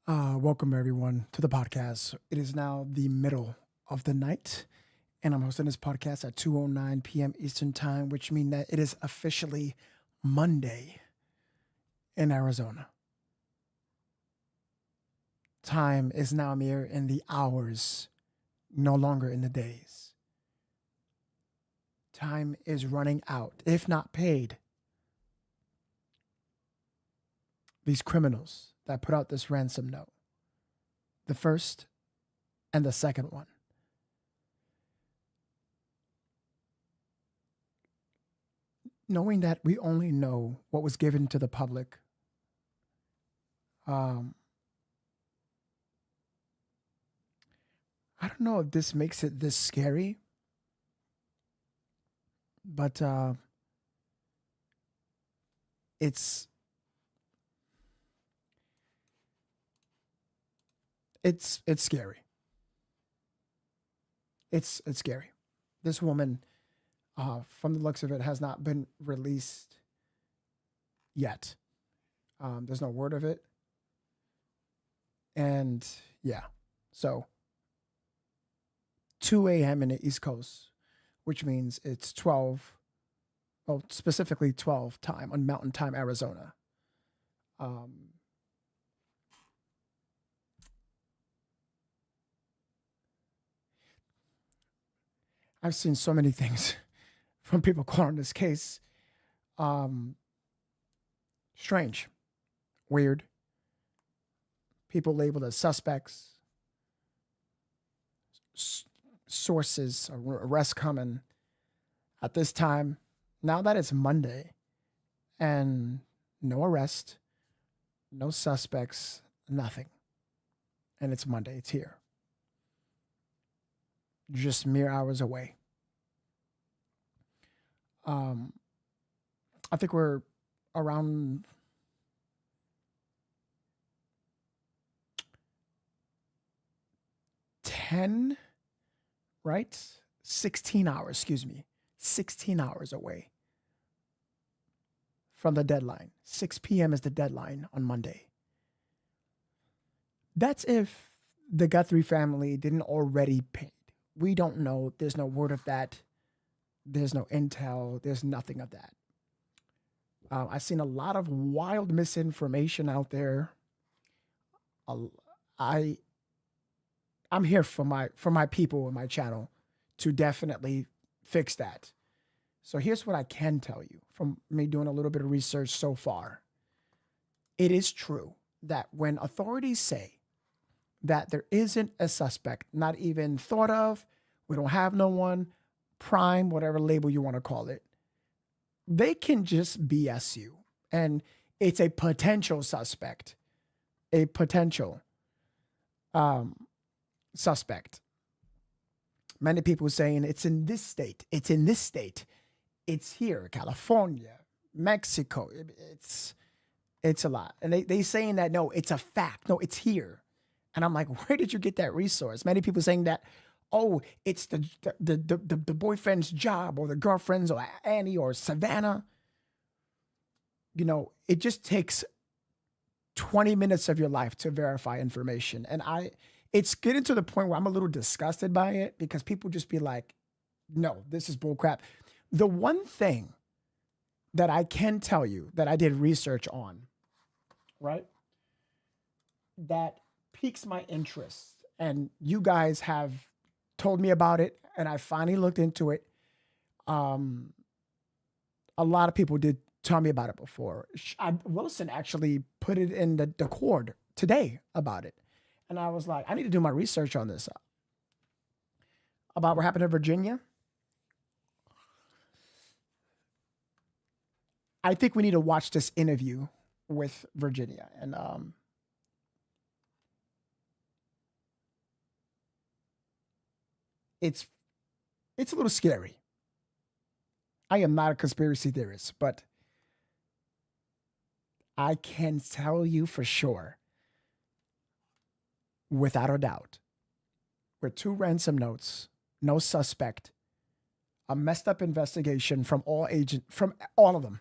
Welcome everyone to the podcast. It is now the middle of the night, and I'm hosting this podcast at 2:09 p.m. Eastern Time, which means that it is officially Monday in Arizona. Time is now mere in the hours, no longer in the days. Time is running out, if not paid. These criminals that put out this ransom note, the first and the second one. Knowing that we only know what was given to the public, um, I don't know if this makes it this scary, but it's it's scary. It's scary. This woman, from the looks of it, has not been released yet. There's no word of it, and yeah, so 2 a.m. in the East Coast, which means it's 12. Well, specifically 12 time on Mountain Time, Arizona. Um, I've seen so many things from people calling this case um, strange, weird. People labeled as suspects, s- sources, arrest coming at this time. Now that it's Monday and no arrest, no suspects, nothing. And it's Monday, it's here. Just mere hours away. Um, I think we're around 10, right? 16 hours, excuse me. 16 hours away from the deadline. 6 p.m. is the deadline on Monday. That's if the Guthrie family didn't already pay. We don't know. There's no word of that. There's no intel. There's nothing of that. I've seen a lot of wild misinformation out there. Uh, I I'm here for my people in my channel to definitely fix that. So here's what I can tell you from me doing a little bit of research so far. It is true that when authorities say that there isn't a suspect, not even thought of, we don't have no one, prime, whatever label you want to call it, they can just BS you. And it's a potential suspect, a potential um, suspect. Many people saying it's in this state, it's in this state, it's here, California, Mexico. It's a lot. And they saying that no, it's a fact. No, it's here. And I'm like, where did you get that resource? Many people saying that, oh, it's the boyfriend's job or the girlfriend's or Annie or Savannah. It just takes 20 minutes of your life to verify information. And it's getting to the point where I'm a little disgusted by it because people just be like, no, this is bullcrap. The one thing that I can tell you that I did research on, right, that piques my interest, and you guys have told me about it, and I finally looked into it. Um, a lot of people did tell me about it before. Wilson actually put it in the cord today about it. And I was like, I need to do my research on this about what happened in Virginia. I think we need to watch this interview with Virginia. And it's it's a little scary. I am not a conspiracy theorist, but I can tell you for sure, without a doubt, with two ransom notes, no suspect, a messed up investigation from all of them.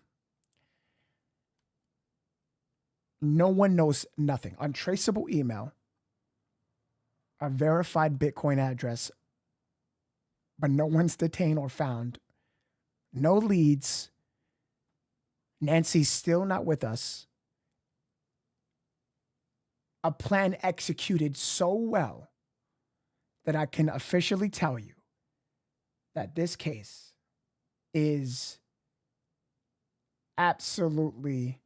No one knows nothing. Untraceable email, a verified Bitcoin address, but no one's detained or found. No leads. Nancy's still not with us. A plan executed so well that I can officially tell you that this case is absolutely,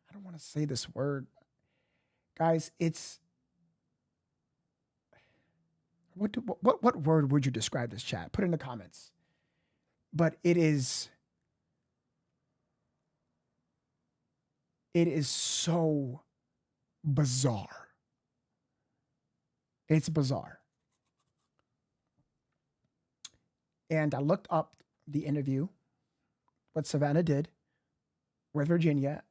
I don't want to say this word. Guys, it's, what word would you describe this, chat? Put it in the comments. But it is so bizarre. It's bizarre. And I looked up the interview, what Savannah did with Virginia,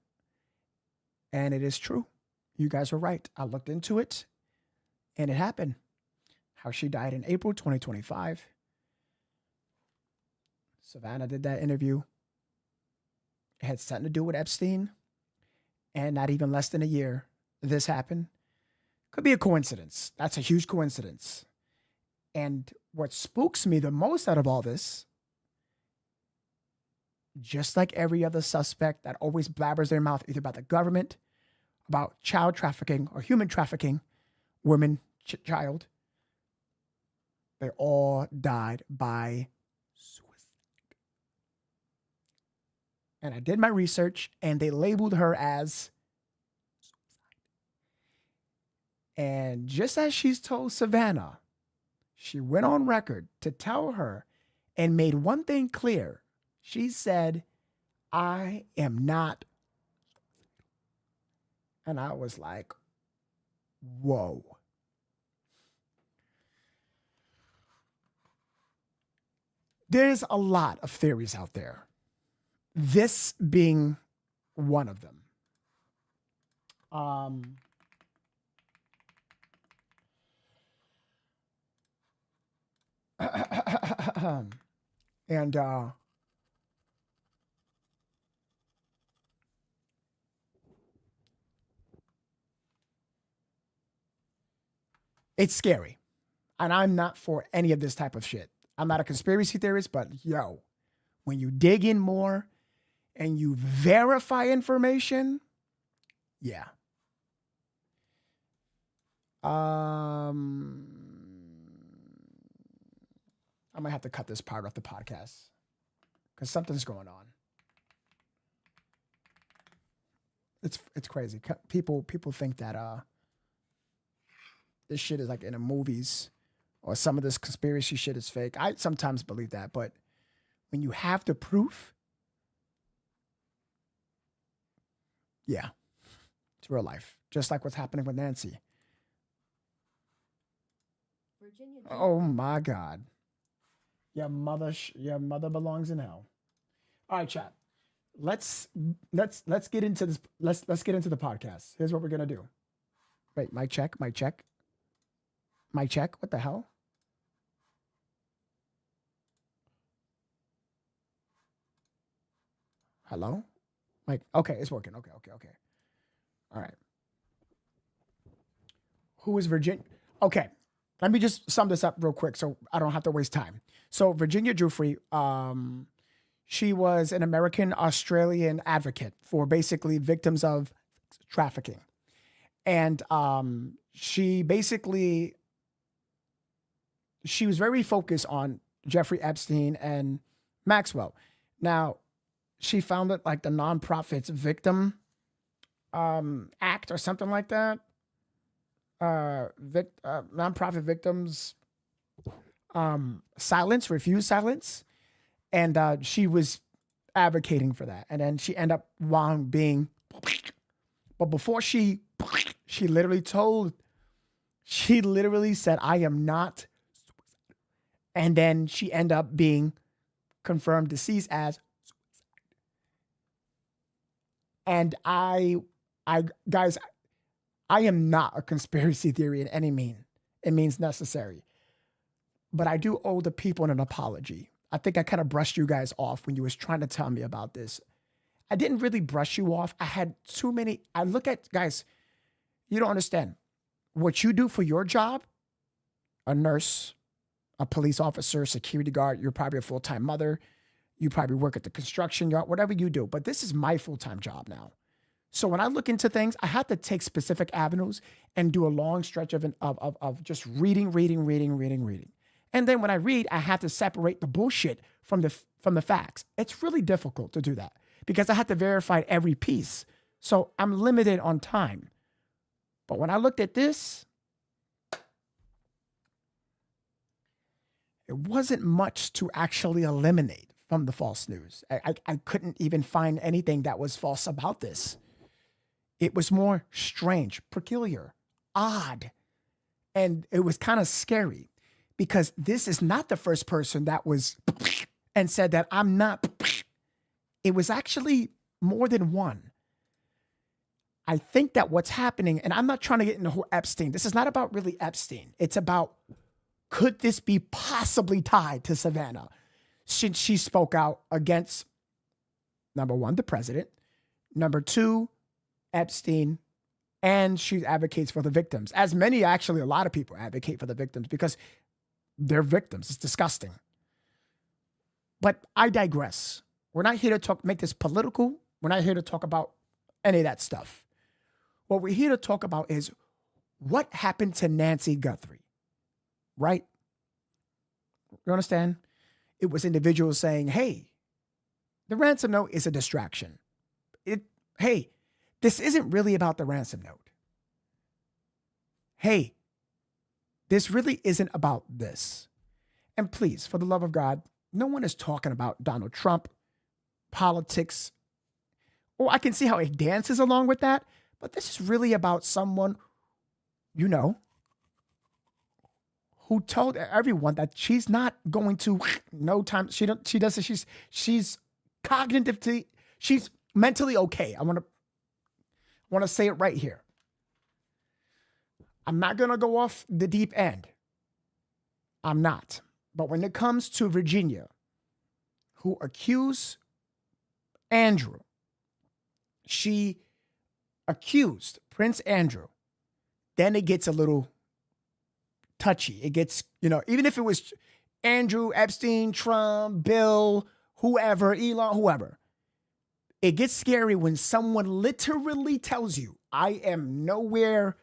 and it is true. You guys were right. I looked into it, and it happened. How she died in April 2025. Savannah did that interview. It had something to do with Epstein, and not even less than a year, this happened. Could be a coincidence. That's a huge coincidence. And what spooks me the most out of all this, just like every other suspect that always blabbers their mouth either about the government, about child trafficking or human trafficking, women, child, they all died by suicide. And I did my research, and they labeled her as suicide. And just as she's told Savannah, she went on record to tell her and made one thing clear. She said, I am not. And I was like, whoa. There's a lot of theories out there, this being one of them. And it's scary. And I'm not for any of this type of shit. I'm not a conspiracy theorist, but yo, when you dig in more and you verify information, yeah. I might have to cut this part off the podcast because something's going on. It's crazy. People think that this shit is like in the movies, or some of this conspiracy shit is fake. I sometimes believe that, but when you have the proof, yeah, it's real life. Just like what's happening with Nancy. Virginia. Oh my God. Your mother belongs in hell. All right, chat. Let's get into this. Let's get into the podcast. Here's what we're gonna do. Wait, mic check. What the hell? Hello? Mike. Okay, it's working. Okay. All right. Who is Virginia? Okay. Let me just sum this up real quick so I don't have to waste time. So Virginia Guthrie, she was an American-Australian advocate for basically victims of trafficking. And she was very focused on Jeffrey Epstein and Maxwell. Now, she founded like the nonprofit's Victim Act or something like that. Nonprofit victims refuse silence. And she was advocating for that. And then she ended up being, but before she literally said, I am not. And then she ended up being confirmed deceased as suicide. And I am not a conspiracy theory in any mean. It means necessary. But I do owe the people an apology. I think I kind of brushed you guys off when you was trying to tell me about this. I didn't really brush you off. I had too many. I look at, guys, you don't understand. What you do for your job, a nurse, a police officer, security guard, you're probably a full-time mother. You probably work at the construction yard, whatever you do. But this is my full-time job now. So when I look into things, I have to take specific avenues and do a long stretch of just reading. And then when I read, I have to separate the bullshit from the facts. It's really difficult to do that because I have to verify every piece. So I'm limited on time. But when I looked at this, it wasn't much to actually eliminate from the false news. I couldn't even find anything that was false about this. It was more strange, peculiar, odd, and it was kind of scary because this is not the first person that was and said that I'm not. It was actually more than one. I think that what's happening, and I'm not trying to get into whole Epstein. This is not about really Epstein. It's about, could this be possibly tied to Savannah? Since she spoke out against, number one, the president, number two, Epstein, and she advocates for the victims. As many, actually, a lot of people advocate for the victims because they're victims. It's disgusting. But I digress. We're not here to make this political. We're not here to talk about any of that stuff. What we're here to talk about is what happened to Nancy Guthrie, right? You understand? It was individuals saying, hey, the ransom note is a distraction. Hey, this isn't really about the ransom note. Hey, this really isn't about this. And please, for the love of God, no one is talking about Donald Trump, politics. Or I can see how it dances along with that, but this is really about someone, you know, who told everyone that she's not going to no time. She's cognitively, she's mentally okay. I want to say it right here. I'm not going to go off the deep end. I'm not. But when it comes to Virginia, who accused Andrew, she accused Prince Andrew, then it gets a little touchy. It gets, even if it was Andrew, Epstein, Trump, Bill, whoever, Elon, whoever, it gets scary when someone literally tells you, I am nowhere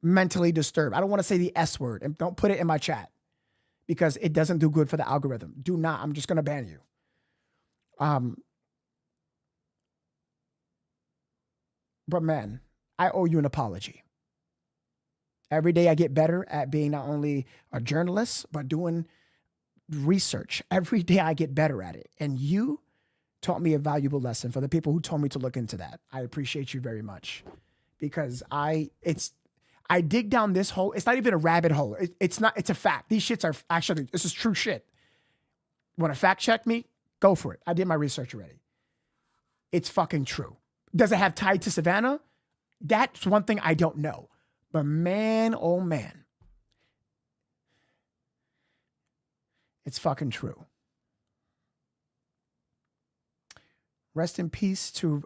mentally disturbed. I don't want to say the S word, and don't put it in my chat because it doesn't do good for the algorithm. Do not. I'm just going to ban you. But man, I owe you an apology. Every day I get better at being not only a journalist, but doing research. Every day I get better at it. And you taught me a valuable lesson. For the people who told me to look into that, I appreciate you very much because I dig down this hole. It's not even a rabbit hole. It's a fact. These shits are actually, this is true shit. Want to fact check me? Go for it. I did my research already. It's fucking true. Does it have tied to Savannah? That's one thing I don't know. But man, oh man, it's fucking true. Rest in peace to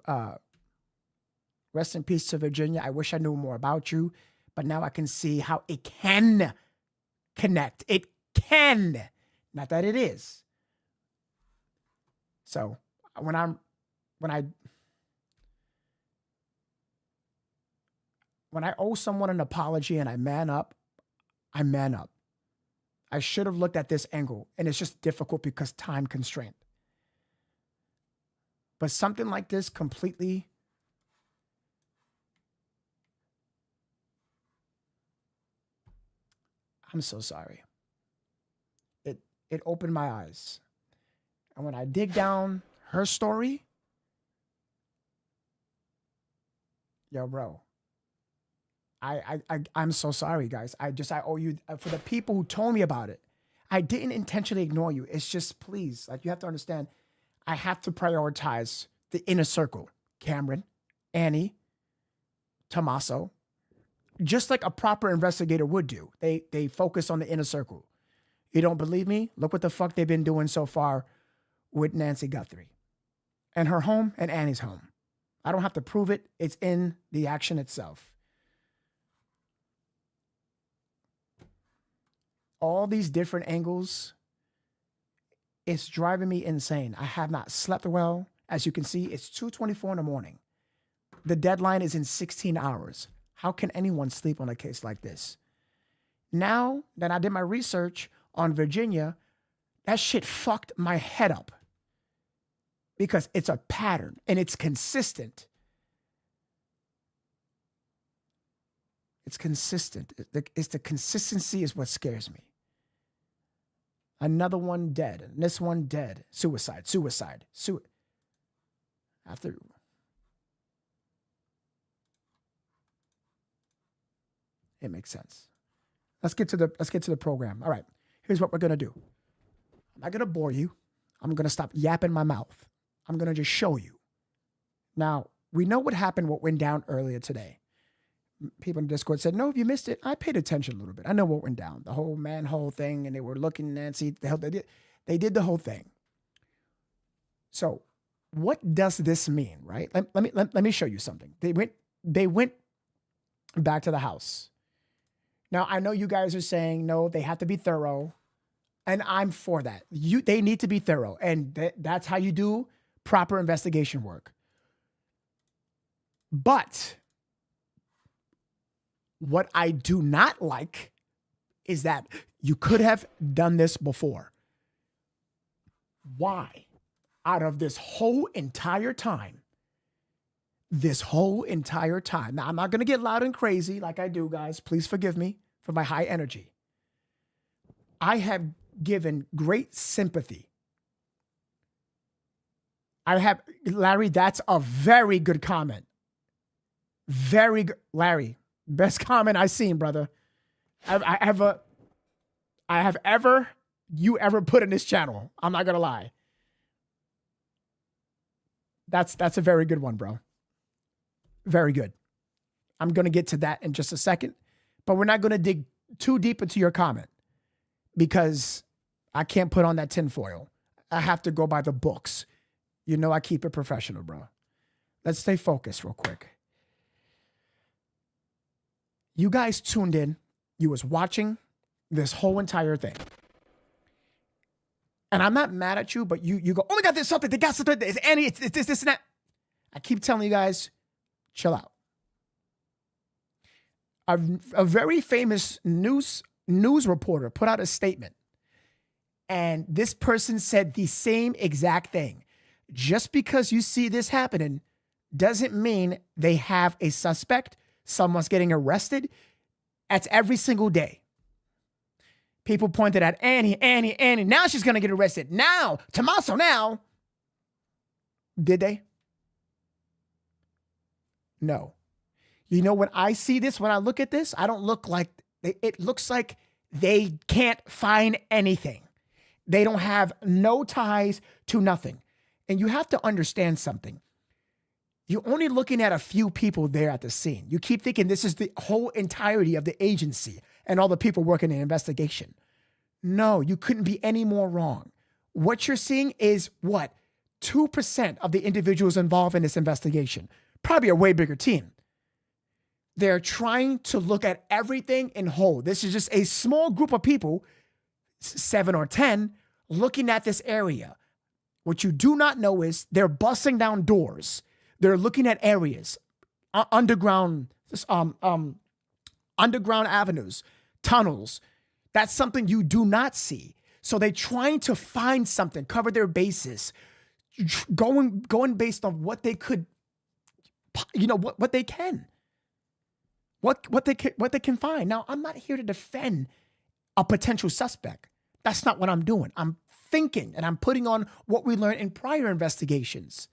Virginia. I wish I knew more about you, but now I can see how it can connect. It can, not that it is. So when I owe someone an apology and I man up, I man up. I should have looked at this angle, and it's just difficult because time constraint. But something like this completely, I'm so sorry. It opened my eyes. And when I dig down her story, yo, bro, I'm so sorry, guys. I owe you, for the people who told me about it. I didn't intentionally ignore you. It's just, please, like, you have to understand, I have to prioritize the inner circle. Cameron, Annie, Tommaso, just like a proper investigator would do. They focus on the inner circle. You don't believe me? Look what the fuck they've been doing so far with Nancy Guthrie. and her home and Annie's home. I don't have to prove it. It's in the action itself. All these different angles, it's driving me insane. I have not slept well. As you can see, it's 2:24 in the morning. The deadline is in 16 hours. How can anyone sleep on a case like this? Now that I did my research on Virginia, that shit fucked my head up because it's a pattern and it's consistent. It's consistent. It's the consistency is what scares me. Another one dead. And this one dead. Suicide. After. It makes sense. Let's get to the program. All right. Here's what we're gonna do. I'm not gonna bore you. I'm gonna stop yapping my mouth. I'm gonna just show you. Now, we know what happened, what went down earlier today. People in Discord said, no, if you missed it, I paid attention a little bit. I know what went down. The whole manhole thing, and they were looking and see the hell they did the whole thing. So what does this mean, right? Let me show you something. They went back to the house. Now, I know you guys are saying, no, they have to be thorough, and I'm for that. They need to be thorough, and that's how you do proper investigation work. But what I do not like is that you could have done this before. Why? Out of this whole entire time, now I'm not going to get loud and crazy like I do, guys. Please forgive me for my high energy. I have given great sympathy. Larry, that's a very good comment. Very good, Larry. Best comment I've seen, brother. I have ever put in this channel. I'm not gonna lie. That's a very good one, bro. Very good. I'm gonna get to that in just a second, but we're not gonna dig too deep into your comment because I can't put on that tinfoil. I have to go by the books. You know I keep it professional, bro. Let's stay focused real quick. You guys tuned in. You was watching this whole entire thing. And I'm not mad at you, but you go, oh my God, there's something. They got something. It's Annie. It's this and that. I keep telling you guys, chill out. A very famous news reporter put out a statement. And this person said the same exact thing. Just because you see this happening doesn't mean they have a suspect. Someone's getting arrested. That's every single day. People pointed at Annie. Now she's going to get arrested. Now, Tommaso now. Did they? No. You know, when I see this, when I look at this, I don't look like, it looks like they can't find anything. They don't have no ties to nothing. And you have to understand something. You're only looking at a few people there at the scene. You keep thinking this is the whole entirety of the agency and all the people working in investigation. No, you couldn't be any more wrong. What you're seeing is what? 2% of the individuals involved in this investigation. Probably a way bigger team. They're trying to look at everything in whole. This is just a small group of people, 7 or 10, looking at this area. What you do not know is they're busting down doors. They're looking at areas, underground avenues, tunnels. That's something you do not see. So they're trying to find something, cover their bases, going based on what they could, what they can, what they can find. Now, I'm not here to defend a potential suspect. That's not what I'm doing. I'm thinking and I'm putting on what we learned in prior investigations.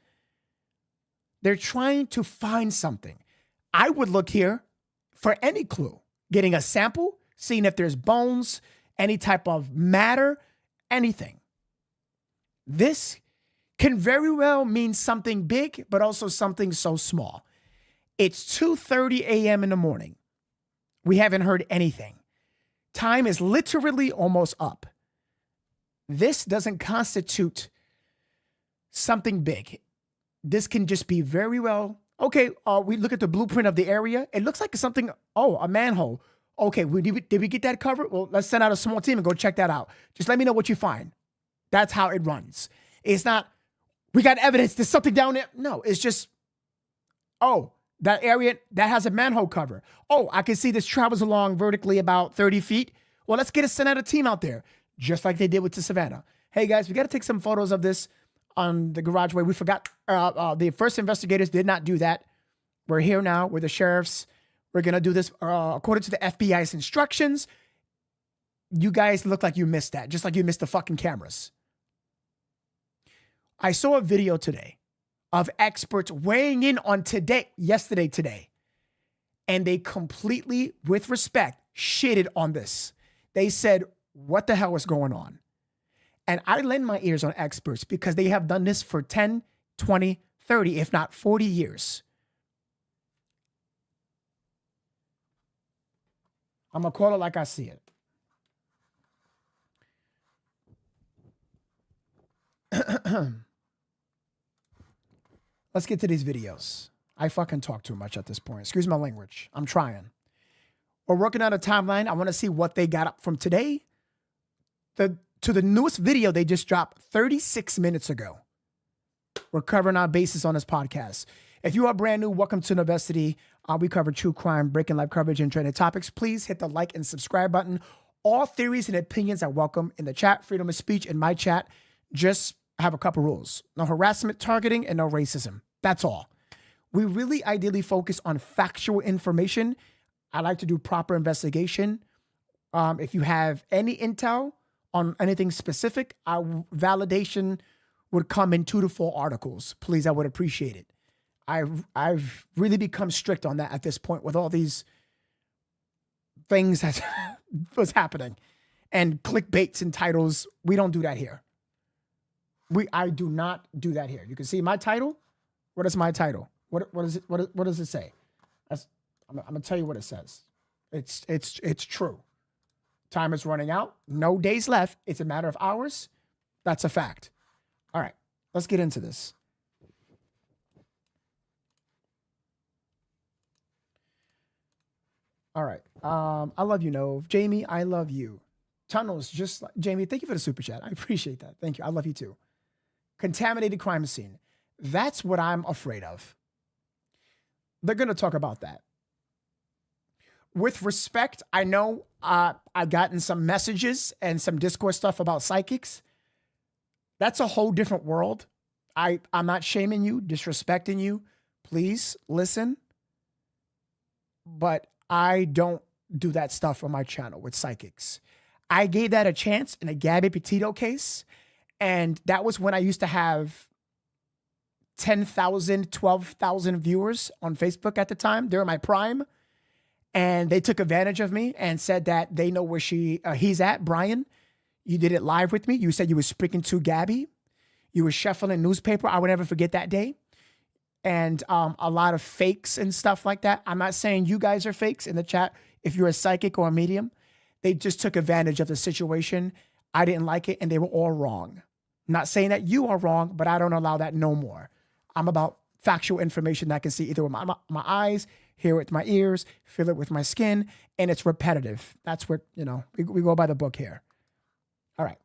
They're trying to find something. I would look here for any clue, getting a sample, seeing if there's bones, any type of matter, anything. This can very well mean something big, but also something so small. It's 2:30 a.m. in the morning. We haven't heard anything. Time is literally almost up. This doesn't constitute something big. this can just be very well. Okay, we look at the blueprint of the area. It looks like something, a manhole. Okay, did we get that covered? Well, let's send out a small team and go check that out. Just let me know what you find. That's how it runs. It's not, we got evidence, there's something down there. No, it's just, that area, that has a manhole cover. I can see this travels along vertically about 30 feet. Well, let's send out a team out there, just like they did with the Savannah. Hey, guys, we got to take some photos of this on the garageway. We forgot, the first investigators did not do that. We're here now. We're the sheriffs. We're going to do this according to the FBI's instructions. You guys look like you missed that, just like you missed the fucking cameras. I saw a video today of experts weighing in on yesterday, and they completely, with respect, shitted on this. They said, what the hell is going on? And I lend my ears on experts because they have done this for 10, 20, 30, if not 40 years. I'm going to call it like I see it. Let's get to these videos. I fucking talk too much at this point. Excuse my language. I'm trying. We're working on a timeline. I want to see what they got up from today to the newest video they just dropped 36 minutes ago. We're covering our bases on this podcast. If you are brand new, welcome to Novesity. We cover true crime, breaking life coverage, and trending topics. Please hit the like and subscribe button. All theories and opinions are welcome in the chat. Freedom of speech in my chat. Just have a couple rules. No harassment, targeting, and no racism. That's all. We really ideally focus on factual information. I like to do proper investigation. If you have any intel on anything specific, our validation would come in 2 to 4 articles. Please, I would appreciate it. I've really become strict on that at this point with all these things that was happening and clickbaits and titles. We don't do that here. I do not do that here. You can see my title. What is my title? What is it? What does it say? I'm gonna tell you what it says. It's true. Time is running out. No days left. It's a matter of hours. That's a fact. All right, let's get into this. All right. I love you, Nove. Jamie, I love you. Tunnels, just like Jamie, thank you for the super chat. I appreciate that. Thank you. I love you too. Contaminated crime scene. That's what I'm afraid of. They're going to talk about that. With respect, I know I've gotten some messages and some Discord stuff about psychics. That's a whole different world. I'm not shaming you, disrespecting you. Please listen. But I don't do that stuff on my channel with psychics. I gave that a chance in a Gabby Petito case. And that was when I used to have 10,000, 12,000 viewers on Facebook at the time during my prime. And they took advantage of me and said that they know where he's at. Brian, you did it live with me. You said you were speaking to Gabby. You were shuffling newspaper. I would never forget that day. And a lot of fakes and stuff like that. I'm not saying you guys are fakes in the chat. If you're a psychic or a medium, they just took advantage of the situation. I didn't like it, and they were all wrong. I'm not saying that you are wrong, but I don't allow that no more. I'm about factual information that I can see either with my eyes, hear it with my ears, feel it with my skin, and it's repetitive. That's what, we go by the book here. All right.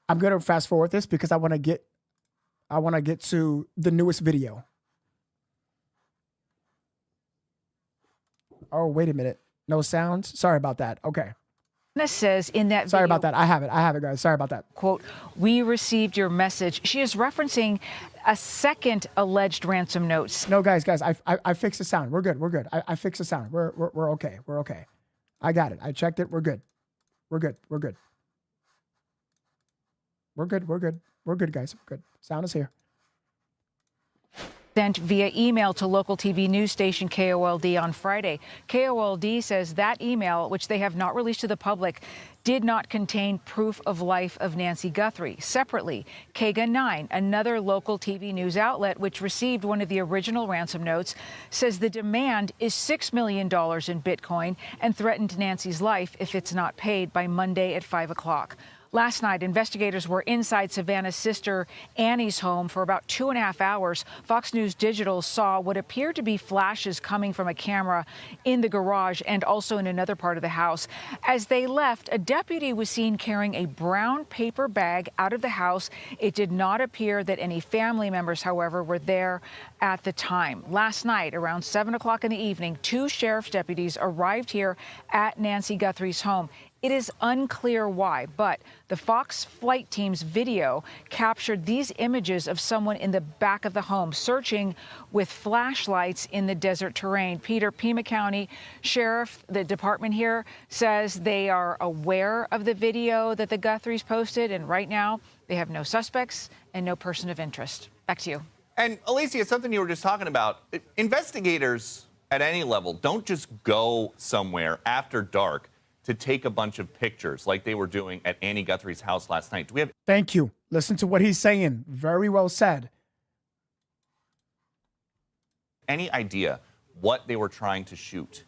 I'm going to fast forward this because I want to get to the newest video. Oh, wait a minute. No sound? Sorry about that. Okay. This says in that Sorry video, about that. I have it, guys. Sorry about that. Quote, "We received your message." She is referencing a second alleged ransom note. No, guys, I fixed the sound. We're good. I fixed the sound. We're okay. We're okay. I got it. I checked it. We're good. We're good. We're good. We're good. We're good. We're good, guys. We're good. Sound is here. Sent via email to local TV news station KOLD on Friday. KOLD says that email, which they have not released to the public, did not contain proof of life of Nancy Guthrie. Separately, KGA 9, another local TV news outlet which received one of the original ransom notes, says the demand is $6 million in Bitcoin and threatened Nancy's life if it's not paid by Monday at 5 o'clock. Last night, investigators were inside Savannah's sister Annie's home for about 2.5 hours. Fox News Digital saw what appeared to be flashes coming from a camera in the garage and also in another part of the house. As they left, a deputy was seen carrying a brown paper bag out of the house. It did not appear that any family members, however, were there at the time. Last night, around 7 o'clock in the evening, 2 sheriff's deputies arrived here at Nancy Guthrie's home. It is unclear why, but the Fox flight team's video captured these images of someone in the back of the home searching with flashlights in the desert terrain. Peter, Pima County Sheriff, the department here, says they are aware of the video that the Guthries posted, and right now they have no suspects and no person of interest. Back to you. And Alicia, something you were just talking about, investigators at any level don't just go somewhere after dark to take a bunch of pictures like they were doing at Annie Guthrie's house last night. Do we have... Thank you. Listen to what he's saying. Very well said. any idea what they were trying to shoot?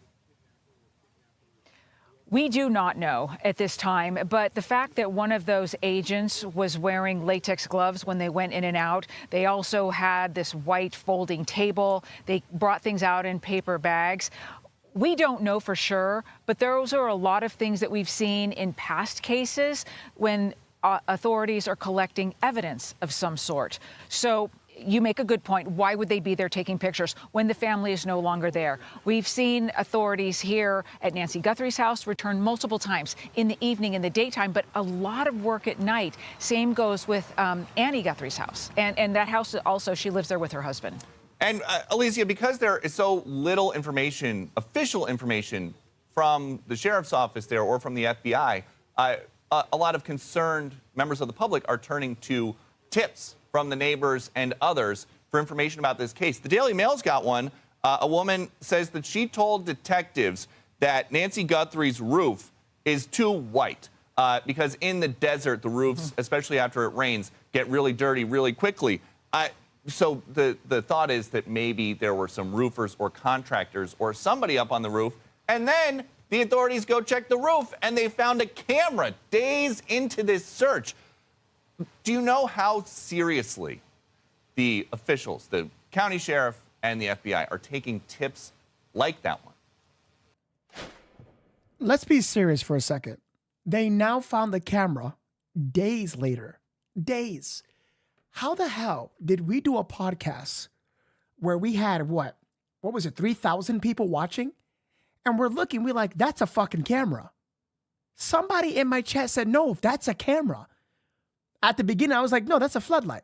We do not know at this time, but the fact that one of those agents was wearing latex gloves when they went in and out, they also had this white folding table, they brought things out in paper bags. We don't know for sure, but those are a lot of things that we've seen in past cases when authorities are collecting evidence of some sort. So you make a good point. Why would they be there taking pictures when the family is no longer there? We've seen authorities here at Nancy Guthrie's house return multiple times in the evening, in the daytime, but a lot of work at night. Same goes with Annie Guthrie's house. And that house also, she lives there with her husband. And Alicia, because there is so little information, official information from the sheriff's office there or from the FBI, a lot of concerned members of the public are turning to tips from the neighbors and others for information about this case. The Daily Mail's got one. A woman says that she told detectives that Nancy Guthrie's roof is too white because in the desert, the roofs, especially after it rains, get really dirty really quickly. So the thought is that maybe there were some roofers or contractors or somebody up on the roof, and then the authorities go check the roof and they found a camera days into this search. Do you know how seriously the officials, the county sheriff and the FBI, are taking tips like that one? Let's be serious for a second. They now found the camera days later. Days. How the hell did we do a podcast where we had what was it, 3,000 people watching? And we're looking, we're like, that's a fucking camera. Somebody in my chat said, no, that's a camera. At the beginning, I was like, no, that's a floodlight.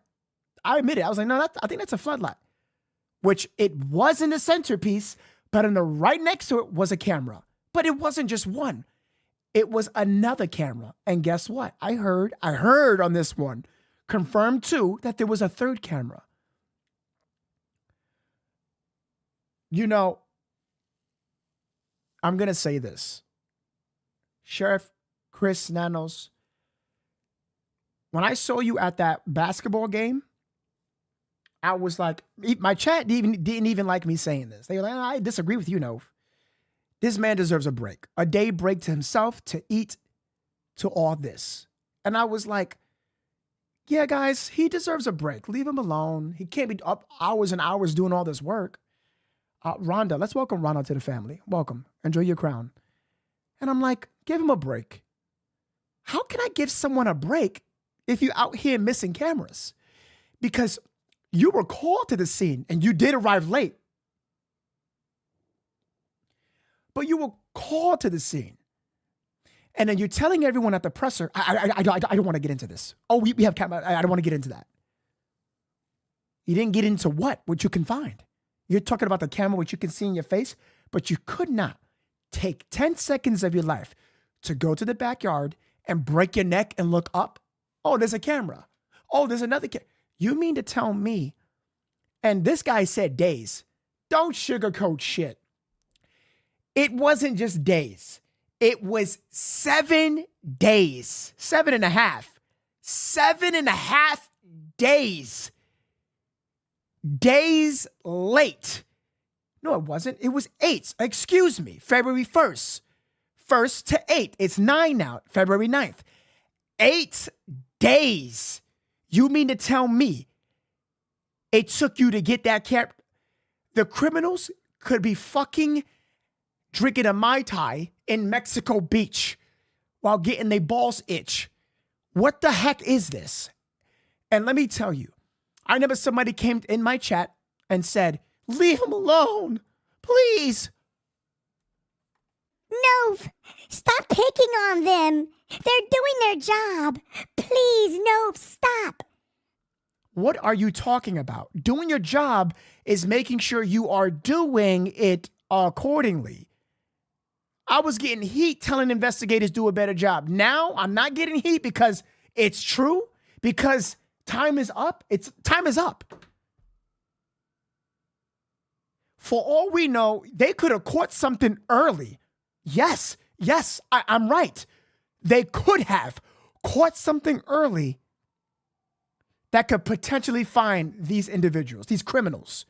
I admit it. I was like, no, I think that's a floodlight. Which it wasn't a centerpiece, but in the right next to it was a camera. But it wasn't just one. It was another camera. And guess what? I heard on this one, confirmed too, that there was a third camera. You know, I'm going to say this. Sheriff Chris Nanos, when I saw you at that basketball game, I was like, my chat didn't even like me saying this. They were like, I disagree with you, Nov. This man deserves a break. A day break to himself, to eat, to all this. And I was like, yeah, guys, he deserves a break. Leave him alone. He can't be up hours and hours doing all this work. Rhonda, let's welcome Rhonda to the family. Welcome. Enjoy your crown. And I'm like, give him a break. How can I give someone a break if you're out here missing cameras? Because you were called to the scene and you did arrive late. But you were called to the scene. And then you're telling everyone at the presser, I don't want to get into this. Oh, we have camera. I don't want to get into that. You didn't get into what you can find. You're talking about the camera, which you can see in your face, but you could not take 10 seconds of your life to go to the backyard and break your neck and look up? Oh, there's a camera. Oh, there's another camera. You mean to tell me, and this guy said days. Don't sugarcoat shit. It wasn't just days. It was 7 days, 7.5. 7.5 days. Days late. No, it wasn't. It was 8. Excuse me. February 1st. 1st to 8. It's 9 now. February 9th. 8 days. You mean to tell me it took you to get that cap? The criminals could be fucking drinking a Mai Tai in Mexico Beach while getting their balls itch. What the heck is this? And let me tell you, I remember somebody came in my chat and said, leave him alone, please. No, stop picking on them. They're doing their job. Please, no, stop. What are you talking about? Doing your job is making sure you are doing it accordingly. I was getting heat telling investigators do a better job. Now I'm not getting heat because it's true, because time is up. Time is up. For all we know, they could have caught something early. Yes, I'm right. They could have caught something early that could potentially find these individuals, these criminals.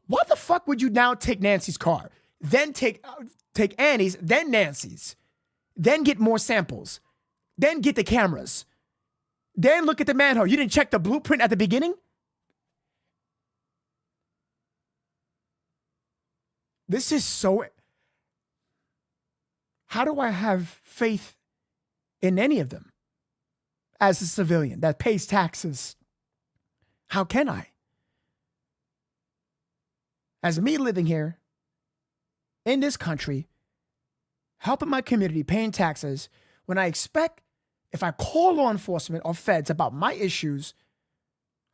Why the fuck would you now take Nancy's car, then take Annie's, then Nancy's, then get more samples, then get the cameras, then look at the manhole? You didn't check the blueprint at the beginning? This is so... How do I have faith in any of them as a civilian that pays taxes? How can I? As me living here in this country, helping my community, paying taxes, when I expect, if I call law enforcement or feds about my issues,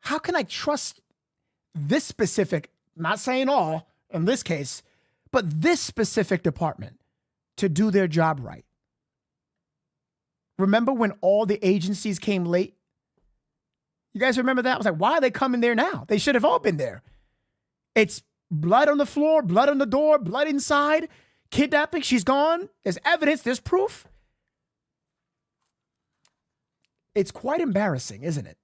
how can I trust this specific, not saying all in this case, but this specific department to do their job right? Remember when all the agencies came late? You guys remember that? I was like, why are they coming there now? They should have all been there. It's blood on the floor, blood on the door, blood inside, kidnapping, she's gone. There's evidence, there's proof. It's quite embarrassing, isn't it?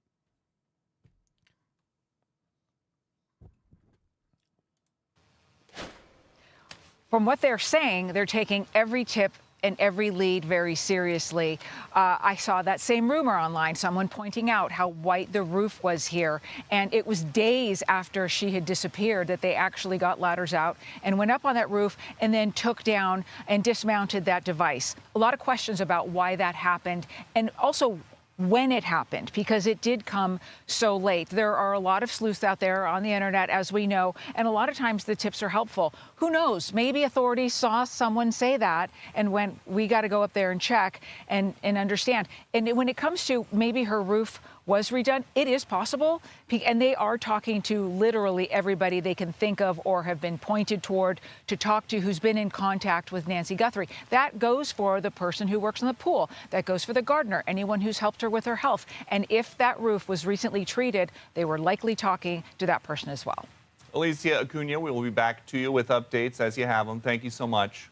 From what they're saying, they're taking every tip and every lead very seriously. I saw that same rumor online, someone pointing out how white the roof was here. And it was days after she had disappeared that they actually got ladders out and went up on that roof and then took down and dismounted that device. A lot of questions about why that happened and also when it happened, because it did come so late. There are a lot of sleuths out there on the internet, as we know, and a lot of times the tips are helpful. Who knows? Maybe authorities saw someone say that and went, we got to go up there and check and understand. And when it comes to maybe her roof was redone, it is possible. And they are talking to literally everybody they can think of or have been pointed toward to talk to who's been in contact with Nancy Guthrie. That goes for the person who works in the pool. That goes for the gardener, anyone who's helped her with her health. And if that roof was recently treated, they were likely talking to that person as well. Alicia Acuna, we will be back to you with updates as you have them. Thank you so much.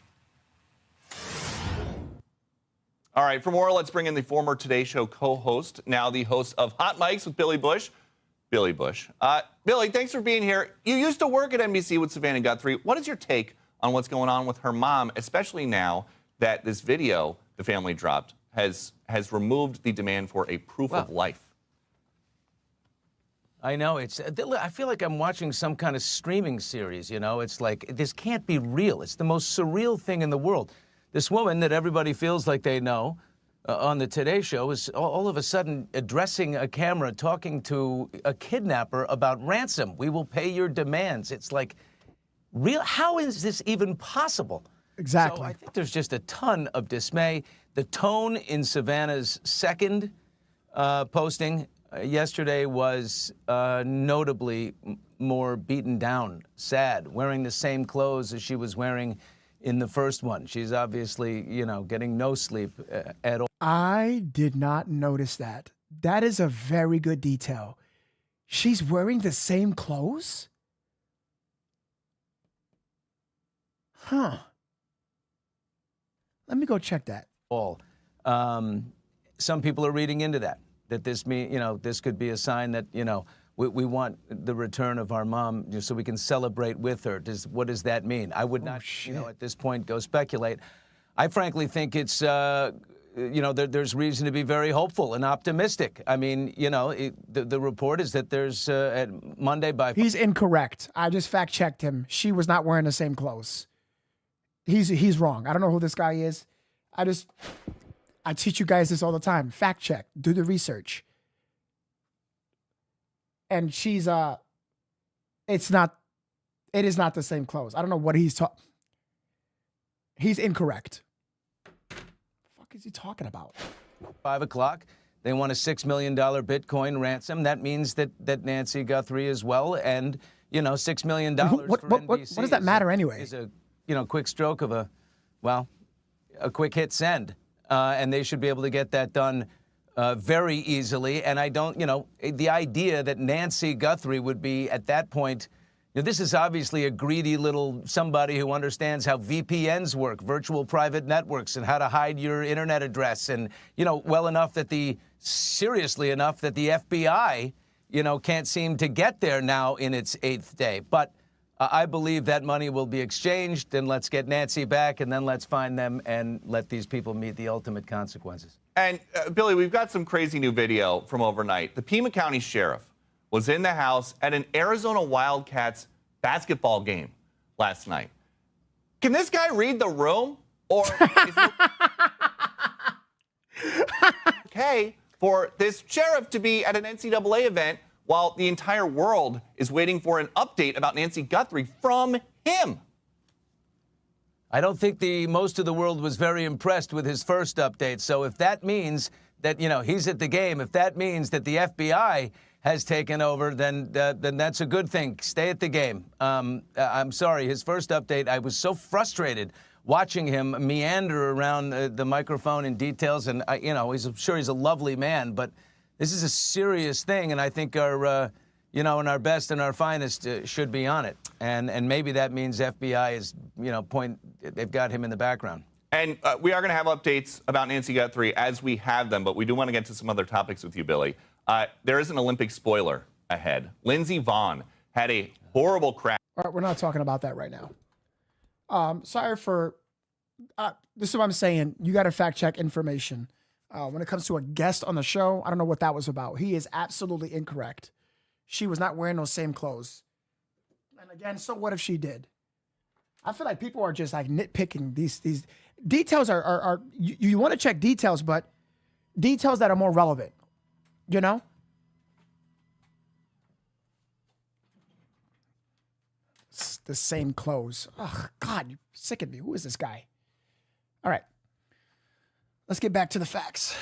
All right, for more, let's bring in the former Today Show co-host, now the host of Hot Mics with Billy Bush. Billy Bush. Billy, thanks for being here. You used to work at NBC with Savannah Guthrie. What is your take on what's going on with her mom, especially now that this video the family dropped has removed the demand for a proof of life? I know. I feel like I'm watching some kind of streaming series, you know? It's like, this can't be real. It's the most surreal thing in the world. This woman that everybody feels like they know on the Today Show is all of a sudden addressing a camera, talking to a kidnapper about ransom. We will pay your demands. It's like, real? How is this even possible? Exactly. So I think there's just a ton of dismay. The tone in Savannah's second posting yesterday was notably more beaten down, sad, wearing the same clothes as she was wearing in the first one. She's obviously, getting no sleep at all. I did not notice that. That is a very good detail. She's wearing the same clothes? Huh. Let me go check that. Some people are reading into that this could be a sign that, we want the return of our mom so we can celebrate with her. What does that mean? I would not, at this point, go speculate. I frankly think it's, there's reason to be very hopeful and optimistic. I mean, the report is that there's at Monday by... He's incorrect. I just fact-checked him. She was not wearing the same clothes. He's wrong. I don't know who this guy is. I teach you guys this all the time. Fact check. Do the research. And she's it is not the same clothes. I don't know what he's talking. He's incorrect. What the fuck is he talking about? 5 o'clock. They want a $6 million Bitcoin ransom. That means that Nancy Guthrie as well. And, $6 million what does that matter anyway? Is a, quick stroke of a quick hit send. And they should be able to get that done very easily. And I don't, the idea that Nancy Guthrie would be at that point, this is obviously a greedy little somebody who understands how VPNs work, virtual private networks, and how to hide your internet address. And, seriously enough that the FBI, can't seem to get there now in its 8th day. But I believe that money will be exchanged, and let's get Nancy back, and then let's find them and let these people meet the ultimate consequences. And, Billy, we've got some crazy new video from overnight. The Pima County Sheriff was in the house at an Arizona Wildcats basketball game last night. Can this guy read the room? Or is it okay for this sheriff to be at an NCAA event while the entire world is waiting for an update about Nancy Guthrie from him? I don't think most of the world was very impressed with his first update. So if that means that, he's at the game, if that means that the FBI has taken over, then that's a good thing. Stay at the game. I'm sorry, his first update, I was so frustrated watching him meander around the microphone in details. And, I'm sure he's a lovely man, but this is a serious thing, and I think our, and our best and our finest should be on it. And maybe that means FBI is, they've got him in the background. And we are going to have updates about Nancy Guthrie as we have them, but we do want to get to some other topics with you, Billy. There is an Olympic spoiler ahead. Lindsey Vonn had a horrible crash. All right, we're not talking about that right now. Sorry for, this is what I'm saying. You got to fact check information. When it comes to a guest on the show, I don't know what that was about. He is absolutely incorrect. She was not wearing those same clothes. And again, so what if she did? I feel like people are just like nitpicking these details are you want to check details, but details that are more relevant, It's the same clothes. Oh, God, you're sick of me. Who is this guy? All right. Let's get back to the facts.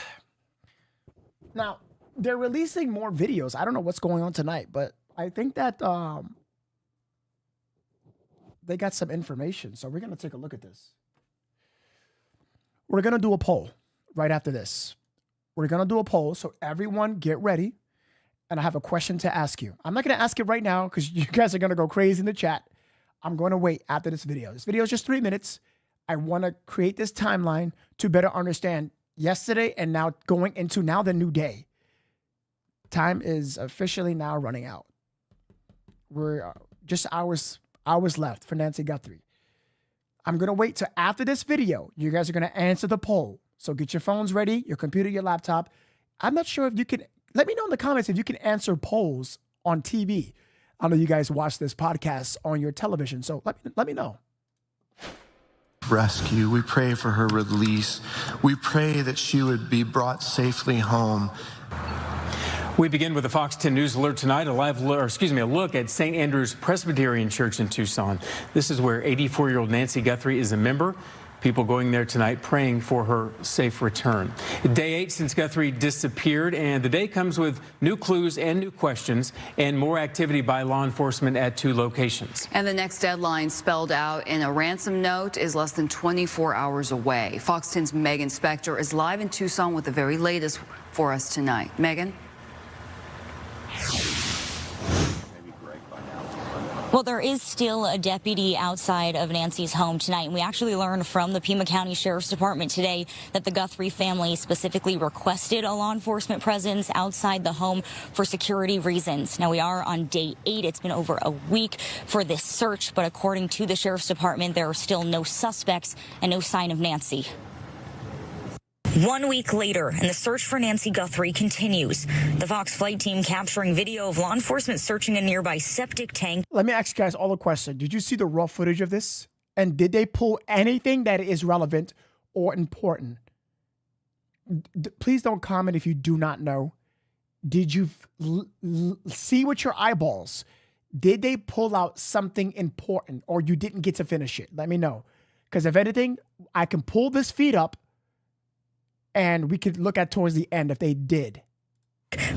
Now, they're releasing more videos. I don't know what's going on tonight, but I think that they got some information. So we're going to take a look at this. We're going to do a poll right after this. We're going to do a poll, so everyone get ready. And I have a question to ask you. I'm not going to ask it right now because you guys are going to go crazy in the chat. I'm going to wait after this video. This video is just 3 minutes. I want to create this timeline to better understand yesterday and now going into now the new day. Time is officially now running out. We're just hours left for Nancy Guthrie. I'm going to wait till after this video. You guys are going to answer the poll. So get your phones ready, your computer, your laptop. I'm not sure if you can, let me know in the comments if you can answer polls on TV. I know you guys watch this podcast on your television, so let me know. Rescue. We pray for her release. We pray that she would be brought safely home. We begin with the Fox 10 News alert tonight. A look at St. Andrew's Presbyterian Church in Tucson. This is where 84-year-old Nancy Guthrie is a member. People going there tonight praying for her safe return. Day 8 since Guthrie disappeared, and the day comes with new clues and new questions and more activity by law enforcement at 2 locations. And the next deadline spelled out in a ransom note is less than 24 hours away. Fox 10's Megan Spector is live in Tucson with the very latest for us tonight. Megan? Well, there is still a deputy outside of Nancy's home tonight, and we actually learned from the Pima County Sheriff's Department today that the Guthrie family specifically requested a law enforcement presence outside the home for security reasons. Now, we are on day 8. It's been over a week for this search, but according to the Sheriff's Department, there are still no suspects and no sign of Nancy. 1 week later, and the search for Nancy Guthrie continues. The Fox flight team capturing video of law enforcement searching a nearby septic tank. Let me ask you guys all a question. Did you see the raw footage of this? And did they pull anything that is relevant or important? Please don't comment if you do not know. Did you see with your eyeballs? Did they pull out something important, or you didn't get to finish it? Let me know. Because if anything, I can pull this feed up and we could look at towards the end if they did.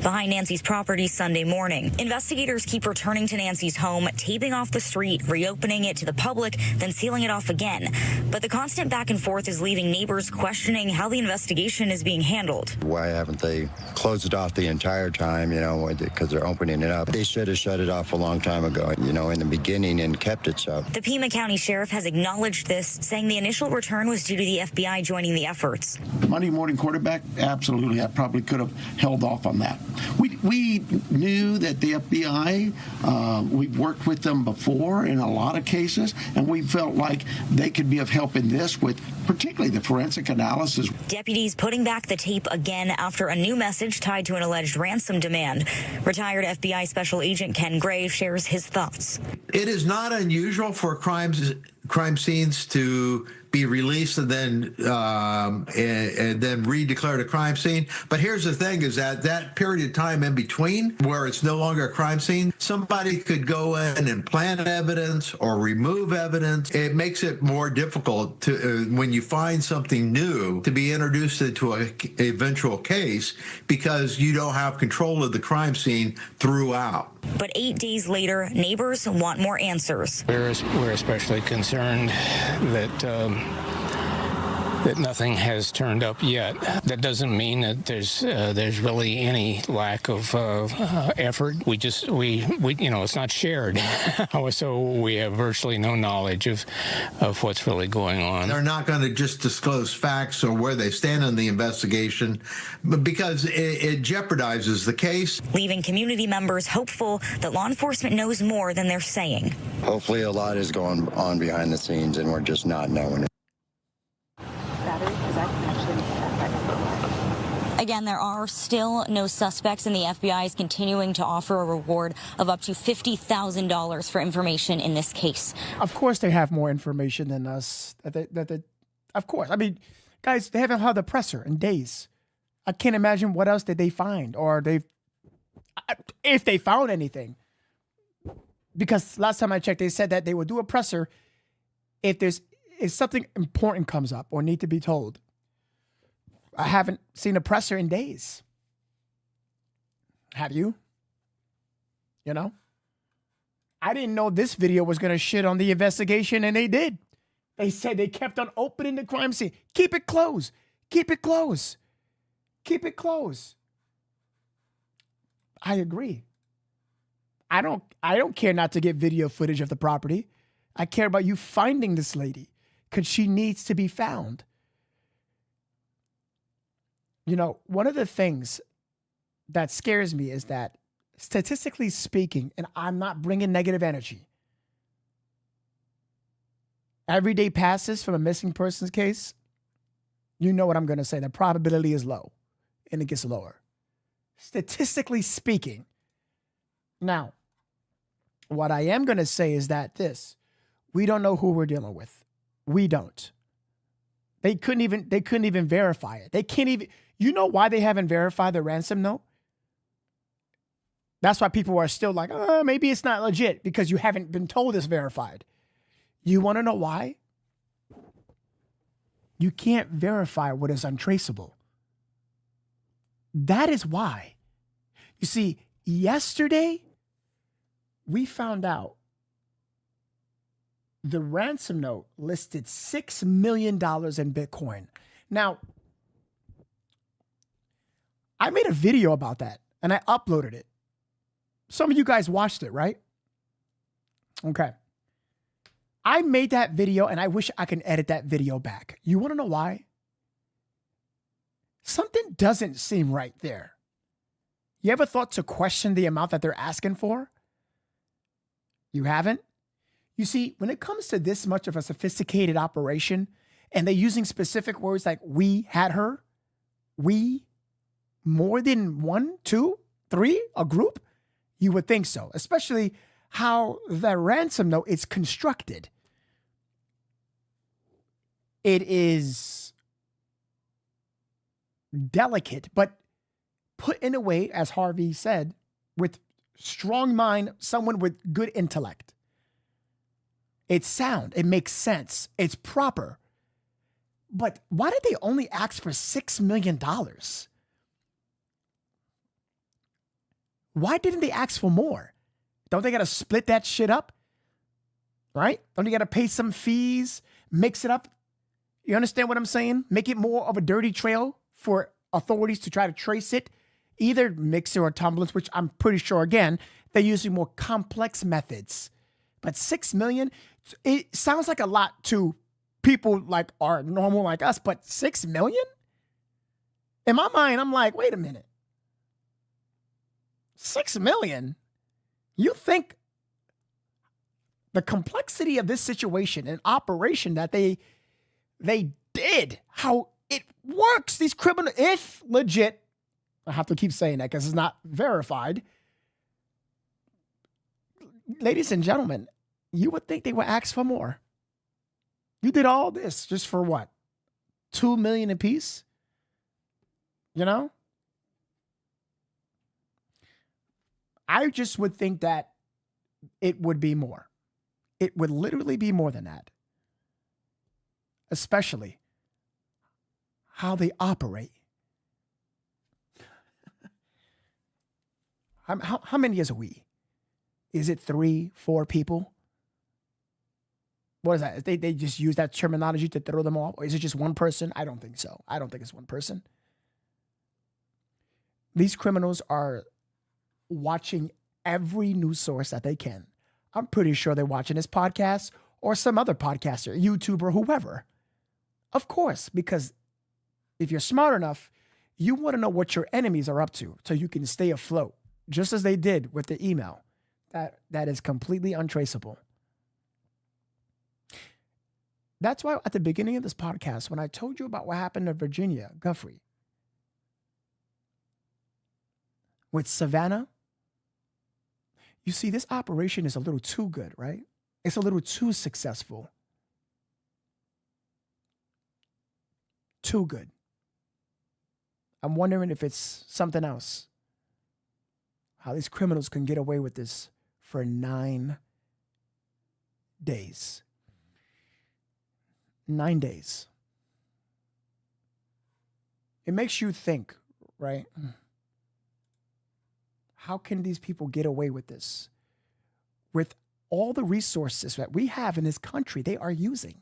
Behind Nancy's property Sunday morning. Investigators keep returning to Nancy's home, taping off the street, reopening it to the public, then sealing it off again. But the constant back and forth is leaving neighbors questioning how the investigation is being handled. Why haven't they closed it off the entire time, because they're opening it up? They should have shut it off a long time ago, in the beginning, and kept it shut. The Pima County Sheriff has acknowledged this, saying the initial return was due to the FBI joining the efforts. Monday morning quarterback, absolutely. I probably could have held off on that. We knew that the FBI, we've worked with them before in a lot of cases, and we felt like they could be of help in this with particularly the forensic analysis. Deputies putting back the tape again after a new message tied to an alleged ransom demand. Retired FBI Special Agent Ken Grave shares his thoughts. It is not unusual for crime scenes to be released and then redeclared a crime scene. But here's the thing: is that period of time in between, where it's no longer a crime scene, somebody could go in and plant evidence or remove evidence. It makes it more difficult to when you find something new to be introduced into an eventual case, because you don't have control of the crime scene throughout. But 8 days later, neighbors want more answers. We're especially concerned that nothing has turned up yet. That doesn't mean that there's really any lack of effort. We it's not shared, so we have virtually no knowledge of what's really going on. They're not going to just disclose facts or where they stand on the investigation, but because it jeopardizes the case. Leaving community members hopeful that law enforcement knows more than they're saying. Hopefully a lot is going on behind the scenes and we're just not knowing it. Again, there are still no suspects, and the FBI is continuing to offer a reward of up to $50,000 for information in this case. Of course, they have more information than us. Of course. I mean, guys, they haven't held a presser in days. I can't imagine what else did they find, or if they found anything. Because last time I checked, they said that they would do a presser if something important comes up or need to be told. I haven't seen a presser in days. Have you? I didn't know this video was going to shit on the investigation, and they did. They said they kept on opening the crime scene. Keep it closed. Keep it closed. Keep it closed. I agree. I don't care not to get video footage of the property. I care about you finding this lady, because she needs to be found. One of the things that scares me is that, statistically speaking, and I'm not bringing negative energy, every day passes from a missing persons case, you know what I'm going to say. The probability is low, and it gets lower. Statistically speaking. Now, what I am going to say is that we don't know who we're dealing with. We don't. They couldn't even verify it. They can't even. You know why they haven't verified the ransom note? That's why people are still like, maybe it's not legit, because you haven't been told it's verified. You want to know why? You can't verify what is untraceable. That is why. You see, yesterday, we found out the ransom note listed $6 million in Bitcoin. Now, I made a video about that and I uploaded it. Some of you guys watched it, right? Okay. I made that video and I wish I can edit that video back. You want to know why? Something doesn't seem right there. You ever thought to question the amount that they're asking for? You haven't? You see, when it comes to this much of a sophisticated operation and they're using specific words like we had her, we, more than 1, 2, 3, a group, you would think so, especially how the ransom note is constructed. It is delicate, but put in a way, as Harvey said, with strong mind, someone with good intellect. It's sound. It makes sense. It's proper. But why did they only ask for $6 million? Why didn't they ask for more? Don't they got to split that shit up? Right? Don't you got to pay some fees, mix it up? You understand what I'm saying? Make it more of a dirty trail for authorities to try to trace it. Either mix it or tumblers, which I'm pretty sure, again, they're using more complex methods. But $6 million, it sounds like a lot to people like are normal like us, but $6 million? In my mind, I'm like, wait a minute. $6 million? You think the complexity of this situation and operation that they did, how it works, these criminal, if legit, I have to keep saying that because it's not verified. Ladies and gentlemen, you would think they would ask for more. You did all this just for what? $2 million apiece? You know? I just would think that it would be more. It would literally be more than that. Especially how they operate. How many is a we? Is it 3, 4 people? What is that? They just use that terminology to throw them off? Or is it just one person? I don't think so. I don't think it's one person. These criminals are watching every news source that they can. I'm pretty sure they're watching this podcast or some other podcaster, YouTuber, whoever. Of course, because if you're smart enough, you want to know what your enemies are up to so you can stay afloat, just as they did with the email. That is completely untraceable. That's why at the beginning of this podcast, when I told you about what happened to Virginia, Guthrie, with Savannah, you see, this operation is a little too good, right? It's a little too successful. Too good. I'm wondering if it's something else. How these criminals can get away with this for 9 days. 9 days. It makes you think, right? How can these people get away with this? With all the resources that we have in this country, they are using.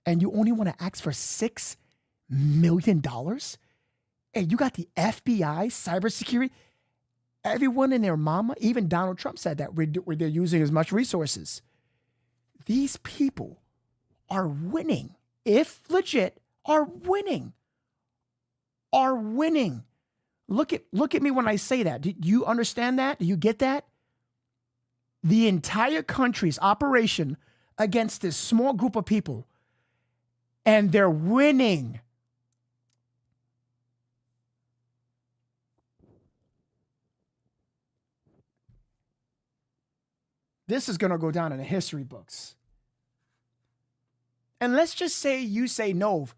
And you only want to ask for $6 million? And you got the FBI, cybersecurity, everyone and their mama, even Donald Trump said that they're using as much resources. These people are winning, if legit, are winning. Are winning. Look at me when I say that. Do you understand that? Do you get that? The entire country's operation against this small group of people, and they're winning. This is going to go down in the history books. And let's just say you say, no,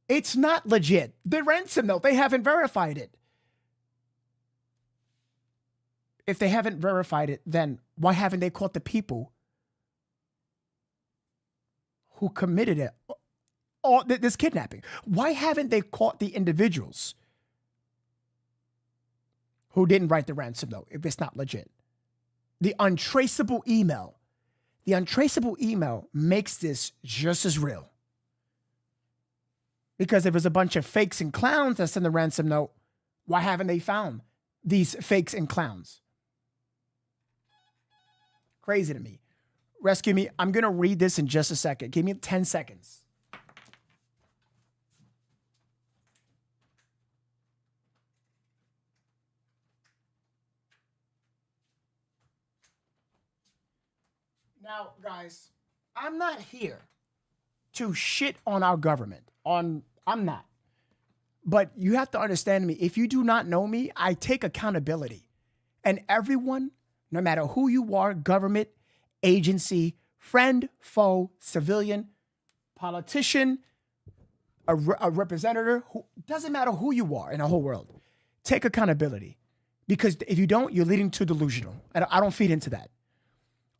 it's not legit. The ransom note, they haven't verified it. If they haven't verified it, then why haven't they caught the people who committed it all this kidnapping. Why haven't they caught the individuals who didn't write the ransom note if it's not legit? The untraceable email. The untraceable email makes this just as real. Because if it's a bunch of fakes and clowns that send the ransom note, why haven't they found these fakes and clowns? Crazy to me. Rescue me. I'm going to read this in just a second. Give me 10 seconds. Now, guys, I'm not here to shit on our government. I'm not. But you have to understand me. If you do not know me, I take accountability. And everyone, no matter who you are, government, agency, friend, foe, civilian, politician, a representative, doesn't matter who you are in the whole world, take accountability. Because if you don't, you're leading to delusional. And I don't feed into that.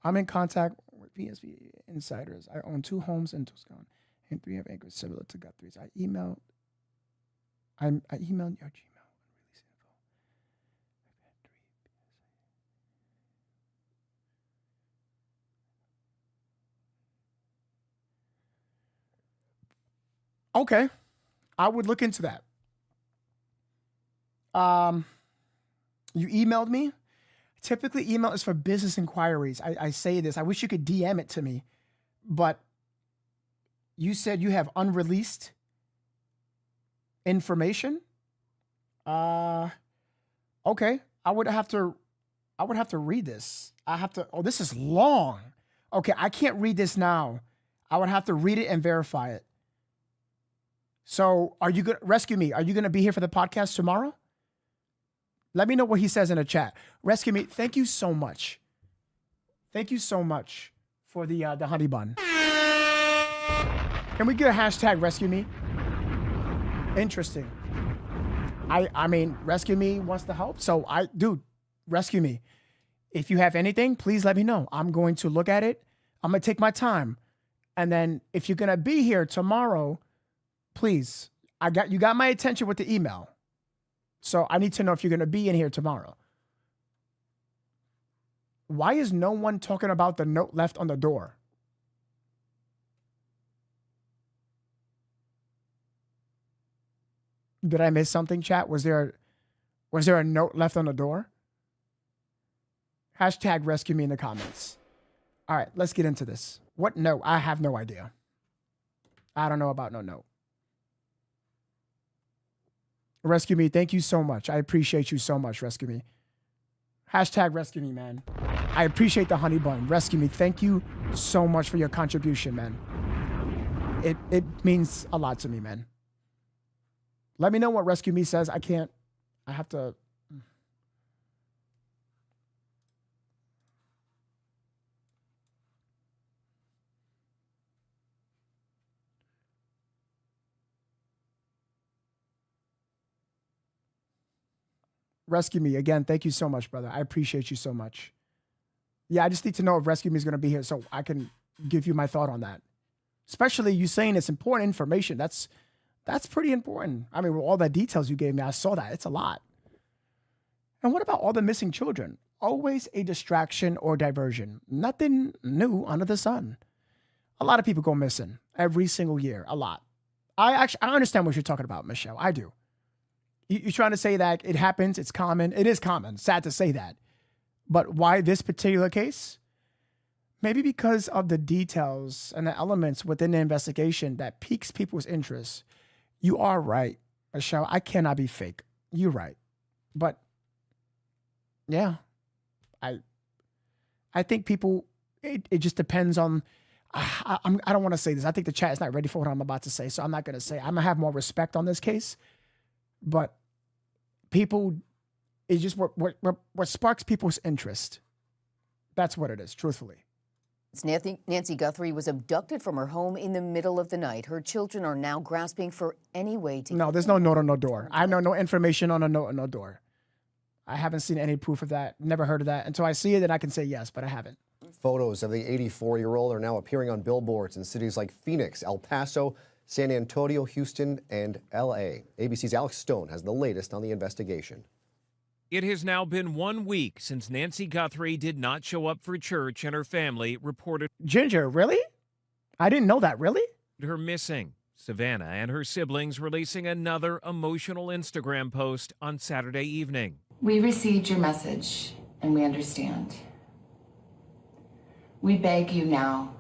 I'm in contact with PSV insiders. I own 2 homes in Tucson and 3 have acres similar to Guthrie's. I emailed your Gmail. Okay, I would look into that. You emailed me. Typically, email is for business inquiries. I say this. I wish you could DM it to me, but you said you have unreleased information. Okay, I would have to read this. Oh, this is long. Okay, I can't read this now. I would have to read it and verify it. So, are you going to rescue me? Are you going to be here for the podcast tomorrow? Let me know what he says in the chat. Rescue me. Thank you so much. Thank you so much for the honey bun. Can we get a hashtag rescue me? Interesting. I mean, rescue me wants to help. So dude, rescue me. If you have anything, please let me know. I'm going to look at it. I'm going to take my time. And then if you're going to be here tomorrow, please, you got my attention with the email. So I need to know if you're going to be in here tomorrow. Why is no one talking about the note left on the door? Did I miss something, chat? Was there a note left on the door? Hashtag rescue me in the comments. All right, let's get into this. What note? I have no idea. I don't know about no note. Rescue me. Thank you so much. I appreciate you so much. Rescue me. Hashtag rescue me, man. I appreciate the honey bun. Rescue me. Thank you so much for your contribution, man. It means a lot to me, man. Let me know what rescue me says. I have to. Rescue me. Again, thank you so much, brother. I appreciate you so much. Yeah, I just need to know if Rescue Me is going to be here so I can give you my thought on that. Especially you saying it's important information. That's pretty important. I mean, with all the details you gave me, I saw that. It's a lot. And what about all the missing children? Always a distraction or diversion. Nothing new under the sun. A lot of people go missing every single year. A lot. I understand what you're talking about, Michelle. I do. You're trying to say that it happens, it's common. It is common, sad to say that. But why this particular case? Maybe because of the details and the elements within the investigation that piques people's interest. You are right, Michelle. I cannot be fake. You're right. But yeah, I think people, it just depends on, I don't want to say this. I think the chat is not ready for what I'm about to say. So I'm not going to say, I'm going to have more respect on this case. But people, it's just what sparks people's interest. That's what it is, truthfully. Nancy Guthrie was abducted from her home in the middle of the night. Her children are now grasping for any way to... No, there's no note on no door. I know no information on a note on no door. I haven't seen any proof of that. Never heard of that. Until I see it, then I can say yes, but I haven't. Photos of the 84-year-old are now appearing on billboards in cities like Phoenix, El Paso, San Antonio, Houston, and L.A. ABC's Alex Stone has the latest on the investigation. It has now been 1 week since Nancy Guthrie did not show up for church and her family reported Ginger, really? I didn't know that, really? her missing. Savannah and her siblings releasing another emotional Instagram post on Saturday evening. We received your message and we understand. We beg you now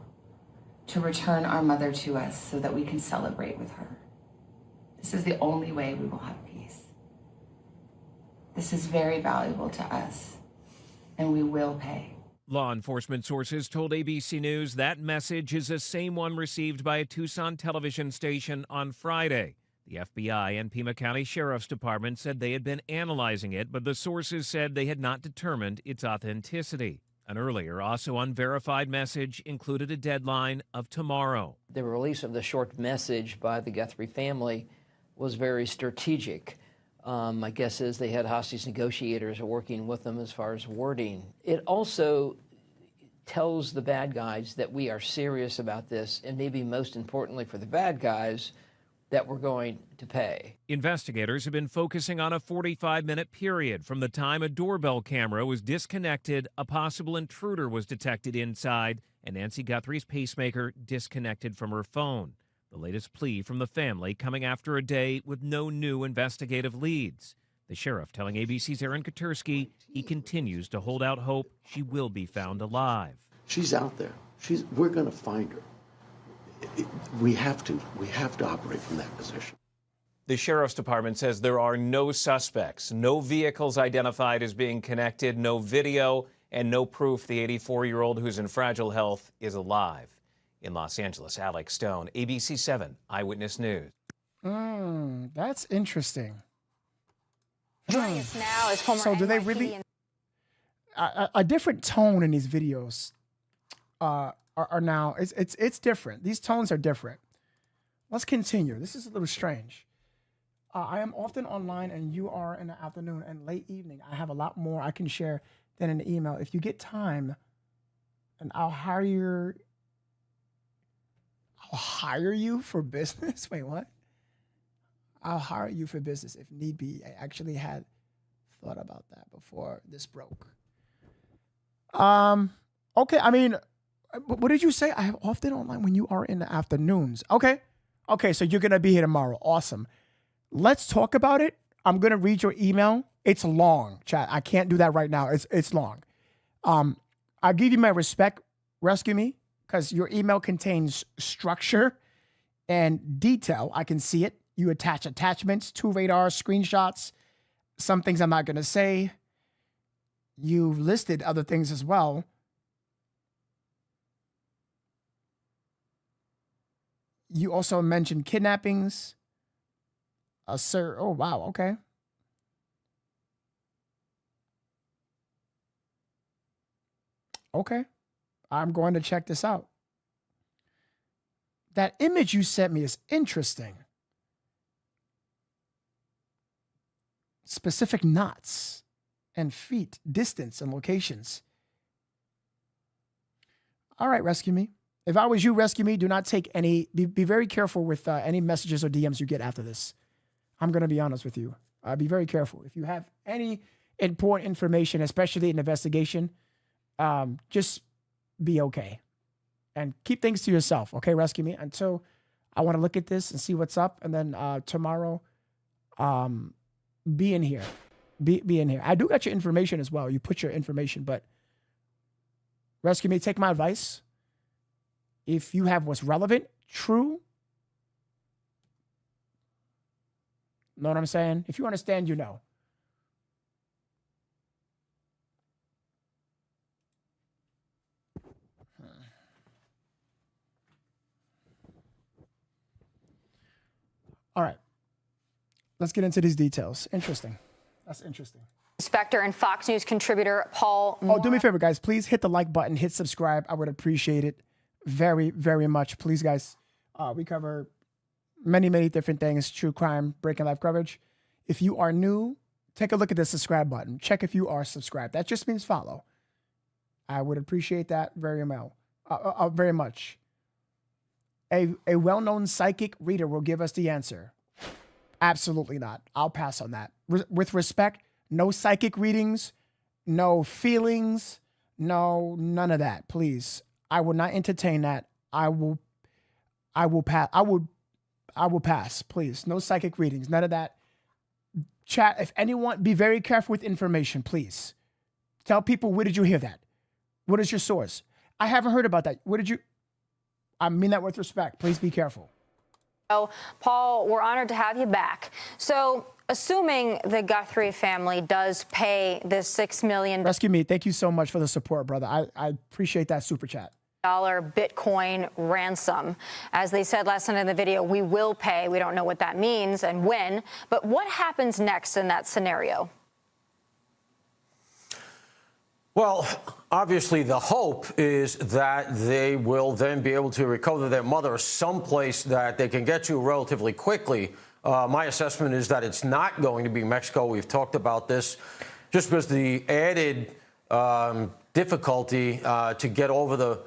to return our mother to us so that we can celebrate with her. This is the only way we will have peace. This is very valuable to us, and we will pay. Law enforcement sources told ABC News that message is the same one received by a Tucson television station on Friday. The FBI and Pima County Sheriff's Department said they had been analyzing it, but the sources said they had not determined its authenticity. An earlier, also unverified message included a deadline of tomorrow. The release of the short message by the Guthrie family was very strategic. My guess is they had hostage negotiators working with them as far as wording. It also tells the bad guys that we are serious about this, and maybe most importantly for the bad guys, that we're going to pay. Investigators have been focusing on a 45-minute period from the time a doorbell camera was disconnected, a possible intruder was detected inside, and Nancy Guthrie's pacemaker disconnected from her phone. The latest plea from the family coming after a day with no new investigative leads. The sheriff telling ABC's Aaron Katursky he continues to hold out hope she will be found alive. She's out there. We're going to find her. We have to operate from that position. The sheriff's department says there are no suspects, no vehicles identified as being connected, no video, and no proof the 84-year-old who's in fragile health is alive. In Los Angeles, Alex Stone, ABC 7 Eyewitness News. That's interesting. Joining us now is former So do they really a different tone in these videos are now it's different. These tones are different. Let's continue. This is a little strange. I am often online and you are in the afternoon and late evening. I have a lot more I can share than an email. If you get time, and I'll hire you for business. Wait, what? I'll hire you for business if need be. I actually had thought about that before this broke. Okay. I mean, what did you say? I have often online when you are in the afternoons. Okay. So you're going to be here tomorrow. Awesome. Let's talk about it. I'm going to read your email. It's long, chat. I can't do that right now. It's long. I'll give you my respect, Rescue Me, because your email contains structure and detail. I can see it. You attach attachments, 2 radar screenshots, some things I'm not going to say. You listed other things as well. You also mentioned kidnappings. Oh, wow. Okay. Okay. I'm going to check this out. That image you sent me is interesting. Specific knots and feet, distance and locations. All right, Rescue Me. If I was you, Rescue Me, do not take any, be very careful with any messages or DMs you get after this. I'm going to be honest with you. Be very careful. If you have any important information, especially an investigation, just be okay. And keep things to yourself, okay, Rescue Me? Until I want to look at this and see what's up. And then tomorrow, be in here. Be in here. I do got your information as well. You put your information, but Rescue Me, take my advice. If you have what's relevant, true, know what I'm saying? If you understand, you know. All right. Let's get into these details. Interesting. That's interesting. Inspector and Fox News contributor Paul Oh, do me a favor, guys. Please hit the like button, hit subscribe. I would appreciate it very, very much. Please, guys. We cover many, many different things. True crime, breaking life coverage. If you are new, take a look at the subscribe button. Check if you are subscribed. That just means follow. I would appreciate that very much. a well-known psychic reader will give us the answer. Absolutely not. I'll pass on that. With respect, no psychic readings, no feelings, no, none of that. Please. I will not entertain that. I will pass. I will pass. Please. No psychic readings. None of that. Chat, if anyone, be very careful with information, please. Tell people, where did you hear that? What is your source? I haven't heard about that. Where did you? I mean that with respect. Please be careful. Oh, Paul, we're honored to have you back. So, assuming the Guthrie family does pay this $6 million Rescue me. Thank you so much for the support, brother. I appreciate that super chat. Bitcoin ransom. As they said last night in the video, we will pay. We don't know what that means and when. But what happens next in that scenario? Well, obviously, the hope is that they will then be able to recover their mother someplace that they can get to relatively quickly. My assessment is that it's not going to be Mexico. We've talked about this just because the added difficulty to get over the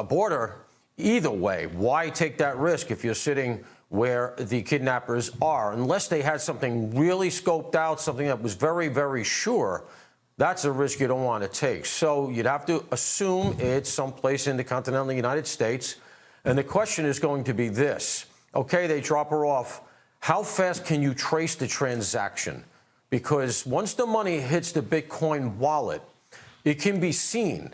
border. Either way, why take that risk if you're sitting where the kidnappers are? Unless they had something really scoped out, something that was very, very sure. That's a risk you don't want to take. So you'd have to assume it's someplace in the continental United States. And the question is going to be this. Okay, they drop her off. How fast can you trace the transaction? Because once the money hits the Bitcoin wallet, it can be seen.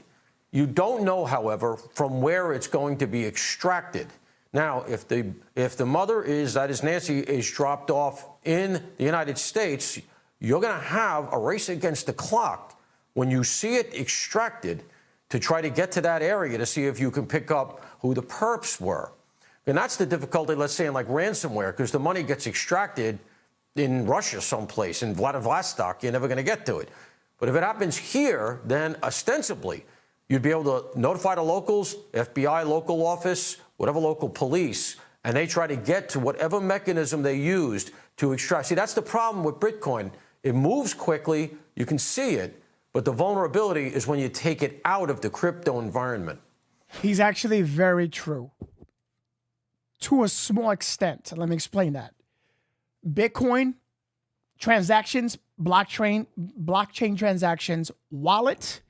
You don't know, however, from where it's going to be extracted. Now, if the mother is, that is Nancy, is dropped off in the United States, you're going to have a race against the clock when you see it extracted to try to get to that area to see if you can pick up who the perps were. And that's the difficulty, let's say, in like ransomware, because the money gets extracted in Russia someplace, in Vladivostok, you're never going to get to it. But if it happens here, then ostensibly, you'd be able to notify the locals, FBI local office, whatever local police, and they try to get to whatever mechanism they used to extract. See, that's the problem with Bitcoin. It moves quickly, you can see it, but the vulnerability is when you take it out of the crypto environment. He's actually very true. To a small extent. Let me explain that. Bitcoin transactions, blockchain transactions, wallet,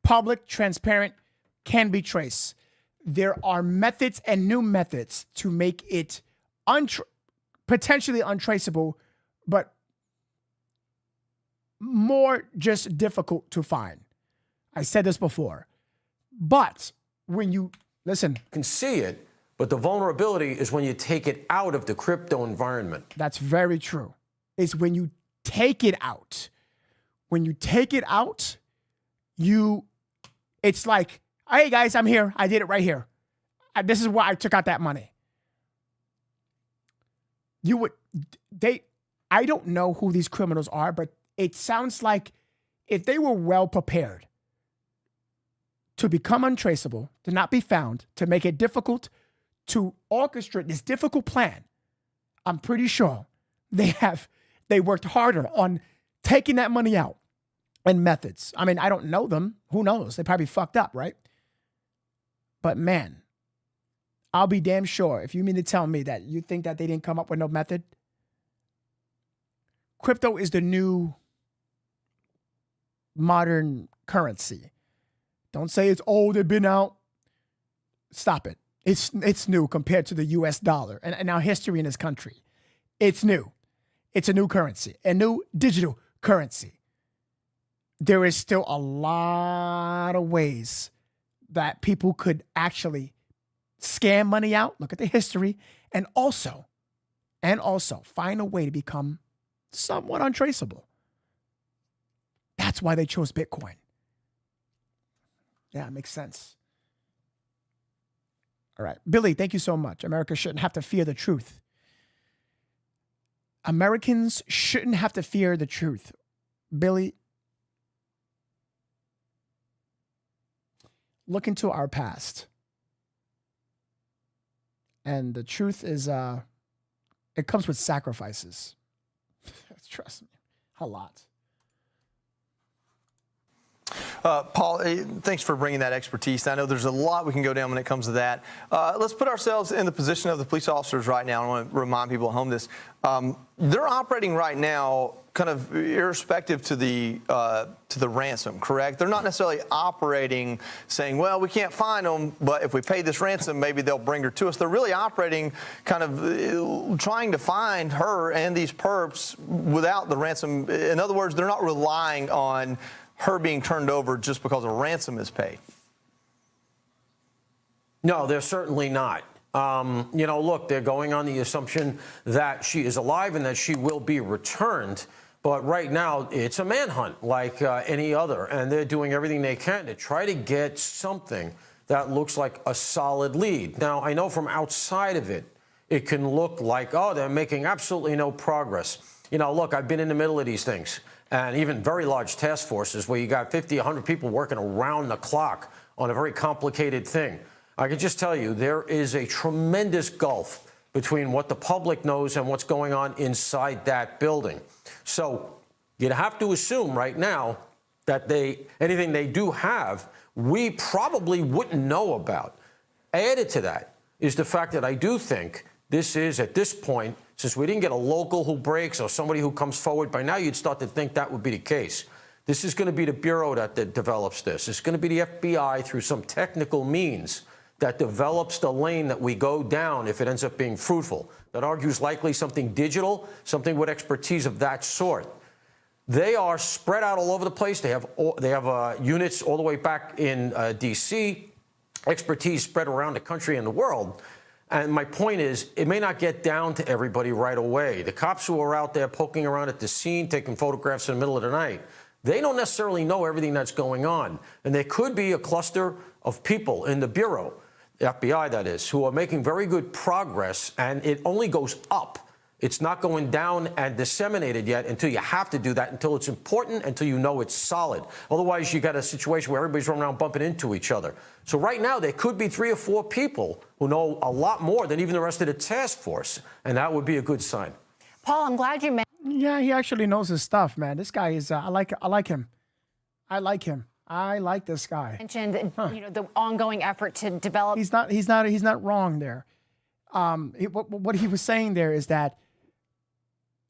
public, transparent, can be traced. There are methods and new methods to make it potentially untraceable, but more just difficult to find. I said this before. But when you, listen. You can see it, but the vulnerability is when you take it out of the crypto environment. That's very true. It's when you take it out. When you take it out, it's like, hey guys, I'm here. I did it right here. This is why I took out that money. I don't know who these criminals are, but it sounds like if they were well prepared to become untraceable, to not be found, to make it difficult to orchestrate this difficult plan, I'm pretty sure they worked harder on taking that money out and methods. I mean, I don't know them. Who knows? They probably fucked up, right? But man, I'll be damn sure if you mean to tell me that you think that they didn't come up with no method. Crypto is the new modern currency. Don't say it's old, it's been out. Stop it. It's new compared to the US dollar and our history in this country. It's new. It's a new currency, a new digital currency. There is still a lot of ways that people could actually scam money out. Look at the history and also find a way to become somewhat untraceable. That's why they chose Bitcoin. Yeah, it makes sense. All right. Billy, thank you so much. America shouldn't have to fear the truth. Americans shouldn't have to fear the truth. Billy, look into our past. And the truth is, it comes with sacrifices. Trust me, a lot. Paul, thanks for bringing that expertise. I know there's a lot we can go down when it comes to that. Let's put ourselves in the position of the police officers right now. I want to remind people at home this. They're operating right now kind of irrespective to the ransom, correct? They're not necessarily operating saying, well, we can't find them, but if we pay this ransom, maybe they'll bring her to us. They're really operating kind of trying to find her and these perps without the ransom. In other words, they're not relying on her being turned over just because a ransom is paid. No, they're certainly not. You know, look, they're going on the assumption that she is alive and that she will be returned. But right now, it's a manhunt like any other, and they're doing everything they can to try to get something that looks like a solid lead. Now, I know from outside of it, it can look like, oh, they're making absolutely no progress. You know, look, I've been in the middle of these things, and even very large task forces where you got 50, 100 people working around the clock on a very complicated thing. I can just tell you, there is a tremendous gulf between what the public knows and what's going on inside that building. So you'd have to assume right now that anything they do have, we probably wouldn't know about. Added to that is the fact that I do think this is, at this point, since we didn't get a local who breaks or somebody who comes forward, by now you'd start to think that would be the case. This is going to be the Bureau that develops this. It's going to be the FBI through some technical means that develops the lane that we go down if it ends up being fruitful. That argues likely something digital, something with expertise of that sort. They are spread out all over the place. They have units all the way back in D.C., expertise spread around the country and the world. And my point is, it may not get down to everybody right away. The cops who are out there poking around at the scene, taking photographs in the middle of the night, they don't necessarily know everything that's going on. And there could be a cluster of people in the Bureau, the FBI that is, who are making very good progress, and it only goes up. It's not going down and disseminated yet until you have to do that, until it's important, until you know it's solid. Otherwise, you got a situation where everybody's running around bumping into each other. So right now, there could be 3 or 4 people who know a lot more than even the rest of the task force, and that would be a good sign. Paul, I'm glad you mentioned. Yeah, he actually knows his stuff, man. This guy is, I like him. I like him. I like this guy. Mentioned, you know, the ongoing effort to develop. He's not wrong there. What he was saying there is that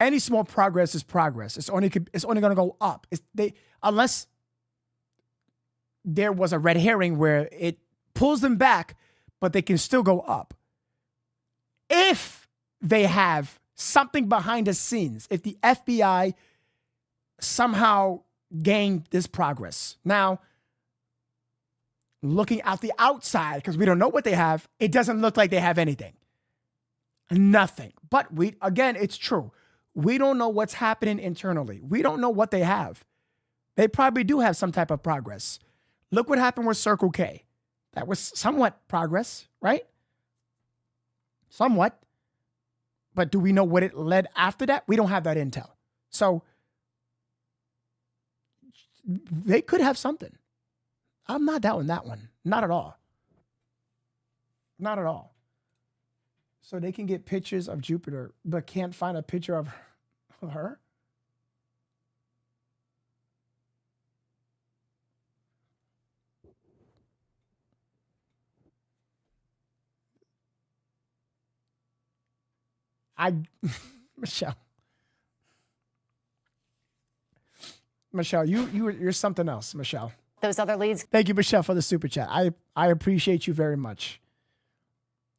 any small progress is progress. It's only going to go up. Unless there was a red herring where it pulls them back, but they can still go up. If they have something behind the scenes, if the FBI somehow gained this progress. Now, looking out the outside, because we don't know what they have, it doesn't look like they have anything. Nothing. But again, it's true. We don't know what's happening internally. We don't know what they have. They probably do have some type of progress. Look what happened with Circle K. That was somewhat progress, right? Somewhat. But do we know what it led after that? We don't have that intel. So they could have something. I'm not doubting that one. Not at all. Not at all. So they can get pictures of Jupiter, but can't find a picture of her? Michelle, you're something else, Michelle. Those other leads. Thank you, Michelle, for the super chat. I appreciate you very much.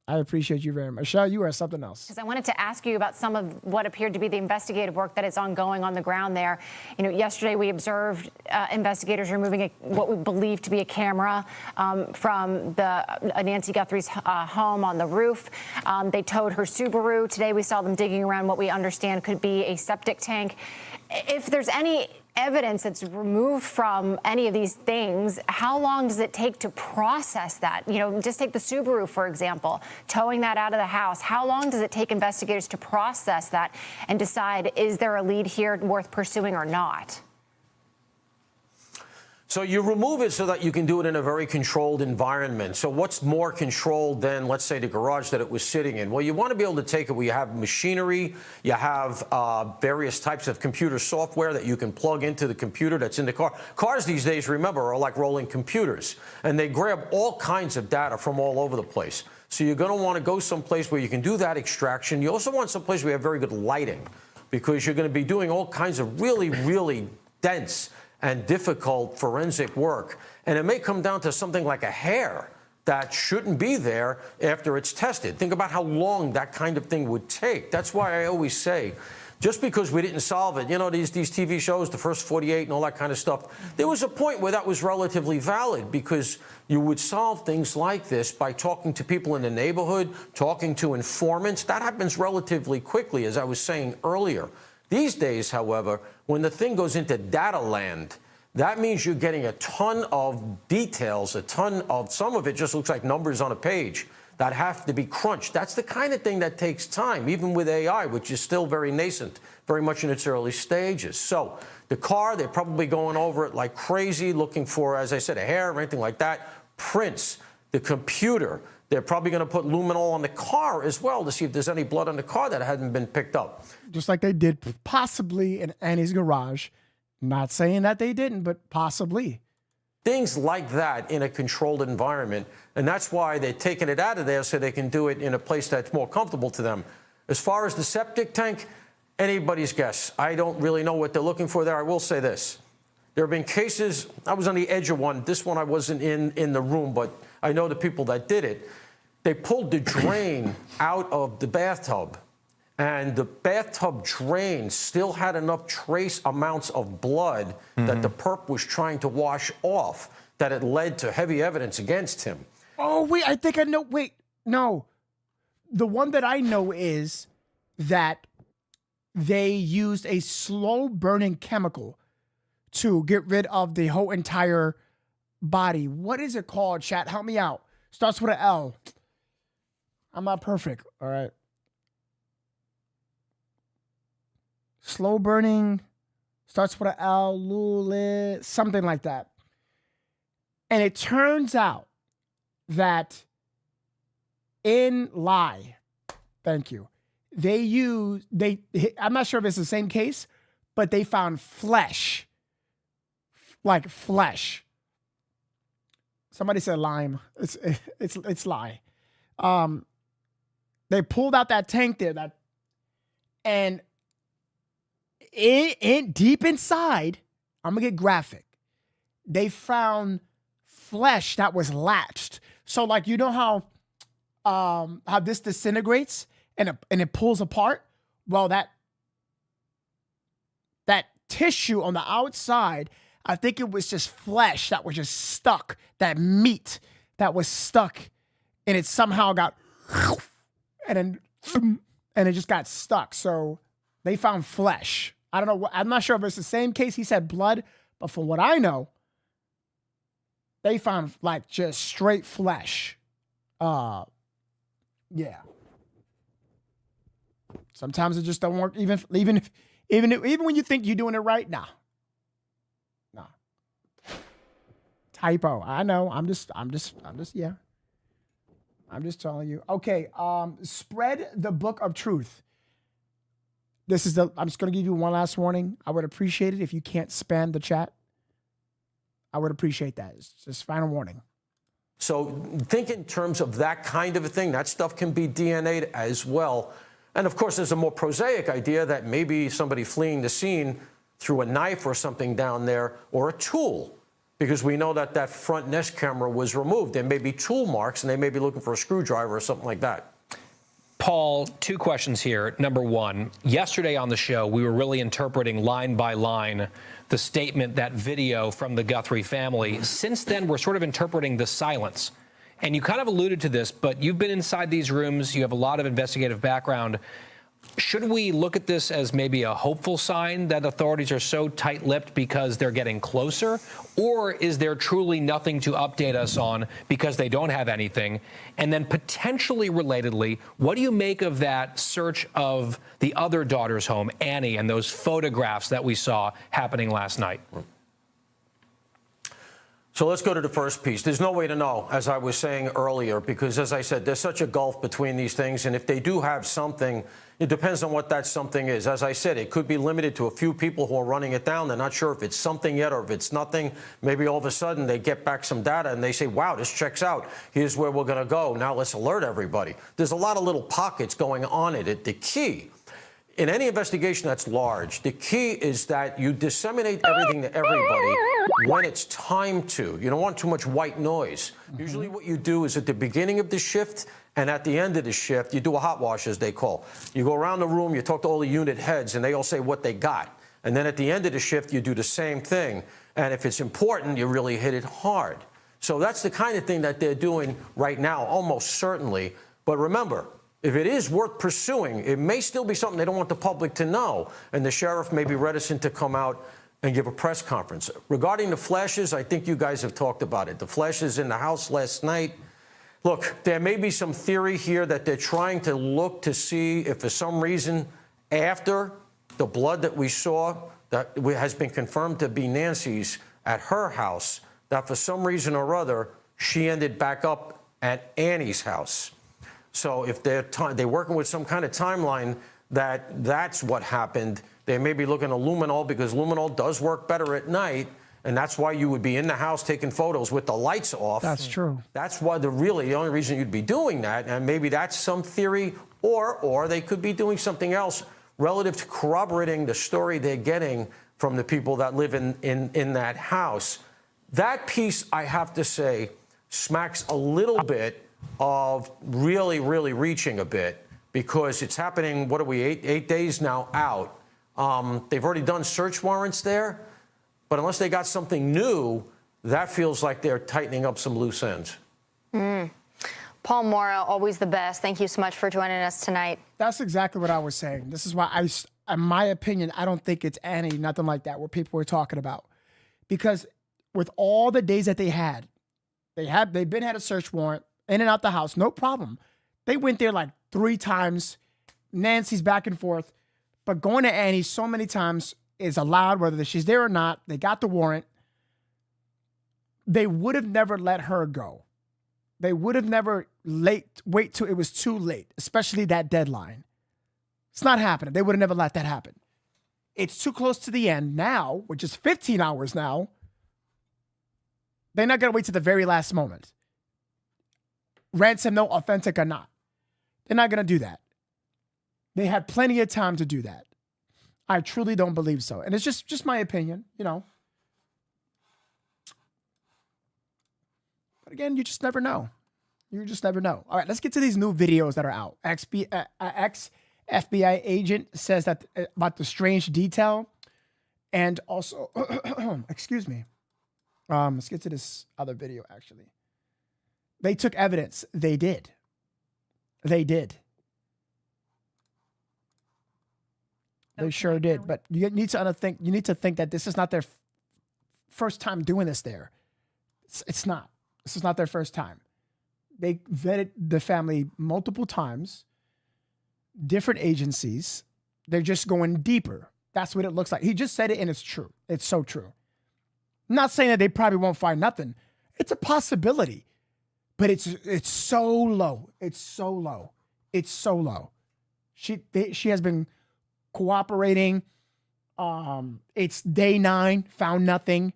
I appreciate you very much. Michelle, you are something else. Because I wanted to ask you about some of what appeared to be the investigative work that is ongoing on the ground there. You know, yesterday we observed investigators removing what we believe to be a camera from Nancy Guthrie's home on the roof. They towed her Subaru. Today we saw them digging around what we understand could be a septic tank. If there's any evidence that's removed from any of these things, how long does it take to process that? You know, just take the Subaru, for example, towing that out of the house. How long does it take investigators to process that and decide, is there a lead here worth pursuing or not? So you remove it so that you can do it in a very controlled environment. So what's more controlled than, let's say, the garage that it was sitting in? Well, you want to be able to take it where you have machinery, you have various types of computer software that you can plug into the computer that's in the car. Cars these days, remember, are like rolling computers, and they grab all kinds of data from all over the place. So you're going to want to go someplace where you can do that extraction. You also want someplace where you have very good lighting, because you're going to be doing all kinds of really, really dense and difficult forensic work. And it may come down to something like a hair that shouldn't be there after it's tested. Think about how long that kind of thing would take. That's why I always say, just because we didn't solve it, you know, these TV shows, the first 48 and all that kind of stuff, there was a point where that was relatively valid, because you would solve things like this by talking to people in the neighborhood, talking to informants. That happens relatively quickly, as I was saying earlier. These days, however, when the thing goes into data land, that means you're getting a ton of details, a ton of, some of it just looks like numbers on a page that have to be crunched. That's the kind of thing that takes time, even with AI, which is still very nascent, very much in its early stages. So the car, they're probably going over it like crazy, looking for, as I said, a hair or anything like that. Prints, the computer, they're probably going to put luminol on the car as well to see if there's any blood on the car that hadn't been picked up. Just like they did possibly in Annie's garage. Not saying that they didn't, but possibly. Things like that in a controlled environment. And that's why they're taking it out of there so they can do it in a place that's more comfortable to them. As far as the septic tank, anybody's guess. I don't really know what they're looking for there. I will say this. There have been cases, I was on the edge of one. This one I wasn't in the room, but I know the people that did it. They pulled the drain out of the bathtub, and the bathtub drain still had enough trace amounts of blood that the perp was trying to wash off, that it led to heavy evidence against him. Oh, wait, I think I know. Wait, no. The one that I know is that they used a slow-burning chemical to get rid of the whole entire body. What is it called, chat? Help me out. Starts with an L. I'm not perfect, all right? Slow burning, starts with an L, something like that. And it turns out that in Lye, thank you, I'm not sure if it's the same case, but they found flesh, like flesh. Somebody said lime. It's Lye. They pulled out that tank there, and in deep inside, I'm gonna get graphic. They found flesh that was latched. So, like, you know how this disintegrates and it pulls apart. Well, that tissue on the outside, I think it was just flesh that was just stuck. That meat that was stuck, and it somehow got. And it just got stuck. So they found flesh. I don't know. I'm not sure if it's the same case. He said blood, but from what I know, they found like just straight flesh. Yeah. Sometimes it just don't work. Even when you think you're doing it right, nah. Typo. I know. I'm just yeah. I'm just telling you. Okay, spread the book of truth. I'm just going to give you one last warning. I would appreciate it if you can't spam the chat. I would appreciate that. It's just final warning. So think in terms of that kind of a thing. That stuff can be DNA'd as well. And of course, there's a more prosaic idea that maybe somebody fleeing the scene threw a knife or something down there, or a tool, because we know that front Nest camera was removed. There may be tool marks, and they may be looking for a screwdriver or something like that. Paul, two questions here. Number one, yesterday on the show, we were really interpreting line by line the statement, that video from the Guthrie family. Since then, we're sort of interpreting the silence. And you kind of alluded to this, but you've been inside these rooms. You have a lot of investigative background. Should we look at this as maybe a hopeful sign that authorities are so tight-lipped because they're getting closer? Or is there truly nothing to update us on because they don't have anything? And then potentially relatedly, what do you make of that search of the other daughter's home, Annie, and those photographs that we saw happening last night? So let's go to the first piece. There's no way to know, as I was saying earlier, because as I said, there's such a gulf between these things. And if they do have something, it depends on what that something is. As I said, it could be limited to a few people who are running it down. They're not sure if it's something yet or if it's nothing. Maybe all of a sudden they get back some data and they say, wow, this checks out. Here's where we're going to go. Now let's alert everybody. There's a lot of little pockets going on in it. The key in any investigation that's large, the key is that you disseminate everything to everybody when it's time to. You don't want too much white noise. Usually what you do is at the beginning of the shift and at the end of the shift, you do a hot wash, as they call. You go around the room, you talk to all the unit heads, and they all say what they got. And then at the end of the shift, you do the same thing. And if it's important, you really hit it hard. So that's the kind of thing that they're doing right now, almost certainly. But remember, if it is worth pursuing, it may still be something they don't want the public to know. And the sheriff may be reticent to come out and give a press conference. Regarding the flashes, I think you guys have talked about it. The flashes in the house last night. Look, there may be some theory here that they're trying to look to see if for some reason after the blood that we saw that has been confirmed to be Nancy's at her house, that for some reason or other, she ended back up at Annie's house. So if they're working with some kind of timeline that's what happened, they may be looking at luminol because luminol does work better at night, and that's why you would be in the house taking photos with the lights off. That's true. That's why the only reason you'd be doing that, and maybe that's some theory, or they could be doing something else relative to corroborating the story they're getting from the people that live in that house. That piece, I have to say, smacks a little bit of really, really reaching a bit, because it's happening, what are we, eight days now out. They've already done search warrants there, but unless they got something new, that feels like they're tightening up some loose ends. Paul Maura, always the best. Thank you so much for joining us tonight. That's exactly what I was saying. This is why in my opinion, I don't think it's Annie, nothing like that, what people were talking about. Because with all the days that they've had a search warrant, in and out the house, no problem. They went there like 3 times. Nancy's back and forth. But going to Annie so many times is allowed, whether she's there or not. They got the warrant. They would have never let her go. They would have never wait till it was too late, especially that deadline. It's not happening. They would have never let that happen. It's too close to the end now, which is 15 hours now. They're not going to wait to the very last moment. Ransom, no, authentic or not. They're not going to do that. They had plenty of time to do that. I truly don't believe so. And it's just my opinion, you know. But again, you just never know. You just never know. All right, let's get to these new videos that are out. Ex-FBI agent says that about the strange detail. And also, excuse me. Let's get to this other video, actually. They took evidence. They did. They did. They sure did. But you need to think that this is not their first time doing this there. It's not. This is not their first time. They vetted the family multiple times, different agencies. They're just going deeper. That's what it looks like. He just said it, and it's true. It's so true. I'm not saying that they probably won't find nothing. It's a possibility. But it's so low. It's so low. It's so low. She has been cooperating. It's day 9, found nothing.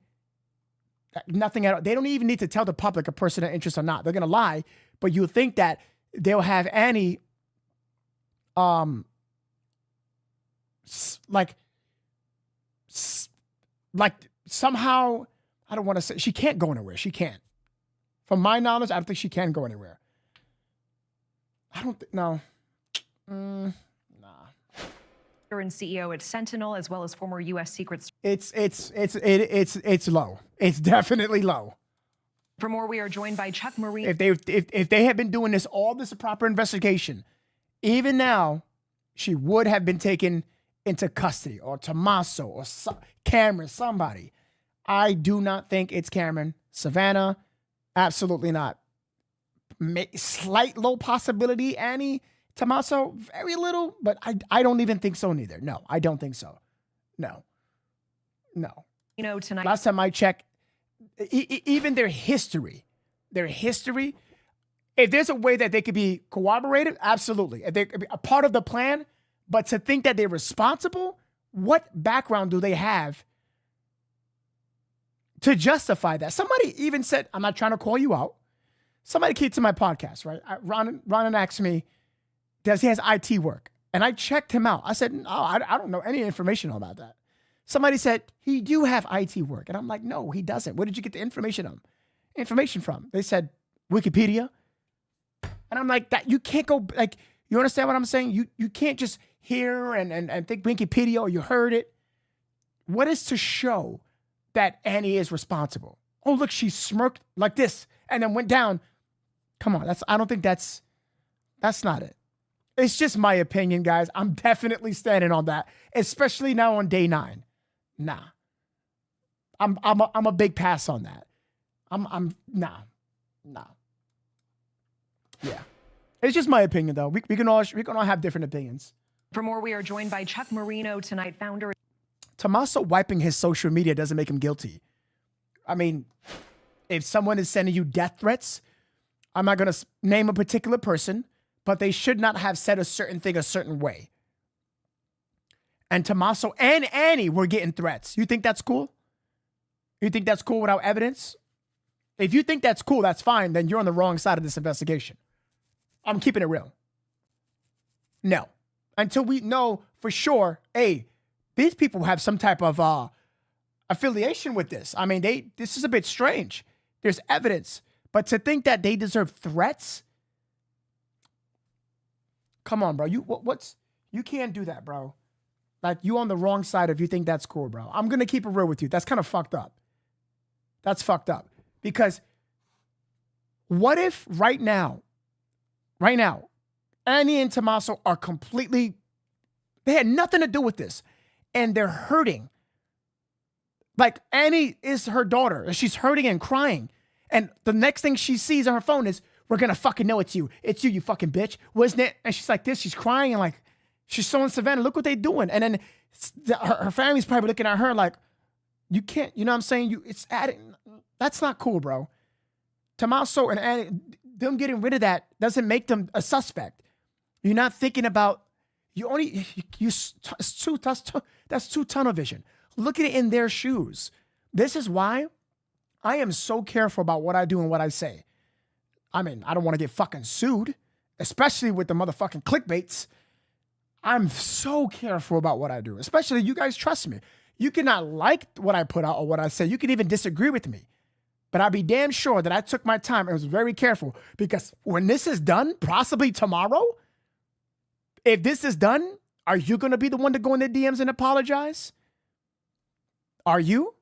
Nothing at all. They don't even need to tell the public a person of interest or not. They're gonna lie, but you think that they'll have Annie, like somehow, I don't want to say she can't go anywhere. She can't. From my knowledge, I don't think she can go anywhere. I don't think, no. And CEO at Sentinel, as well as former U.S. Secret. It's low. It's definitely low. For more, we are joined by Chuck Marine. If they had been doing this proper investigation, even now, she would have been taken into custody, or Tommaso, or Cameron, somebody. I do not think it's Cameron. Savannah, absolutely not. Slight low possibility, Annie. Tommaso, very little, but I don't even think so neither. No, I don't think so. No. You know, tonight. Last time I checked, even their history, if there's a way that they could be corroborated, absolutely. If they could be a part of the plan, but to think that they're responsible, what background do they have to justify that? Somebody even said, I'm not trying to call you out. Somebody came to my podcast, right? Ron asked me, does he has IT work? And I checked him out. I said, no, I don't know any information about that. Somebody said, he do have IT work. And I'm like, no, he doesn't. Where did you get the information from? They said, Wikipedia. And I'm like, that you can't go, like, you understand what I'm saying? You can't just hear and think Wikipedia or you heard it. What is to show that Annie is responsible? Oh, look, she smirked like this and then went down. Come on, I don't think that's not it. It's just my opinion, guys. I'm definitely standing on that, especially now on day 9. Nah. I'm a big pass on that. Nah. Yeah. It's just my opinion, though. We can all have different opinions. For more, we are joined by Chuck Marino tonight, founder. Tommaso wiping his social media doesn't make him guilty. I mean, if someone is sending you death threats, I'm not going to name a particular person, but they should not have said a certain thing a certain way. And Tommaso and Annie were getting threats. You think that's cool? You think that's cool without evidence? If you think that's cool, that's fine. Then you're on the wrong side of this investigation. I'm keeping it real. No. Until we know for sure, hey, these people have some type of affiliation with this. I mean, this is a bit strange. There's evidence. But to think that they deserve threats? Come on, bro. You can't do that, bro. Like, you on the wrong side if you think that's cool, bro. I'm going to keep it real with you. That's kind of fucked up. That's fucked up. Because what if right now, Annie and Tommaso are they had nothing to do with this, and they're hurting. Like, Annie is her daughter, and she's hurting and crying. And the next thing she sees on her phone is, we're going to fucking know it's you. It's you, you fucking bitch. Wasn't it? And she's like this. She's crying and like, she's showing Savannah, look what they're doing. And then her family's probably looking at her like, you can't, you know what I'm saying? It's adding. That's not cool, bro. Tommaso and Annie, them getting rid of that doesn't make them a suspect. You're not thinking about, that's too tunnel vision. Look at it in their shoes. This is why I am so careful about what I do and what I say. I mean, I don't want to get fucking sued, especially with the motherfucking clickbaits. I'm so careful about what I do, especially you guys trust me. You cannot like what I put out or what I say. You can even disagree with me. But I'll be damn sure that I took my time and was very careful, because when this is done, possibly tomorrow, if this is done, are you going to be the one to go in the DMs and apologize? Are you?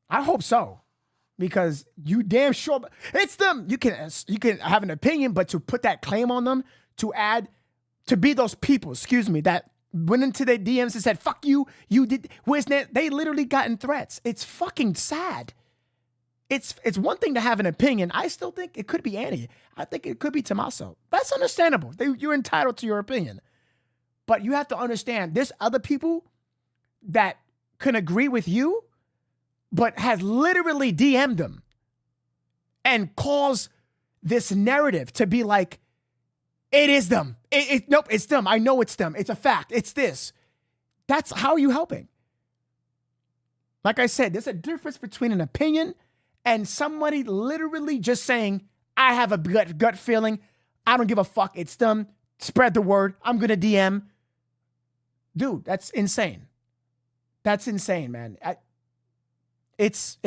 I hope so. Because you damn sure it's them. You can have an opinion, but to put that claim on them, to be those people, that went into their DMs and said, fuck you, you did, where's that? They literally gotten threats. It's fucking sad. It's one thing to have an opinion. I still think it could be Annie. I think it could be Tommaso. That's understandable. You're entitled to your opinion. But you have to understand, there's other people that can agree with you, but has literally DM'd them and caused this narrative to be like, it is them. Nope, it's them. I know it's them. It's a fact. It's this. That's how you helping. Like I said, there's a difference between an opinion and somebody literally just saying, I have a gut feeling. I don't give a fuck. It's them. Spread the word. I'm going to DM. Dude, that's insane. That's insane, man. It's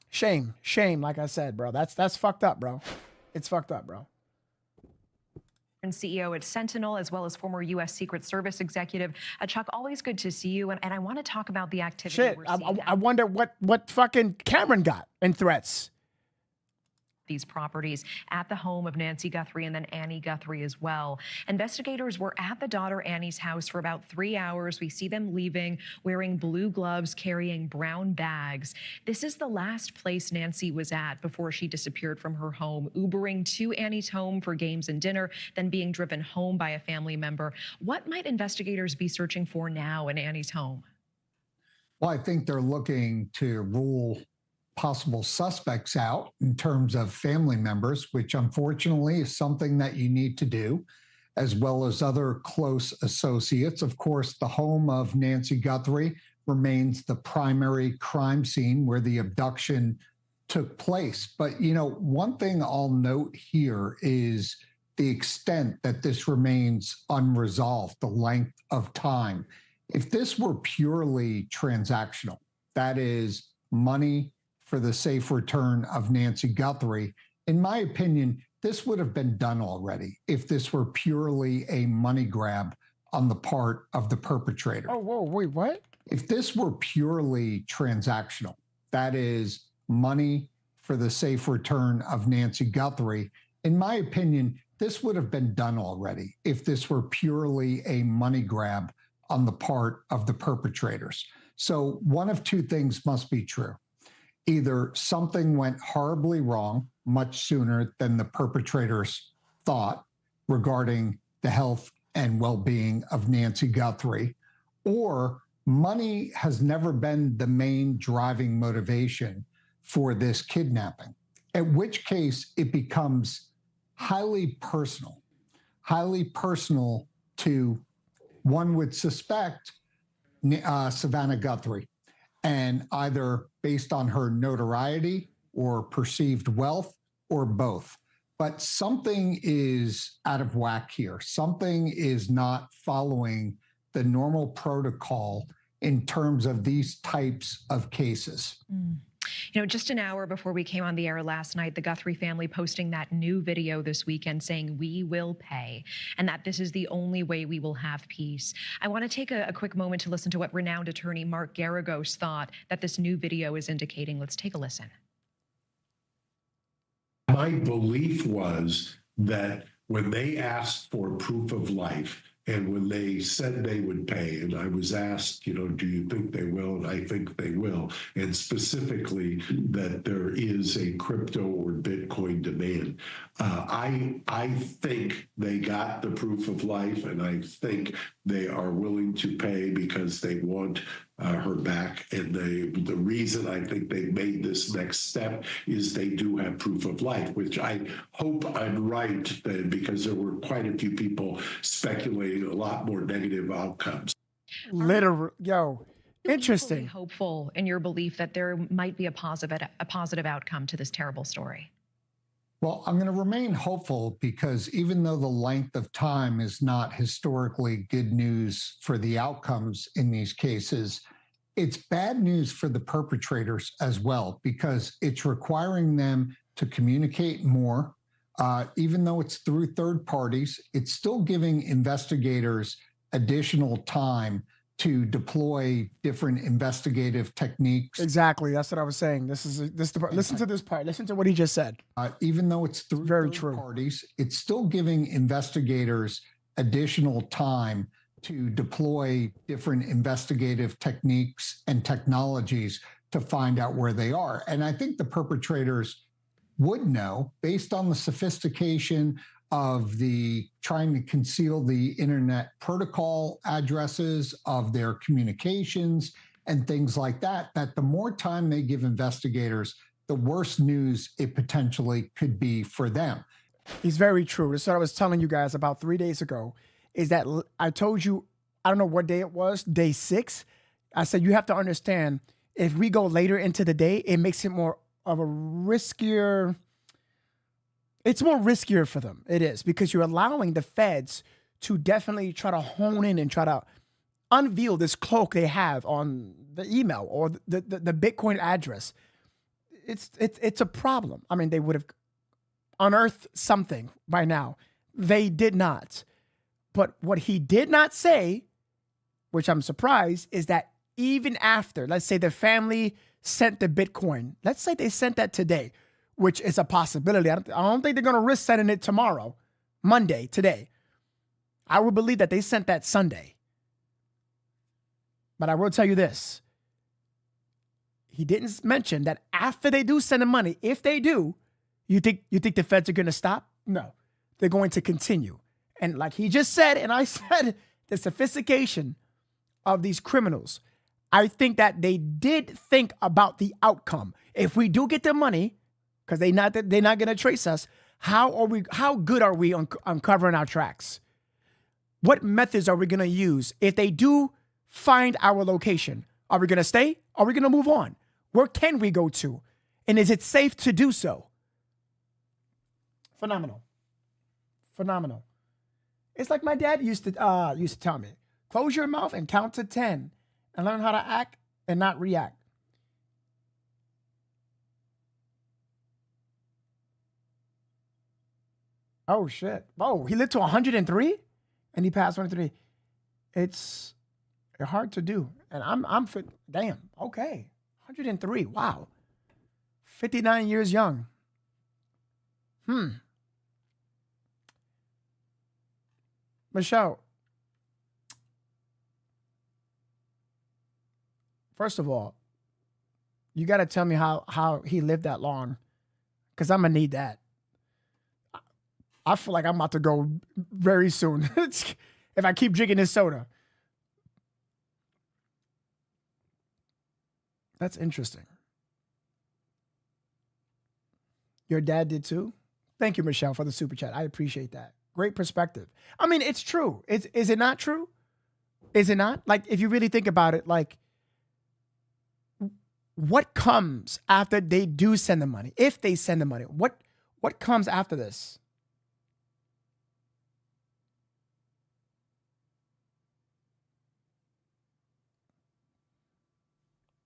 shame, like I said, bro. That's fucked up, bro. It's fucked up, bro. And CEO at Sentinel, as well as former U.S. Secret Service executive. Chuck, always good to see you. And I want to talk about the activity we're seeing. I wonder what fucking Cameron got in threats. These properties at the home of Nancy Guthrie and then Annie Guthrie as well. Investigators were at the daughter Annie's house for about 3 hours. We see them leaving, wearing blue gloves, carrying brown bags. This is the last place Nancy was at before she disappeared from her home, Ubering to Annie's home for games and dinner, then being driven home by a family member. What might investigators be searching for now in Annie's home? Well, I think they're looking to rule possible suspects out in terms of family members, which unfortunately is something that you need to do, as well as other close associates. Of course, the home of Nancy Guthrie remains the primary crime scene where the abduction took place. But, one thing I'll note here is the extent that this remains unresolved, the length of time. If this were purely transactional, that is money for the safe return of Nancy Guthrie, in my opinion, this would have been done already if this were purely a money grab on the part of the perpetrator. Oh, whoa, wait, what? If this were purely transactional, that is money for the safe return of Nancy Guthrie, in my opinion, this would have been done already if this were purely a money grab on the part of the perpetrators. So one of two things must be true. Either something went horribly wrong much sooner than the perpetrators thought regarding the health and well-being of Nancy Guthrie, or money has never been the main driving motivation for this kidnapping, at which case it becomes highly personal to, one would suspect, Savannah Guthrie, and either based on her notoriety or perceived wealth or both. But something is out of whack here. Something is not following the normal protocol in terms of these types of cases. Just an hour before we came on the air last night, the Guthrie family posting that new video this weekend saying, "We will pay," and that this is the only way we will have peace. I want to take a quick moment to listen to what renowned attorney Mark Garagos thought that this new video is indicating. Let's take a listen. My belief was that when they asked for proof of life, and when they said they would pay, and I was asked, do you think they will? And I think they will. And specifically that there is a crypto or Bitcoin demand. I think they got the proof of life, and I think they are willing to pay because they want her back. And the reason I think they made this next step is they do have proof of life, which I hope I'm right, because there were quite a few people speculating a lot more negative outcomes. Interesting. Hopeful in your belief that there might be a positive outcome to this terrible story. Well, I'm going to remain hopeful because even though the length of time is not historically good news for the outcomes in these cases, it's bad news for the perpetrators as well, because it's requiring them to communicate more. Even though it's through third parties, it's still giving investigators additional time to deploy different investigative techniques. Exactly. That's what I was saying. Listen to this part. Listen to what he just said. Even though it's through third parties, it's still giving investigators additional time to deploy different investigative techniques and technologies to find out where they are. And I think the perpetrators would know, based on the sophistication of the trying to conceal the internet protocol addresses of their communications and things like that, that the more time they give investigators, the worse news it potentially could be for them. It's very true. This is what I was telling you guys about 3 days ago, is that I told you, I don't know what day it was, day 6. I said, you have to understand, if we go later into the day, it makes it more of a riskier. It's more riskier for them. It is, because you're allowing the feds to definitely try to hone in and try to unveil this cloak they have on the email or the Bitcoin address. It's a problem. I mean, they would have unearthed something by now. They did not. But what he did not say, which I'm surprised, is that even after, let's say the family sent the Bitcoin, let's say they sent that today, which is a possibility. I don't think they're going to risk sending it tomorrow, Monday, today. I would believe that they sent that Sunday. But I will tell you this. He didn't mention that after they do send the money, if they do, you think the feds are going to stop? No, they're going to continue. And like he just said, and I said, the sophistication of these criminals, I think that they did think about the outcome. If we do get the money, because they're not going to trace us, how good are we on covering our tracks? What methods are we going to use? If they do find our location, are we going to stay? Are we going to move on? Where can we go to? And is it safe to do so? Phenomenal. It's like my dad used to tell me, close your mouth and count to 10 and learn how to act and not react. Oh, shit. Oh, he lived to 103 and he passed 103. It's hard to do. And I'm fit. Damn. Okay. 103. Wow. 59 years young. Michelle, first of all, you got to tell me how he lived that long, because I'm going to need that. I feel like I'm about to go very soon if I keep drinking this soda. That's interesting. Your dad did too? Thank you, Michelle, for the super chat. I appreciate that. Great perspective. I mean, it's true. Is it not true? Is it not? Like, if you really think about it, like, what comes after they do send the money? If they send the money, what comes after this?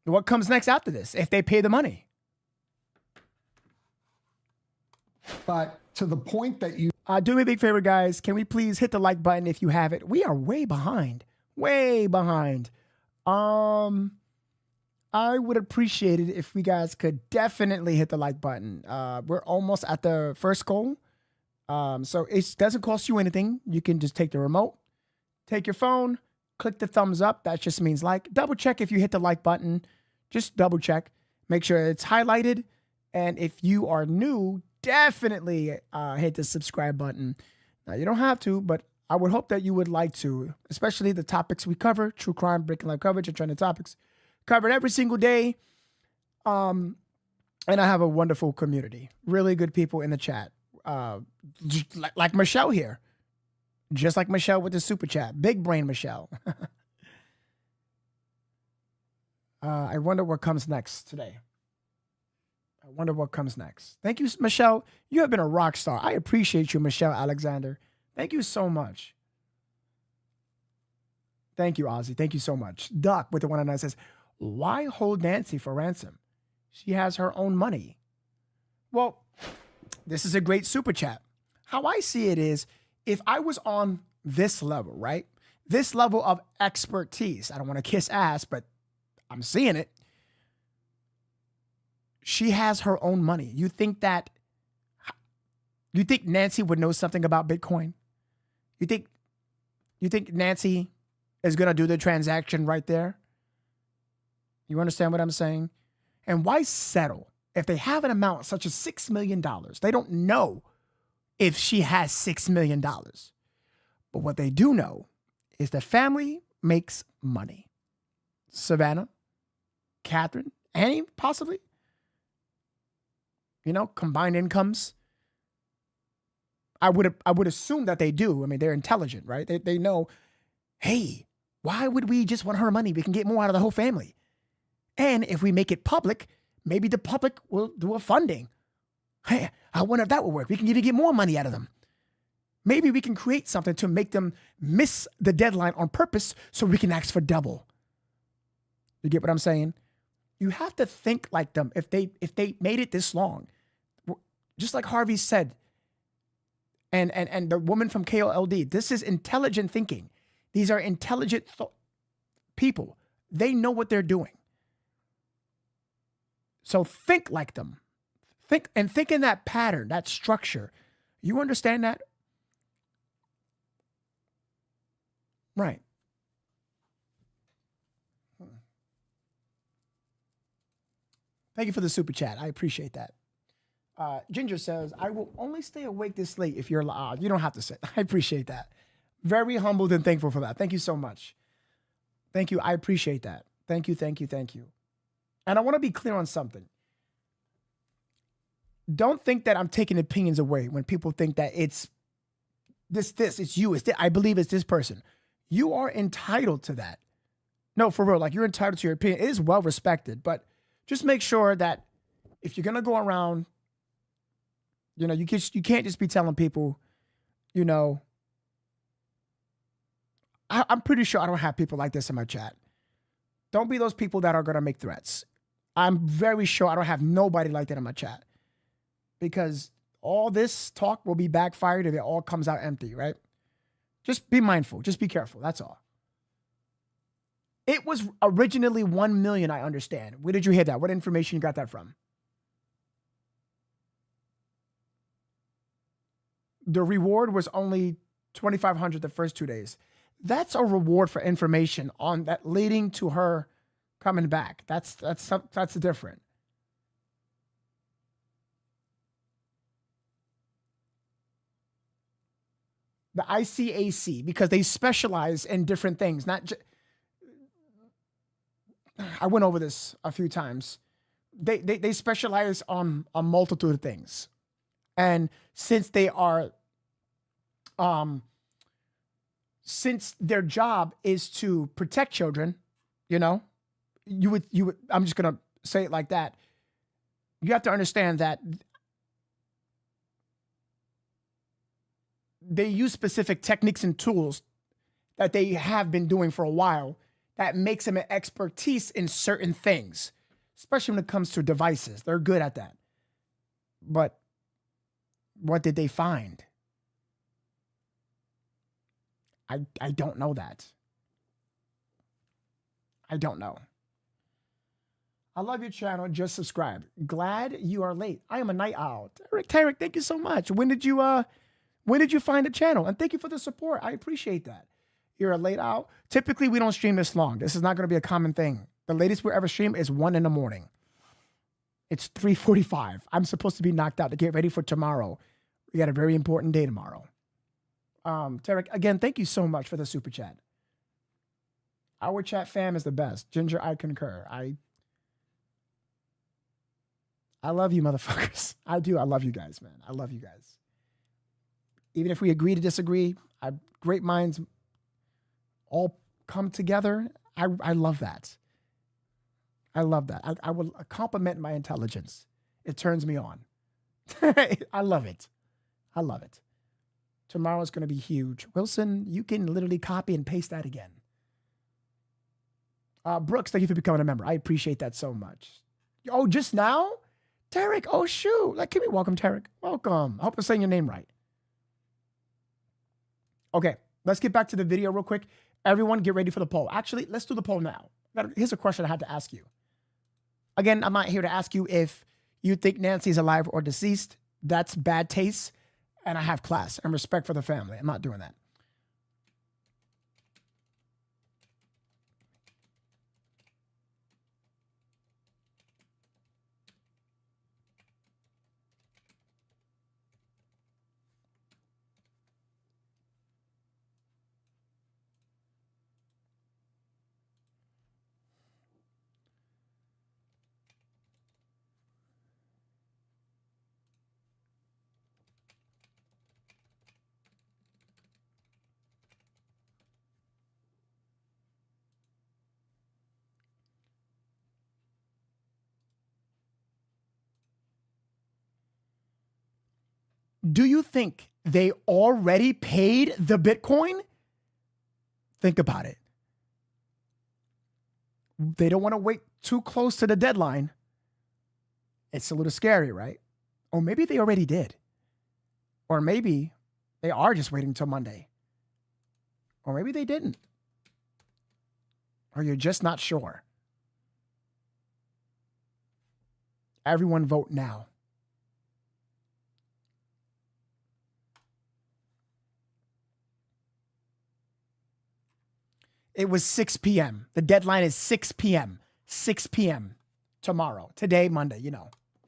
What comes next after this if they pay the money? But to the point that you... do me a big favor, guys. Can we please hit the like button if you have it? We are way behind. Way behind. I would appreciate it if we guys could definitely hit the like button. We're almost at the first goal. So it doesn't cost you anything. You can just take the remote, take your phone, click the thumbs up. That just means like. Double check if you hit the like button. Just double check. Make sure it's highlighted. And if you are new, definitely hit the subscribe button. Now, you don't have to, but I would hope that you would like to, especially the topics we cover, true crime, breaking life coverage, and trending topics. Covered every single day. And I have a wonderful community. Really good people in the chat. Like Michelle here. Just like Michelle with the super chat. Big brain Michelle. I wonder what comes next today. I wonder what comes next. Thank you, Michelle. You have been a rock star. I appreciate you, Michelle Alexander. Thank you so much. Thank you, Ozzy. Thank you so much. Duck with the 109 says, why hold Nancy for ransom? She has her own money. Well, this is a great super chat. How I see it is, if I was on this level, right? This level of expertise, I don't want to kiss ass, but I'm seeing it. She has her own money. You think Nancy would know something about Bitcoin? You think Nancy is going to do the transaction right there? You understand what I'm saying? And why settle if they have an amount such as $6 million? They don't know if she has $6 million. But what they do know is the family makes money. Savannah, Catherine, Annie, possibly. You know, combined incomes. I would assume that they do. I mean, they're intelligent, right? They know, hey, why would we just want her money? We can get more out of the whole family. And if we make it public, maybe the public will do a funding. Hey, I wonder if that will work. We can even get more money out of them. Maybe we can create something to make them miss the deadline on purpose so we can ask for double. You get what I'm saying? You have to think like them if they made it this long. Just like Harvey said, and the woman from KOLD, this is intelligent thinking. These are intelligent people. They know what they're doing. So think like them. Think in that pattern, that structure. You understand that? Right. Thank you for the super chat. I appreciate that. Ginger says, I will only stay awake this late if you're allowed. You don't have to sit. I appreciate that. Very humbled and thankful for that. Thank you so much. Thank you. I appreciate that. Thank you, thank you, thank you. And I want to be clear on something. Don't think that I'm taking opinions away when people think that it's it's you, I believe it's this person. You are entitled to that. No, for real, like you're entitled to your opinion. It is well respected, but just make sure that if you're gonna go around, you can't just be telling people, I'm pretty sure I don't have people like this in my chat. Don't be those people that are gonna make threats. I'm very sure I don't have nobody like that in my chat. Because all this talk will be backfired if it all comes out empty, right? Just be mindful. Just be careful. That's all. It was originally 1 million, I understand. Where did you hear that? What information you got that from? The reward was only $2,500 the first 2 days. That's a reward for information on that leading to her coming back. That's different. The ICAC, because they specialize in different things. I went over this a few times. They specialize on a multitude of things. And since they are, since their job is to protect children, you would, I'm just going to say it like that. You have to understand that they use specific techniques and tools that they have been doing for a while that makes them an expertise in certain things, especially when it comes to devices. They're good at that. But what did they find? I don't know that. I don't know. I love your channel. Just subscribe. Glad you are late. I am a night owl. Tarek, thank you so much. When did you find the channel? And thank you for the support. I appreciate that. You're a late owl. Typically, we don't stream this long. This is not going to be a common thing. The latest we ever stream is 1 a.m. It's 3:45. I'm supposed to be knocked out to get ready for tomorrow. We got a very important day tomorrow. Tarek, again, thank you so much for the super chat. Our chat fam is the best. Ginger, I concur. I love you, motherfuckers. I do. I love you guys, man. I love you guys. Even if we agree to disagree, great minds all come together. I love that. I love that. I will compliment my intelligence. It turns me on. I love it. I love it. Tomorrow's going to be huge. Wilson, you can literally copy and paste that again. Brooks, thank you for becoming a member. I appreciate that so much. Oh, just now? Tarek, oh, shoot. Give me welcome, Tarek. Welcome. I hope I'm saying your name right. Okay, let's get back to the video real quick. Everyone get ready for the poll. Actually, let's do the poll now. Here's a question I had to ask you. Again, I'm not here to ask you if you think Nancy's alive or deceased. That's bad taste. And I have class and respect for the family. I'm not doing that. Do you think they already paid the Bitcoin? Think about it. They don't want to wait too close to the deadline. It's a little scary, right? Or maybe they already did. Or maybe they are just waiting till Monday. Or maybe they didn't. Or you're just not sure. Everyone vote now. It was 6 p.m. The deadline is 6 p.m. 6 p.m. tomorrow. Today, Monday, You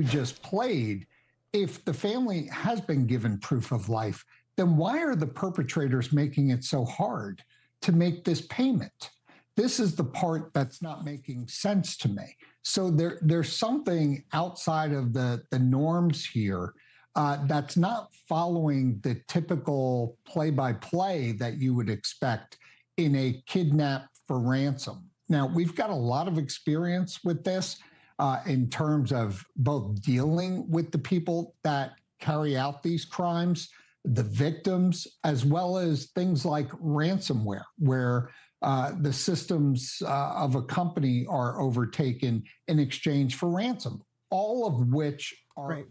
just played. If the family has been given proof of life, then why are the perpetrators making it so hard to make this payment? This is the part that's not making sense to me. So there's something outside of the norms here that's not following the typical play-by-play that you would expect in a kidnap for ransom. Now, we've got a lot of experience with this in terms of both dealing with the people that carry out these crimes, the victims, as well as things like ransomware, where the systems of a company are overtaken in exchange for ransom, all of which are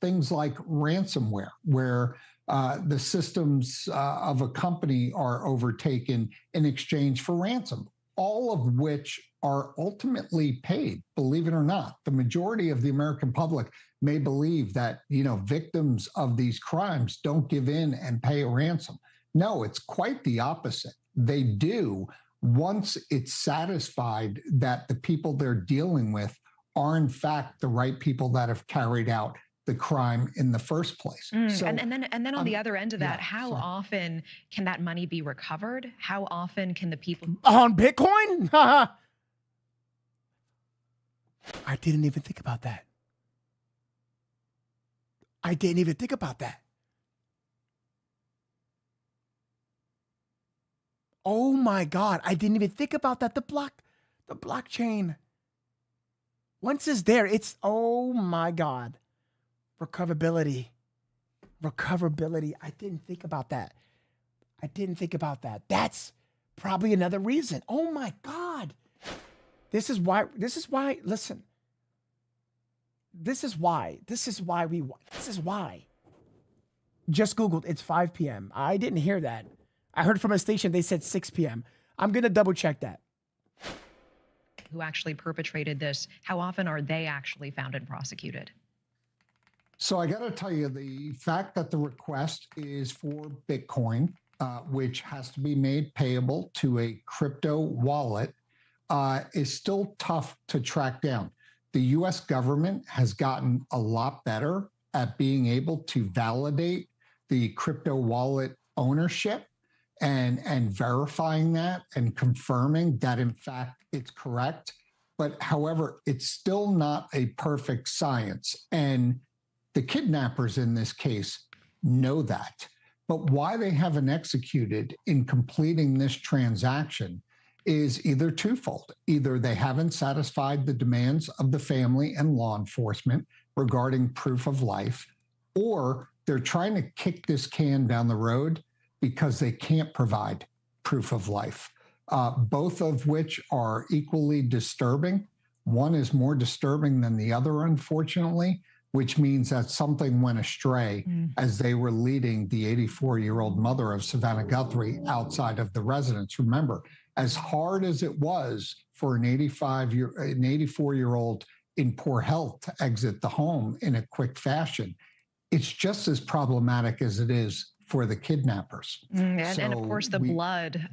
things like ransomware, where the systems of a company are overtaken in exchange for ransom, all of which are ultimately paid, believe it or not. The majority of the American public may believe that, victims of these crimes don't give in and pay a ransom. No, it's quite the opposite. They do once it's satisfied that the people they're dealing with are in fact the right people that have carried out the crime in the first place. So, and then on the other end of that, how often can that money be recovered? How often can the people on Bitcoin? I didn't even think about that. Oh my God, I didn't even think about that. The blockchain. Once it's there, it's, oh my God. Recoverability. I didn't think about that. That's probably another reason. Oh my God. This is why, listen. This is why. Just Googled, it's 5 p.m. I didn't hear that. I heard from a station, they said 6 p.m. I'm going to double check that. who actually perpetrated this, how often are they actually found and prosecuted? So I got to tell you, the fact that the request is for Bitcoin, which has to be made payable to a crypto wallet, is still tough to track down. The U.S. government has gotten a lot better at being able to validate the crypto wallet ownership and verifying that and confirming that, in fact, it's correct. But however, it's still not a perfect science. And the kidnappers in this case know that. But why they haven't executed in completing this transaction is either twofold. Either they haven't satisfied the demands of the family and law enforcement regarding proof of life, or they're trying to kick this can down the road because they can't provide proof of life, both of which are equally disturbing. One is more disturbing than the other, unfortunately, which means that something went astray as they were leading the 84-year-old mother of Savannah Guthrie outside of the residence. Remember, as hard as it was for an 84-year-old in poor health to exit the home in a quick fashion, it's just as problematic as it is for the kidnappers. And of course, the blood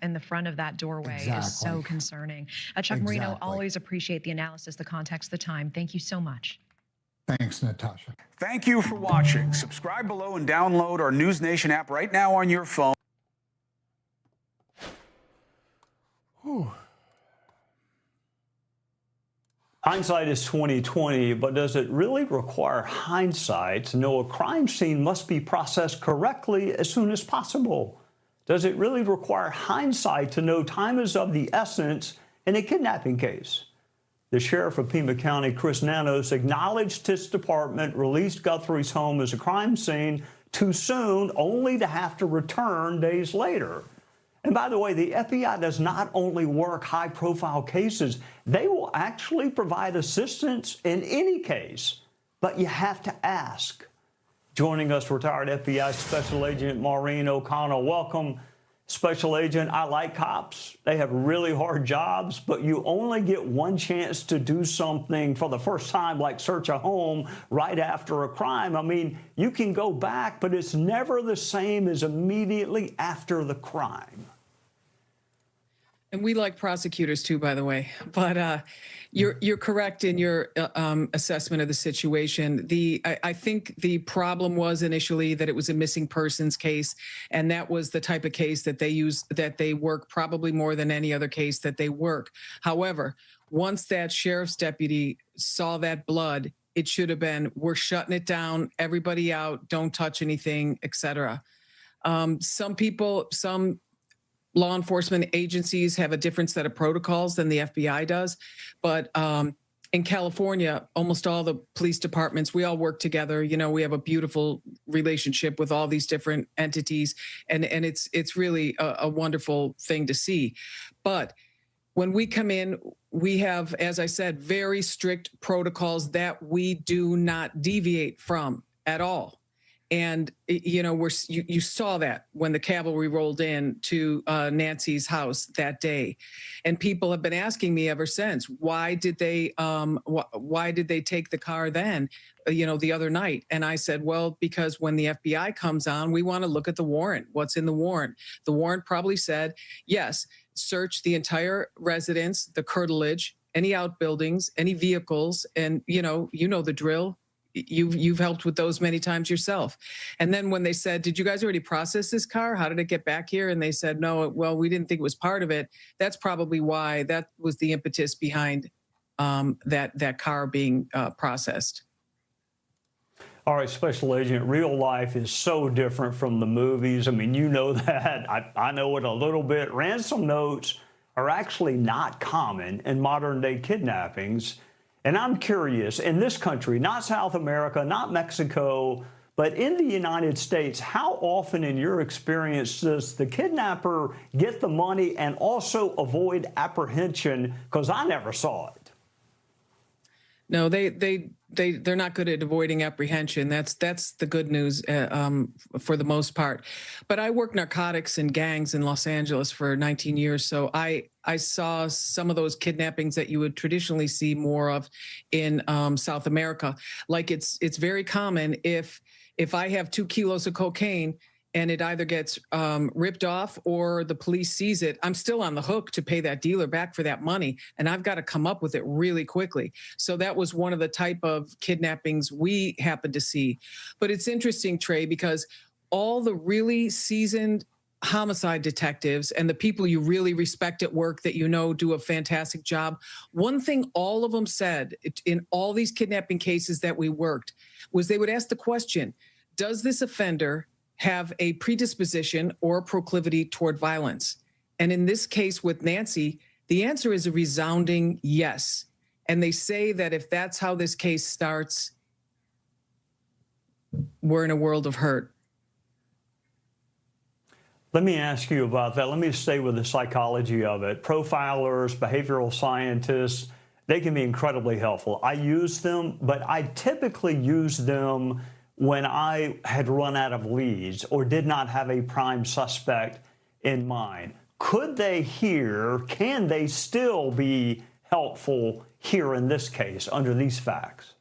in the front of that doorway is so concerning. Chuck Marino, always appreciate the analysis, the context, the time. Thank you so much. Thanks, Natasha. Thank you for watching. Subscribe below and download our News Nation app right now on your phone. Whew. Hindsight is 20/20, but does it really require hindsight to know a crime scene must be processed correctly as soon as possible? Does it really require hindsight to know time is of the essence in a kidnapping case? The sheriff of Pima County, Chris Nanos, acknowledged his department released Guthrie's home as a crime scene too soon, only to have to return days later. And by the way, the FBI does not only work high-profile cases, they will actually provide assistance in any case, but you have to ask. Joining us, retired FBI Special Agent Maureen O'Connell. Welcome, Special Agent. I like cops. They have really hard jobs, but you only get one chance to do something for the first time, like search a home right after a crime. I mean, you can go back, but it's never the same as immediately after the crime. And we like prosecutors too, by the way. But you're correct in your assessment of the situation. I think the problem was initially that it was a missing persons case, and that was the type of case that they work probably more than any other case that they work. However, once that sheriff's deputy saw that blood, it should have been, we're shutting it down, everybody out, don't touch anything, etc. Some law enforcement agencies have a different set of protocols than the FBI does. But in California, almost all the police departments, we all work together. You know, we have a beautiful relationship with all these different entities. And it's really a wonderful thing to see. But when we come in, we have, as I said, very strict protocols that we do not deviate from at all. And, you know, you saw that when the cavalry rolled in to Nancy's house that day. And people have been asking me ever since, why did they take the car then, you know, the other night? And I said, well, because when the FBI comes on, we want to look at the warrant. What's in the warrant? The warrant probably said, yes, search the entire residence, the curtilage, any outbuildings, any vehicles. And, you know the drill. You've helped with those many times yourself. And then when they said, did you guys already process this car? How did it get back here? And they said, no, well, we didn't think it was part of it. That's probably why that was the impetus behind that car being processed. All right, Special Agent, real life is so different from the movies. I mean, you know that. I know it a little bit. Ransom notes are actually not common in modern day kidnappings. And I'm curious, in this country, not South America, not Mexico, but in the United States, how often in your experience does the kidnapper get the money and also avoid apprehension? Because I never saw it. No, they're not good at avoiding apprehension. That's the good news for the most part. But I worked narcotics and gangs in Los Angeles for 19 years, so I saw some of those kidnappings that you would traditionally see more of in South America. Like it's very common if I have 2 kilos of cocaine and it either gets ripped off or the police sees it, I'm still on the hook to pay that dealer back for that money. And I've got to come up with it really quickly. So that was one of the type of kidnappings we happened to see. But it's interesting, Trey, because all the really seasoned homicide detectives and the people you really respect at work that you know do a fantastic job, one thing all of them said in all these kidnapping cases that we worked was they would ask the question, does this offender have a predisposition or proclivity toward violence? And in this case with Nancy, the answer is a resounding yes. And they say that if that's how this case starts, we're in a world of hurt. Let me ask you about that. Let me stay with the psychology of it. Profilers, behavioral scientists, they can be incredibly helpful. I use them, but I typically use them when I had run out of leads or did not have a prime suspect in mind. Can they still be helpful here in this case under these facts?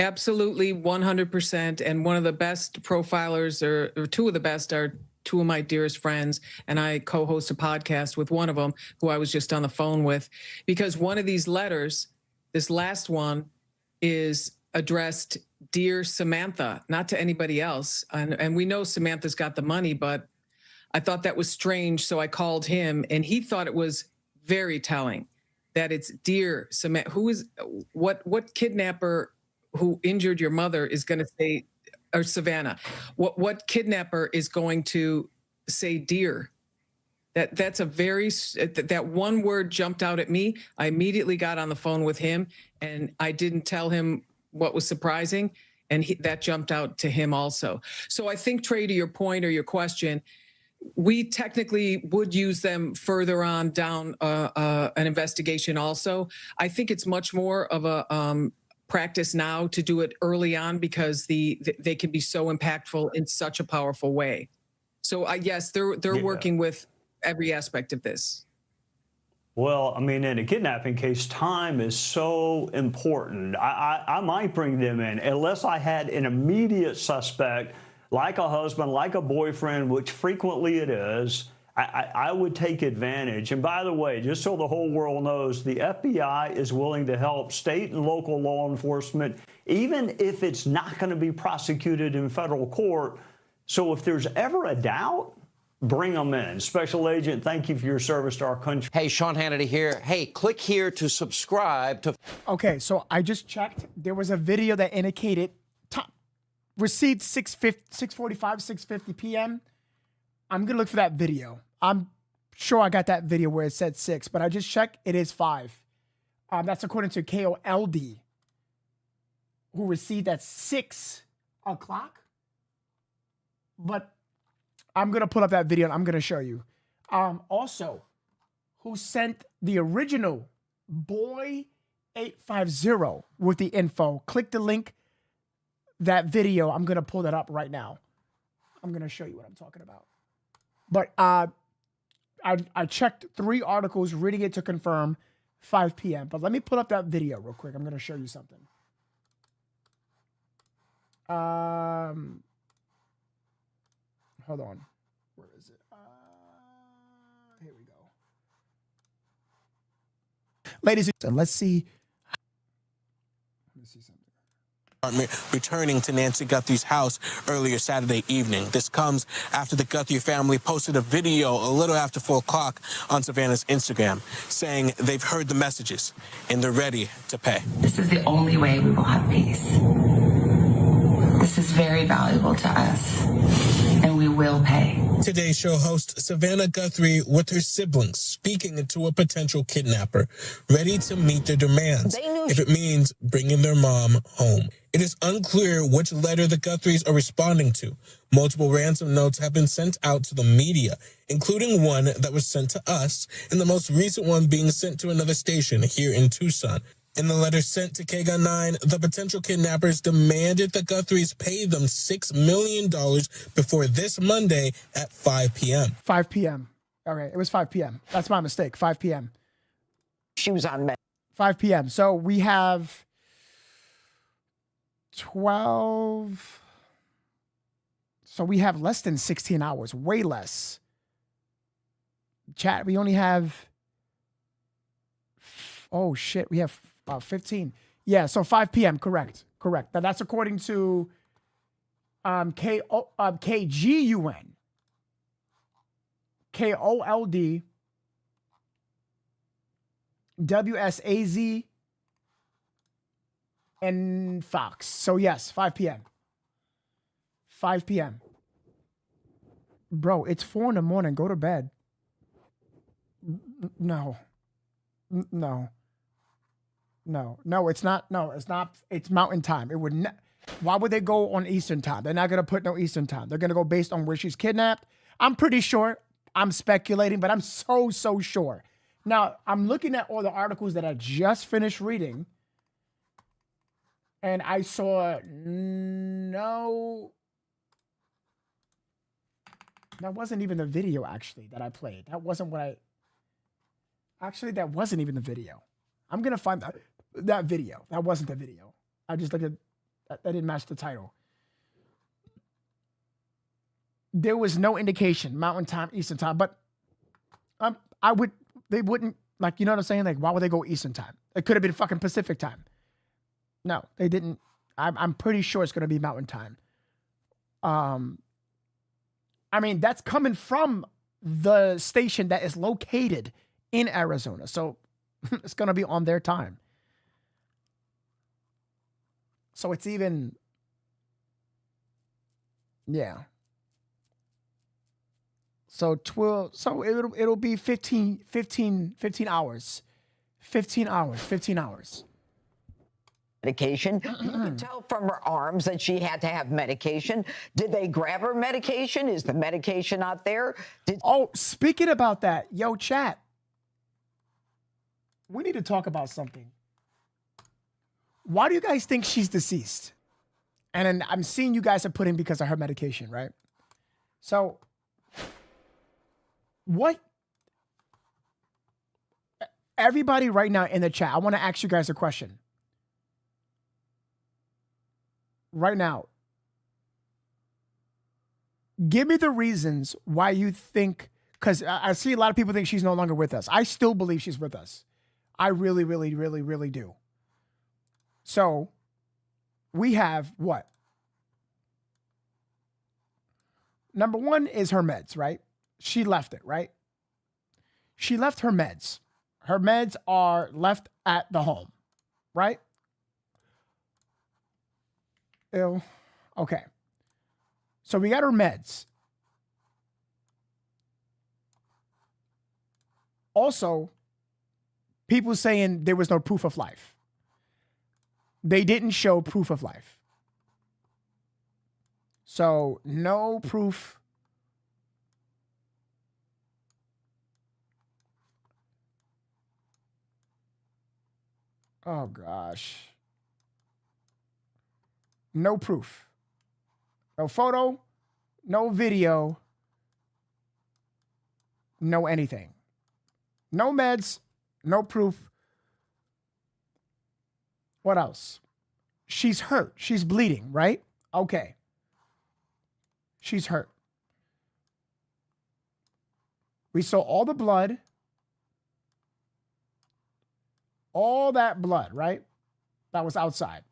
Absolutely, 100%. And one of the best profilers, or two of the best, are two of my dearest friends. And I co-host a podcast with one of them who I was just on the phone with, because one of these letters, this last one, is addressed, Dear Samantha, not to anybody else. And we know Samantha's got the money, but I thought that was strange. So I called him and he thought it was very telling that it's Dear Samantha. What kidnapper who injured your mother is going to say, or Savannah, what kidnapper is going to say dear? That's a very, that one word jumped out at me. I immediately got on the phone with him and I didn't tell him what was surprising, and that jumped out to him also. So I think, Trey, to your point or your question, we technically would use them further on down an investigation also. I think it's much more of a practice now to do it early on because they can be so impactful in such a powerful way. So yes, they're working with every aspect of this. Well, I mean, in a kidnapping case, time is so important. I might bring them in unless I had an immediate suspect, like a husband, like a boyfriend, which frequently it is. I would take advantage. And by the way, just so the whole world knows, the FBI is willing to help state and local law enforcement, even if it's not going to be prosecuted in federal court. So if there's ever a doubt, bring them in. Special Agent, thank you for your service to our country. Hey, Sean Hannity here. Hey, click here to subscribe to... Okay, so I just checked. There was a video that indicated received 6:45, 6:50 p.m. I'm going to look for that video. I'm sure I got that video where it said 6, but I just checked. It is 5. That's according to KOLD, who received at 6 o'clock. But I'm going to pull up that video and I'm going to show you. Also, who sent the original Boy 850 with the info. Click the link, that video. I'm going to pull that up right now. I'm going to show you what I'm talking about. But I checked 3 articles, reading it to confirm 5 p.m. But let me pull up that video real quick. I'm going to show you something. Hold on. Where is it? Here we go. Ladies and gentlemen, let's see. Let me see something. Returning to Nancy Guthrie's house earlier Saturday evening. This comes after the Guthrie family posted a video a little after 4 o'clock on Savannah's Instagram saying they've heard the messages and they're ready to pay. This is the only way we will have peace. This is very valuable to us, and we will pay. Today's show host Savannah Guthrie with her siblings speaking to a potential kidnapper, ready to meet their demands if it means bringing their mom home. It is unclear which letter the Guthries are responding to. Multiple ransom notes have been sent out to the media, including one that was sent to us, and the most recent one being sent to another station here in Tucson. In the letter sent to KGUN 9, the potential kidnappers demanded the Guthries pay them $6 million before this Monday at 5 p.m. 5 p.m. Okay, it was 5 p.m. That's my mistake. 5 p.m. She was on 5 p.m. So we have 12. So we have less than 16 hours, way less. Chat, we only have, oh shit, we have 15. Yeah, so 5 p.m., correct. Now that's according to KGUN, KOLD, WSAZ, and Fox. So yes, 5 p.m. 5 p.m. Bro, it's 4 in the morning. Go to bed. No, it's not. No, it's not. It's Mountain Time. It would. Why would they go on Eastern Time? They're not going to put no Eastern Time. They're going to go based on where she's kidnapped. I'm pretty sure. I'm speculating, but I'm so sure. Now, I'm looking at all the articles that I just finished reading, and I saw no. That wasn't even the video, actually, that I played. That wasn't what I... Actually, that wasn't even the video. I'm going to find that video. That wasn't the video. I just looked at... That didn't match the title. There was no indication, Mountain Time, Eastern Time, but they wouldn't, like, you know what I'm saying? Like, why would they go Eastern Time? It could have been fucking Pacific Time. No, they didn't. I'm pretty sure it's going to be Mountain Time. I mean, that's coming from the station that is located in Arizona. So it's going to be on their time. So it's even, yeah. So it'll be 15 hours. 15 hours. Medication. You could tell from her arms that she had to have medication. Did they grab her medication? Is the medication out there? Speaking about that, yo, chat. We need to talk about something. Why do you guys think she's deceased? And then I'm seeing you guys are putting because of her medication, right? So, what? Everybody right now in the chat, I want to ask you guys a question. Right now, give me the reasons why you think because I see a lot of people think she's no longer with us. I still believe she's with us. I really, really, really, really do. So we have what? Number one is her meds, right? She left it, right? She left her meds. Her meds are left at the home, right? Ew. Okay. So we got her meds. Also, people saying there was no proof of life. They didn't show proof of life. So no proof. Oh, gosh. No proof. No photo, no video, no anything. No meds, no proof. What else? She's hurt. She's bleeding, right? Okay. She's hurt. We saw all the blood. All that blood, right? That was outside.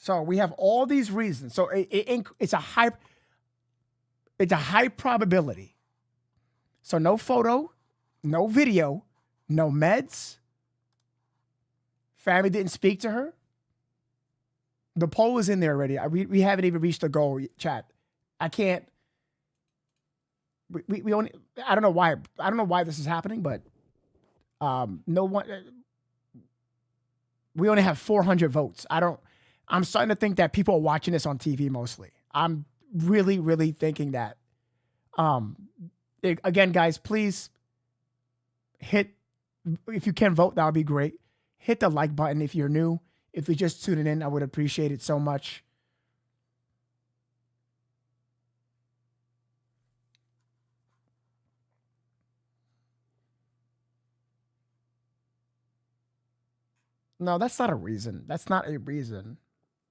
So we have all these reasons. So it's a high probability. So no photo, no video, no meds. Family didn't speak to her. The poll is in there already. We haven't even reached the goal, chat. I can't. We only. I don't know why. I don't know why this is happening, but no one. We only have 400 votes. I'm starting to think that people are watching this on TV mostly. I'm really, really thinking that. Again, guys, please hit, if you can vote, that would be great. Hit the like button if you're new. If you're just tuning in, I would appreciate it so much. No, that's not a reason. That's not a reason.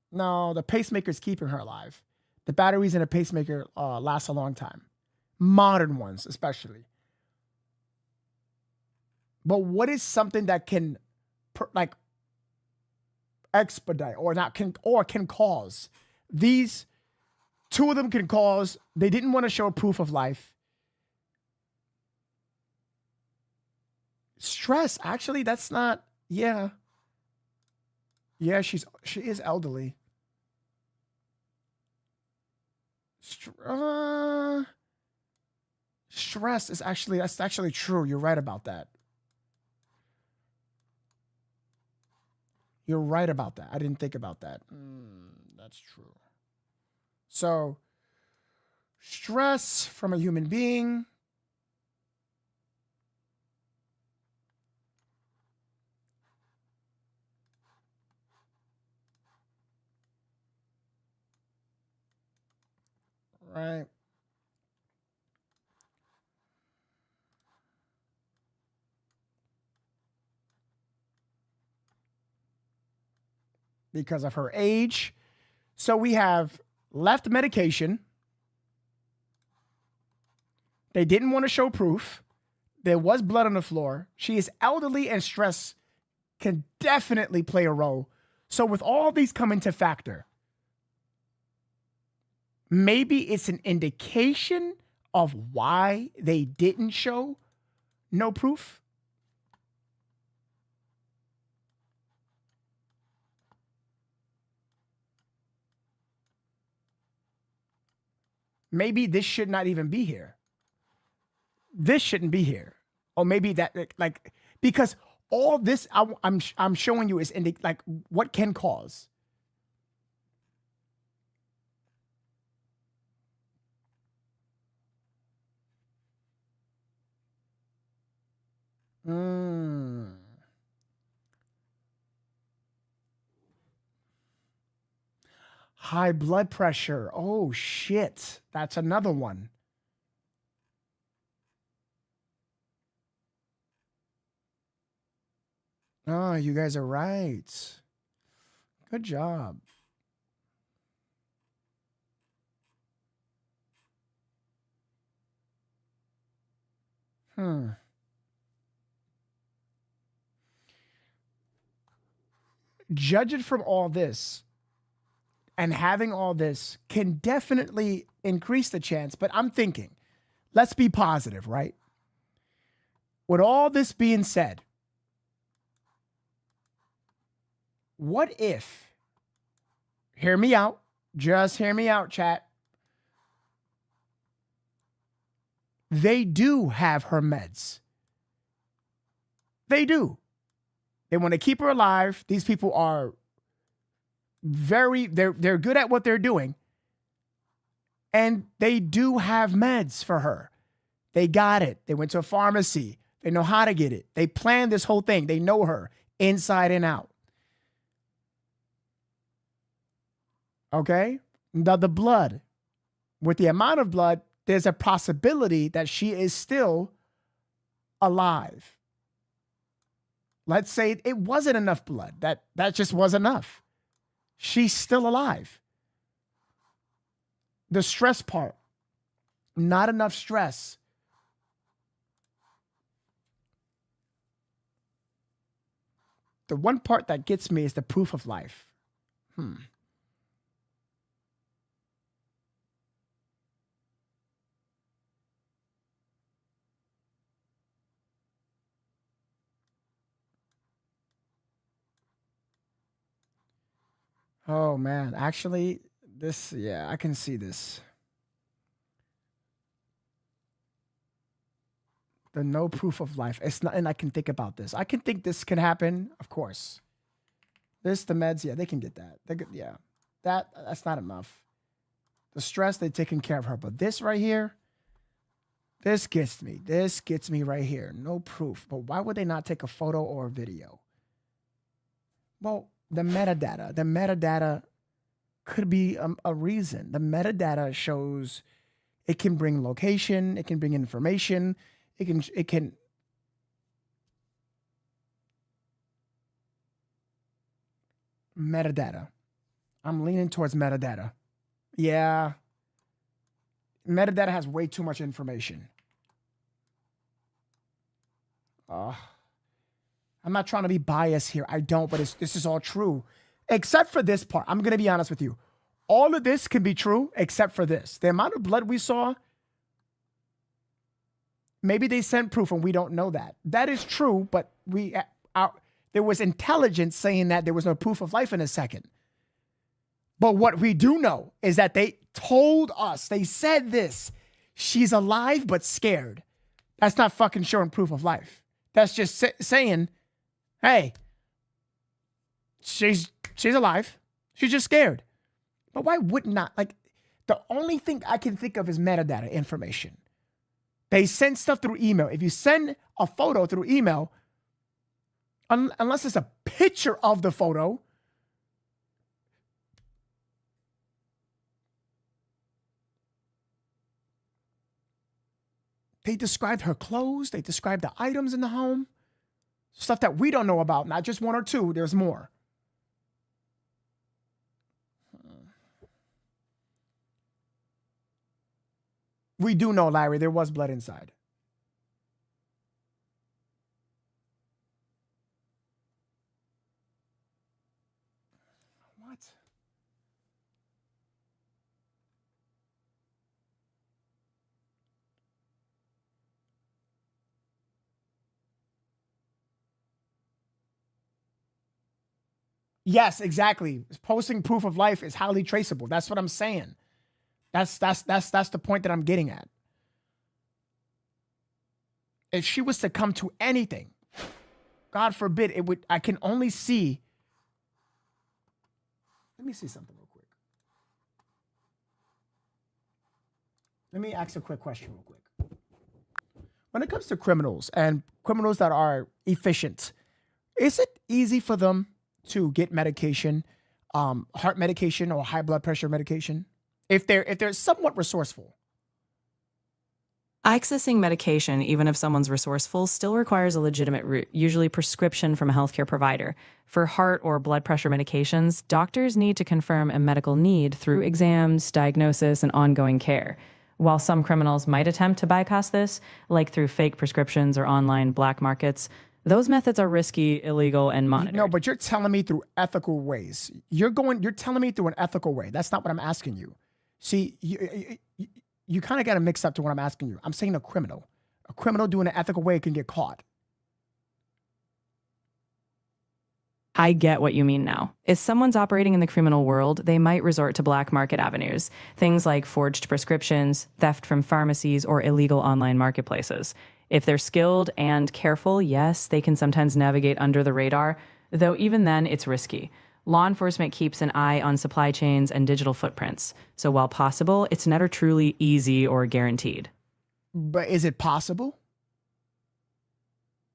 No, the pacemaker's keeping her alive. The batteries in a pacemaker last a long time. Modern ones, especially. But what is something that can, expedite can cause? These two of them can cause. They didn't want to show proof of life. Stress, actually, that's not. Yeah. Yeah, she is elderly. Stress is that's actually true. You're right about that. You're right about that. I didn't think about that. That's true. So, stress from a human being. Right. Because of her age. So we have left medication. They didn't want to show proof. There was blood on the floor. She is elderly, and stress can definitely play a role. So with all these coming to factor, maybe it's an indication of why they didn't show no proof. Maybe this should not even be here. This shouldn't be here. Or maybe that, because all this I'm showing you is what can cause. High blood pressure. Oh, shit. That's another one. Oh, you guys are right. Good job. Judging from all this and having all this can definitely increase the chance, but I'm thinking, let's be positive, right? With all this being said, what if, hear me out, just hear me out, chat, they do have her meds. They do. They want to keep her alive. These people are they're good at what they're doing. And they do have meds for her. They got it. They went to a pharmacy. They know how to get it. They planned this whole thing. They know her inside and out. Okay? Now the blood. With the amount of blood, there's a possibility that she is still alive. Let's say it wasn't enough blood. That just was enough. She's still alive. The stress part, not enough stress. The one part that gets me is the proof of life. Oh man, actually, I can see this. The no proof of life. It's not, and I can think about this. I can think this can happen, of course. The meds, yeah, they can get that. That's not enough. The stress, they're taking care of her. But this right here, this gets me. This gets me right here. No proof. But why would they not take a photo or a video? Well, the metadata could be a reason. The metadata shows it can bring location, it can bring information, it can metadata. I'm leaning towards metadata. Yeah. Metadata has way too much information. I'm not trying to be biased here. I don't, but this is all true. Except for this part. I'm going to be honest with you. All of this can be true except for this. The amount of blood we saw, maybe they sent proof and we don't know that. That is true, but there was intelligence saying that there was no proof of life in a second. But what we do know is that they told us, they said this, she's alive but scared. That's not fucking showing proof of life. That's just saying, hey, she's alive. She's just scared. But why would not? Like, the only thing I can think of is metadata information. They send stuff through email. If you send a photo through email, unless it's a picture of the photo, they described her clothes. They described the items in the home. Stuff that we don't know about. Not just one or two. There's more. We do know, Larry, there was blood inside. What? Yes, exactly. Posting proof of life is highly traceable. That's what I'm saying. That's the point that I'm getting at. If she was to come to anything, God forbid, I can only see. Let me see something real quick. Let me ask a quick question real quick. When it comes to criminals and criminals that are efficient, is it easy for them to get medication, heart medication or high blood pressure medication? If they're somewhat resourceful. Accessing medication, even if someone's resourceful, still requires a legitimate route, usually prescription from a healthcare provider. For heart or blood pressure medications, doctors need to confirm a medical need through exams, diagnosis, and ongoing care. While some criminals might attempt to bypass this, like through fake prescriptions or online black markets, those methods are risky, illegal, and monitored. No, but you're telling me through ethical ways. You're telling me through an ethical way. That's not what I'm asking you. See, you kind of got it mixed up to what I'm asking you. I'm saying a criminal. A criminal doing an ethical way can get caught. I get what you mean now. If someone's operating in the criminal world, they might resort to black market avenues, things like forged prescriptions, theft from pharmacies, or illegal online marketplaces. If they're skilled and careful, yes, they can sometimes navigate under the radar, though even then, it's risky. Law enforcement keeps an eye on supply chains and digital footprints, so while possible, it's never truly easy or guaranteed. But is it possible?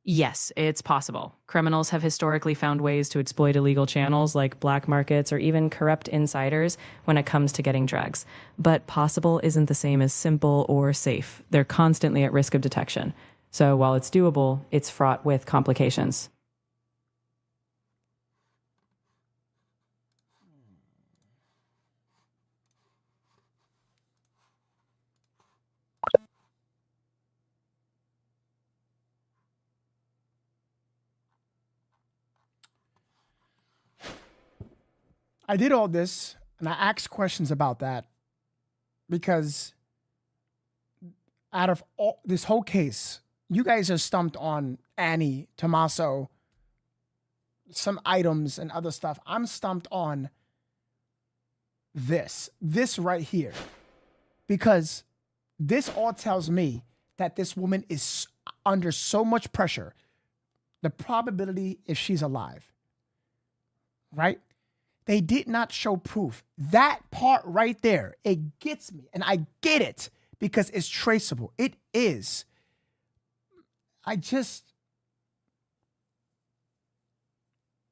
Yes, it's possible. Criminals have historically found ways to exploit illegal channels like black markets or even corrupt insiders when it comes to getting drugs. But possible isn't the same as simple or safe. They're constantly at risk of detection. So while it's doable, it's fraught with complications. I did all this and I asked questions about that because out of all this whole case, you guys are stumped on Annie, Tommaso, some items and other stuff. I'm stumped on this right here, because this all tells me that this woman is under so much pressure. The probability if she's alive, right? They did not show proof. That part right there, it gets me. And I get it because it's traceable. It is.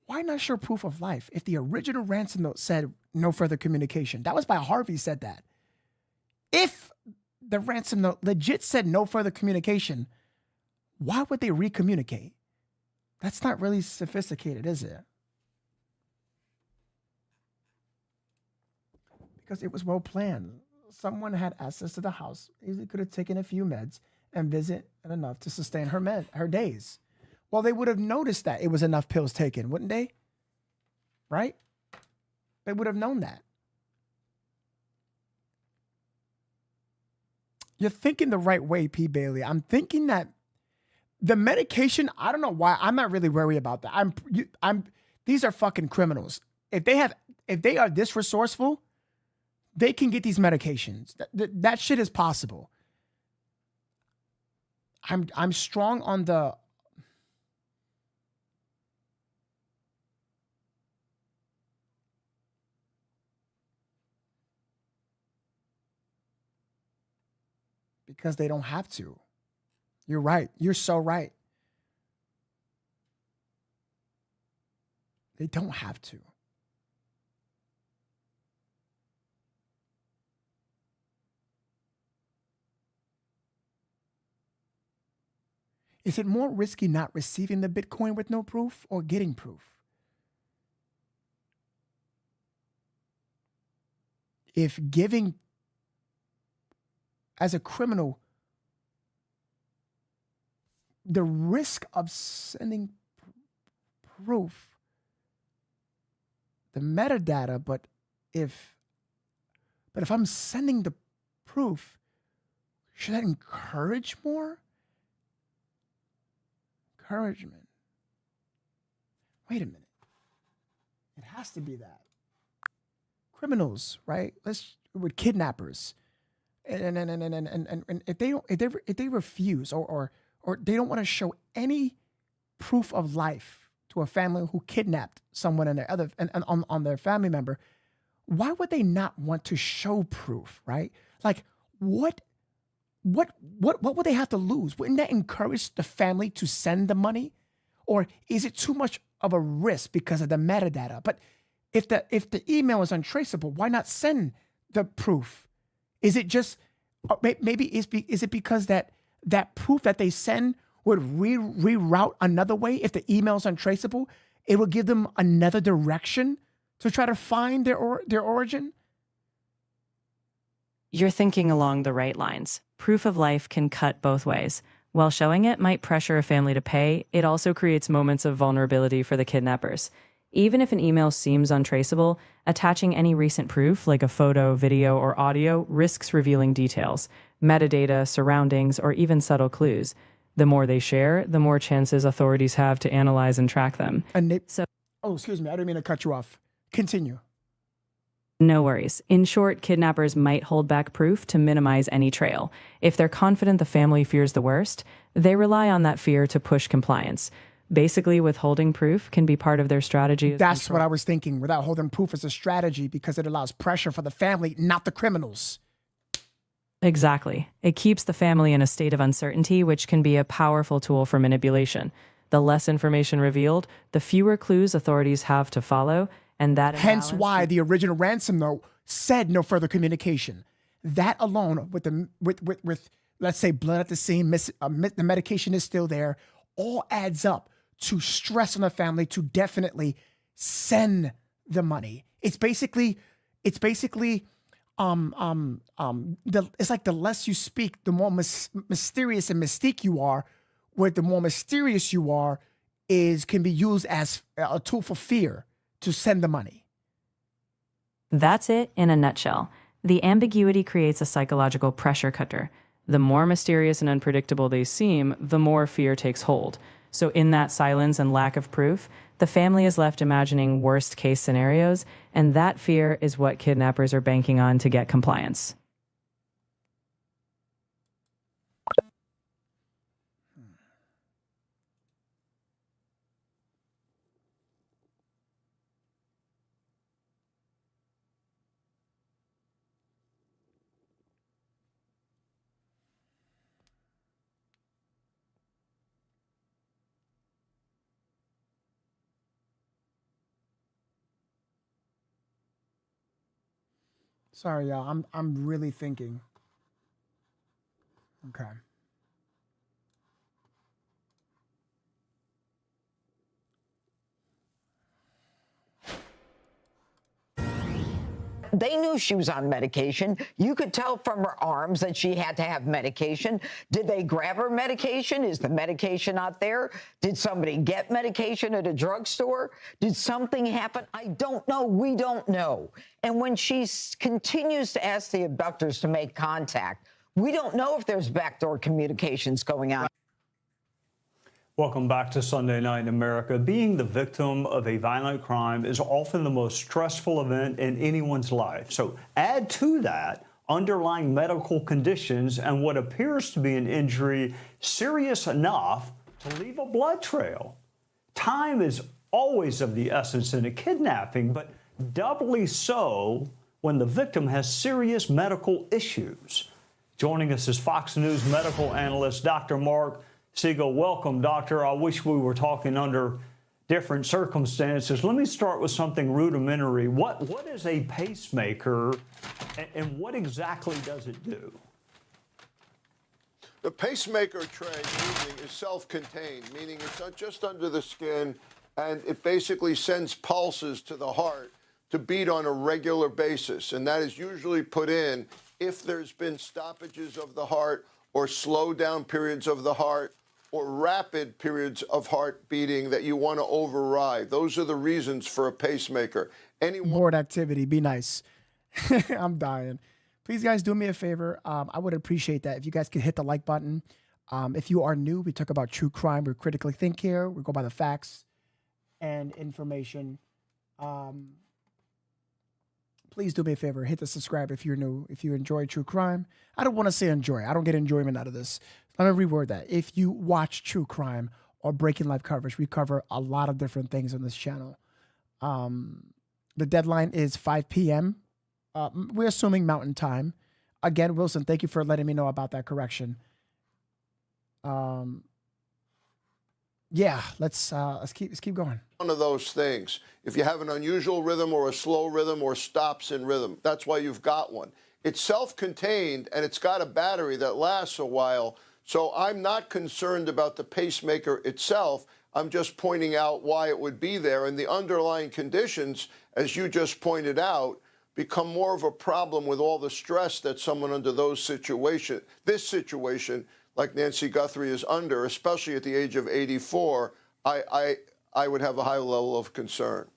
Why not show proof of life? If the original ransom note said no further communication, that was by Harvey said that. If the ransom note legit said no further communication, why would they recommunicate? That's not really sophisticated, is it? Because it was well planned. Someone had access to the house. Easily could have taken a few meds and visit and enough to sustain her days. Well, they would have noticed that it was enough pills taken, wouldn't they? Right? They would have known that. You're thinking the right way, P. Bailey. I'm thinking that the medication, I don't know why. I'm not really worried about that. These are fucking criminals. If they are this resourceful, they can get these medications. That shit is possible. I'm strong on the because they don't have to. You're right. You're so right. They don't have to. Is it more risky not receiving the Bitcoin with no proof or getting proof? If giving, as a criminal, the risk of sending proof, the metadata, but if I'm sending the proof, should that encourage more? Encouragement. Wait a minute. It has to be that. Criminals, right? With kidnappers. And if they refuse or they don't want to show any proof of life to a family who kidnapped someone and on their family member, why would they not want to show proof, right? Like what would they have to lose? Wouldn't that encourage the family to send the money? Or is it too much of a risk because of the metadata? But if the email is untraceable, why not send the proof? Is it just maybe is it because that proof that they send would reroute another way? If the email is untraceable, it will give them another direction to try to find their origin. You're thinking along the right lines. Proof of life can cut both ways. While showing it might pressure a family to pay, it also creates moments of vulnerability for the kidnappers. Even if an email seems untraceable, attaching any recent proof, like a photo, video, or audio, risks revealing details, metadata, surroundings, or even subtle clues. The more they share, the more chances authorities have to analyze and track them. Oh, excuse me. I didn't mean to cut you off. Continue. No worries. In short, kidnappers might hold back proof to minimize any trail. If they're confident the family fears the worst, they rely on that fear to push compliance. Basically, withholding proof can be part of their strategy. That's what I was thinking. Without holding proof as a strategy, because it allows pressure for the family, not the criminals. Exactly. It keeps the family in a state of uncertainty, which can be a powerful tool for manipulation. The less information revealed, the fewer clues authorities have to follow, and that Hence why the original ransom note said no further communication. That alone, with let's say blood at the scene, the medication is still there, all adds up to stress on the family to definitely send the money. It's basically it's like the less you speak, the more mysterious and mystique you are. Where the more mysterious you are, can be used as a tool for fear to send the money. That's it in a nutshell. The ambiguity creates a psychological pressure cooker. The more mysterious and unpredictable they seem, the more fear takes hold. So in that silence and lack of proof, the family is left imagining worst-case scenarios, and that fear is what kidnappers are banking on to get compliance. Sorry, y'all. I'm really thinking. Okay. They knew she was on medication. You could tell from her arms that she had to have medication. Did they grab her medication? Is the medication not there? Did somebody get medication at a drugstore? Did something happen? I don't know. We don't know. And when she continues to ask the abductors to make contact, we don't know if there's backdoor communications going on. Welcome back to Sunday Night in America. Being the victim of a violent crime is often the most stressful event in anyone's life. So add to that underlying medical conditions and what appears to be an injury serious enough to leave a blood trail. Time is always of the essence in a kidnapping, but doubly so when the victim has serious medical issues. Joining us is Fox News medical analyst Dr. Mark Siegel. Welcome, doctor. I wish we were talking under different circumstances. Let me start with something rudimentary. What is a pacemaker, and what exactly does it do? The pacemaker tray is self-contained, meaning it's not just under the skin, and it basically sends pulses to the heart to beat on a regular basis. And that is usually put in if there's been stoppages of the heart or slow down periods of the heart or rapid periods of heart beating that you want to override. Those are the reasons for a pacemaker. Board activity, be nice. I'm dying. Please, guys, do me a favor. I would appreciate that if you guys could hit the like button. If you are new, we talk about true crime. We critically think here. We go by the facts and information. Please do me a favor. Hit the subscribe if you're new. If you enjoy true crime. I don't want to say enjoy. I don't get enjoyment out of this. Let me reword that. If you watch true crime or breaking life coverage, we cover a lot of different things on this channel. The deadline is 5 p.m. We're assuming Mountain Time. Again, Wilson, thank you for letting me know about that correction. Yeah, let's keep going. One of those things. If you have an unusual rhythm or a slow rhythm or stops in rhythm, that's why you've got one. It's self-contained and it's got a battery that lasts a while. So I'm not concerned about the pacemaker itself. I'm just pointing out why it would be there and the underlying conditions, as you just pointed out. become more of a problem with all the stress that someone under this situation, like Nancy Guthrie is under, especially at the age of 84, I would have a high level of concern.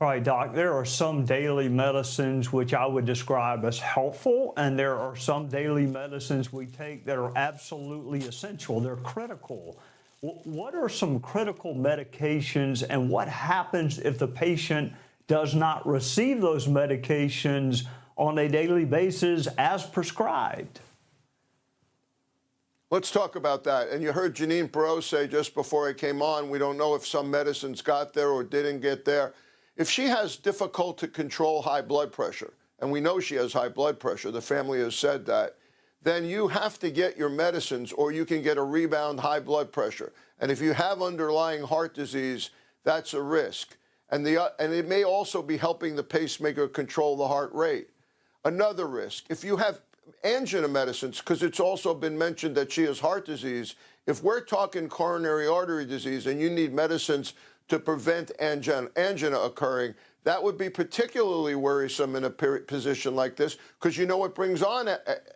All right, Doc, there are some daily medicines which I would describe as helpful, and there are some daily medicines we take that are absolutely essential. They're critical. What are some critical medications, and what happens if the patient does not receive those medications on a daily basis as prescribed? Let's talk about that. And you heard Janine Perot say just before I came on, we don't know if some medicines got there or didn't get there. If she has difficult to control high blood pressure, and we know she has high blood pressure, the family has said that, then you have to get your medicines or you can get a rebound high blood pressure. And if you have underlying heart disease, that's a risk. And it may also be helping the pacemaker control the heart rate. Another risk, if you have angina medicines, because it's also been mentioned that she has heart disease, if we're talking coronary artery disease and you need medicines to prevent angina occurring, that would be particularly worrisome in a position like this, because you know what brings on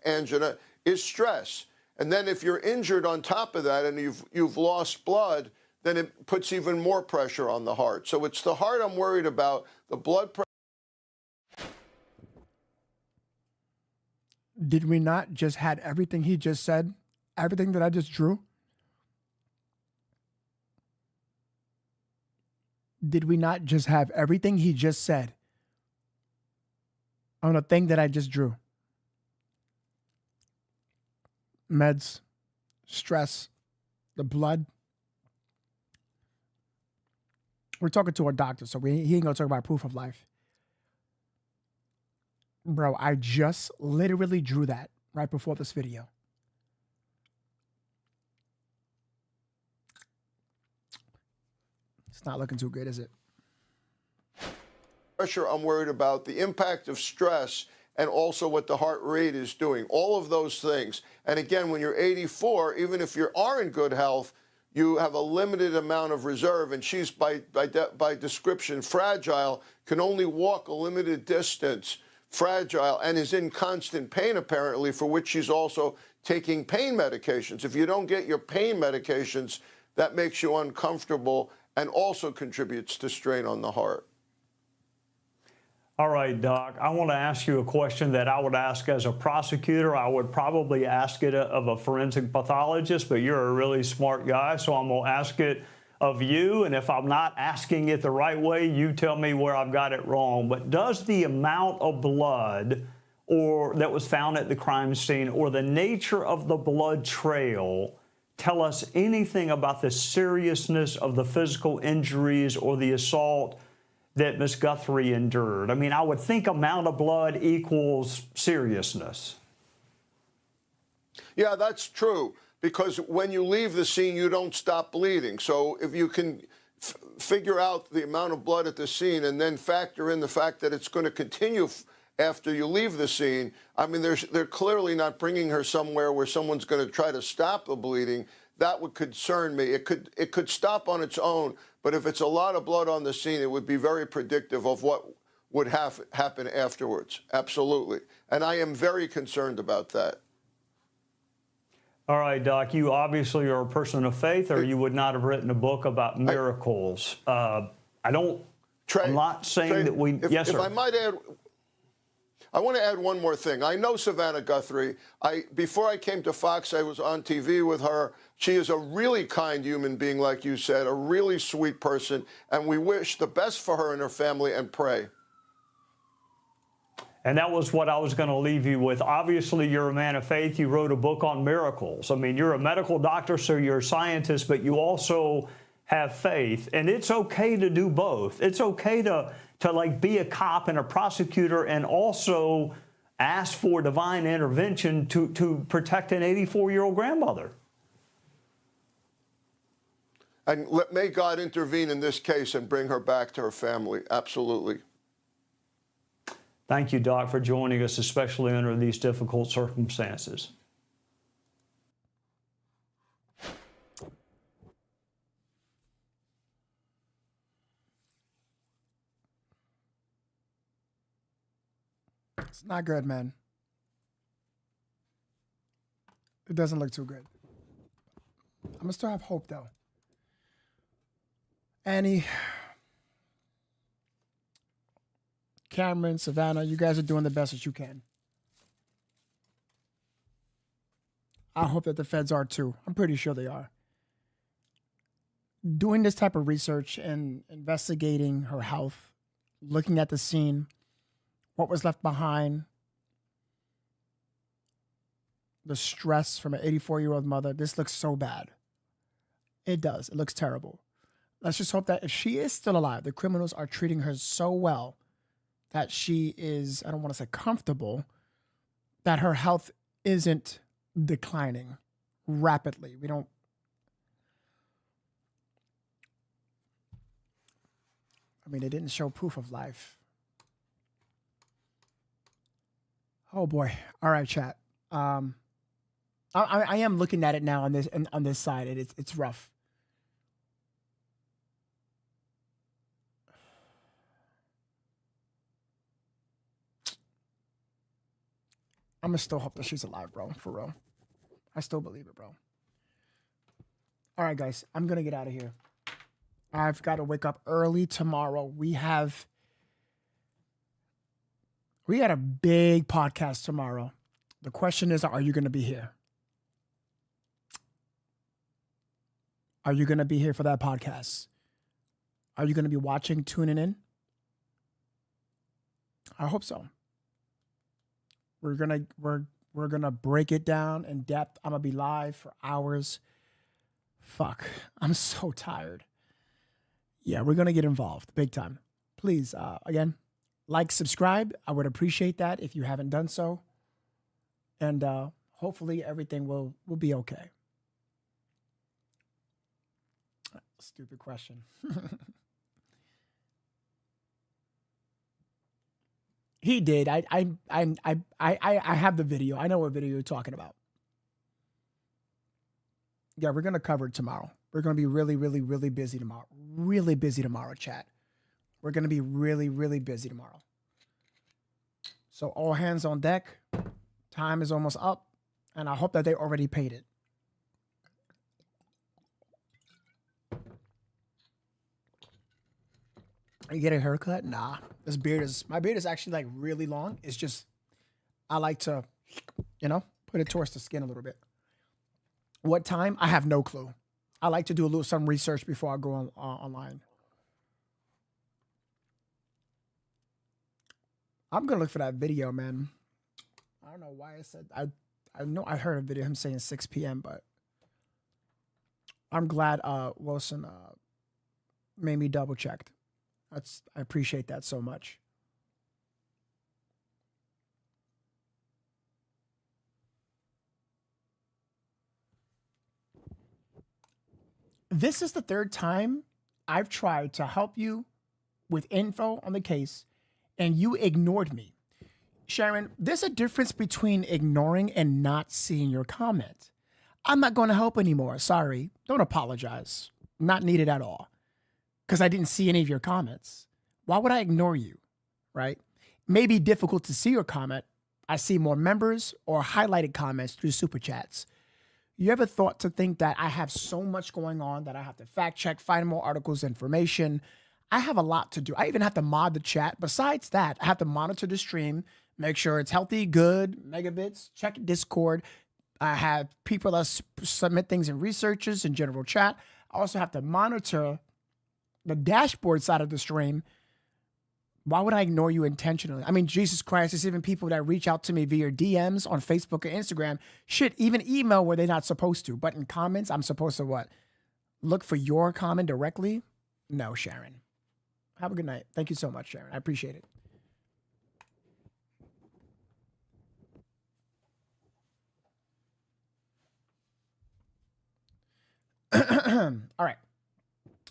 angina is stress. And then if you're injured on top of that and you've lost blood, then it puts even more pressure on the heart. So it's the heart I'm worried about, the blood pressure. Did we not just had everything he just said, everything that I just drew? Did we not just have everything he just said on a thing that I just drew? Meds, stress, the blood. We're talking to a doctor, so he ain't gonna talk about proof of life. Bro, I just literally drew that right before this video. It's not looking too good, is it? Pressure, I'm worried about the impact of stress and also what the heart rate is doing, all of those things. And again, when you're 84, even if you are in good health, you have a limited amount of reserve, and she's by description fragile, can only walk a limited distance, fragile, and is in constant pain apparently, for which she's also taking pain medications. If you don't get your pain medications, that makes you uncomfortable and also contributes to strain on the heart. All right, Doc, I want to ask you a question that I would ask as a prosecutor. I would probably ask it of a forensic pathologist, but you're a really smart guy, so I'm going to ask it of you. And if I'm not asking it the right way, you tell me where I've got it wrong. But does the amount of blood that was found at the crime scene or the nature of the blood trail tell us anything about the seriousness of the physical injuries or the assault that Ms. Guthrie endured? I mean, I would think amount of blood equals seriousness. Yeah, that's true, because when you leave the scene, you don't stop bleeding. So if you can figure out the amount of blood at the scene and then factor in the fact that it's going to continue after you leave the scene, I mean, they're clearly not bringing her somewhere where someone's going to try to stop the bleeding. That would concern me. It could stop on its own, but if it's a lot of blood on the scene, it would be very predictive of what would happen afterwards. Absolutely. And I am very concerned about that. All right, Doc, you obviously are a person of faith, or you would not have written a book about miracles. I'm not saying that we... Yes, sir. If I might add... I want to add one more thing. I know Savannah Guthrie. Before I came to Fox, I was on TV with her. She is a really kind human being, like you said, a really sweet person, and we wish the best for her and her family and pray. And that was what I was going to leave you with. Obviously, you're a man of faith. You wrote a book on miracles. I mean, you're a medical doctor, so you're a scientist, but you also have faith. And it's okay to do both. It's okay to like be a cop and a prosecutor and also ask for divine intervention to protect an 84-year-old grandmother. And may God intervene in this case and bring her back to her family. Absolutely. Thank you, Doc, for joining us, especially under these difficult circumstances. It's not good, man. It doesn't look too good. I'm gonna still have hope though. Annie, Cameron, Savannah, you guys are doing the best that you can. I hope that the feds are too. I'm pretty sure they are. Doing this type of research and investigating her health, looking at the scene, what was left behind, the stress from an 84-year-old mother. This looks so bad. It does. It looks terrible. Let's just hope that if she is still alive, the criminals are treating her so well that she is, I don't want to say comfortable, that her health isn't declining rapidly. We don't. I mean, they didn't show proof of life. Oh boy. All right, chat. I am looking at it now on this side. It's rough. I'm gonna still hope that she's alive, bro. For real. I still believe it, bro. All right, guys. I'm gonna get out of here. I've got to wake up early tomorrow. We got a big podcast tomorrow. The question is, are you going to be here? Are you going to be here for that podcast? Are you going to be watching, tuning in? I hope so. We're gonna break it down in depth. I'm gonna be live for hours. Fuck, I'm so tired. Yeah, we're gonna get involved big time. Please, again, like, subscribe. I would appreciate that if you haven't done so. And hopefully everything will be okay. Stupid question. He did. I have the video. I know what video you're talking about. Yeah, we're gonna cover it tomorrow. We're gonna be really, really, really busy tomorrow. Really busy tomorrow, chat. We're gonna be really, really busy tomorrow. So all hands on deck. Time is almost up, and I hope that they already paid it. You get a haircut? Nah. My beard is actually like really long. It's just, I like to, put it towards the skin a little bit. What time? I have no clue. I like to do some research before I go online. I'm going to look for that video, man. I don't know why I said, I know I heard a video of him saying 6 p.m., but I'm glad Wilson made me double checked. I appreciate that so much. This is the third time I've tried to help you with info on the case, and you ignored me. Sharon, there's a difference between ignoring and not seeing your comment. I'm not going to help anymore. Sorry. Don't apologize. Not needed at all. Because I didn't see any of your comments. Why would I ignore you, right? May be difficult to see your comment. I see more members or highlighted comments through Super Chats. You ever thought to think that I have so much going on that I have to fact check, find more articles, information? I have a lot to do. I even have to mod the chat. Besides that, I have to monitor the stream, make sure it's healthy, good, megabits, check Discord. I have people that submit things in researches and general chat. I also have to monitor the dashboard side of the stream. Why would I ignore you intentionally? I mean, Jesus Christ, there's even people that reach out to me via DMs on Facebook or Instagram. Shit, even email where they're not supposed to. But in comments, I'm supposed to what? Look for your comment directly? No, Sharon. Have a good night. Thank you so much, Sharon. I appreciate it. All right.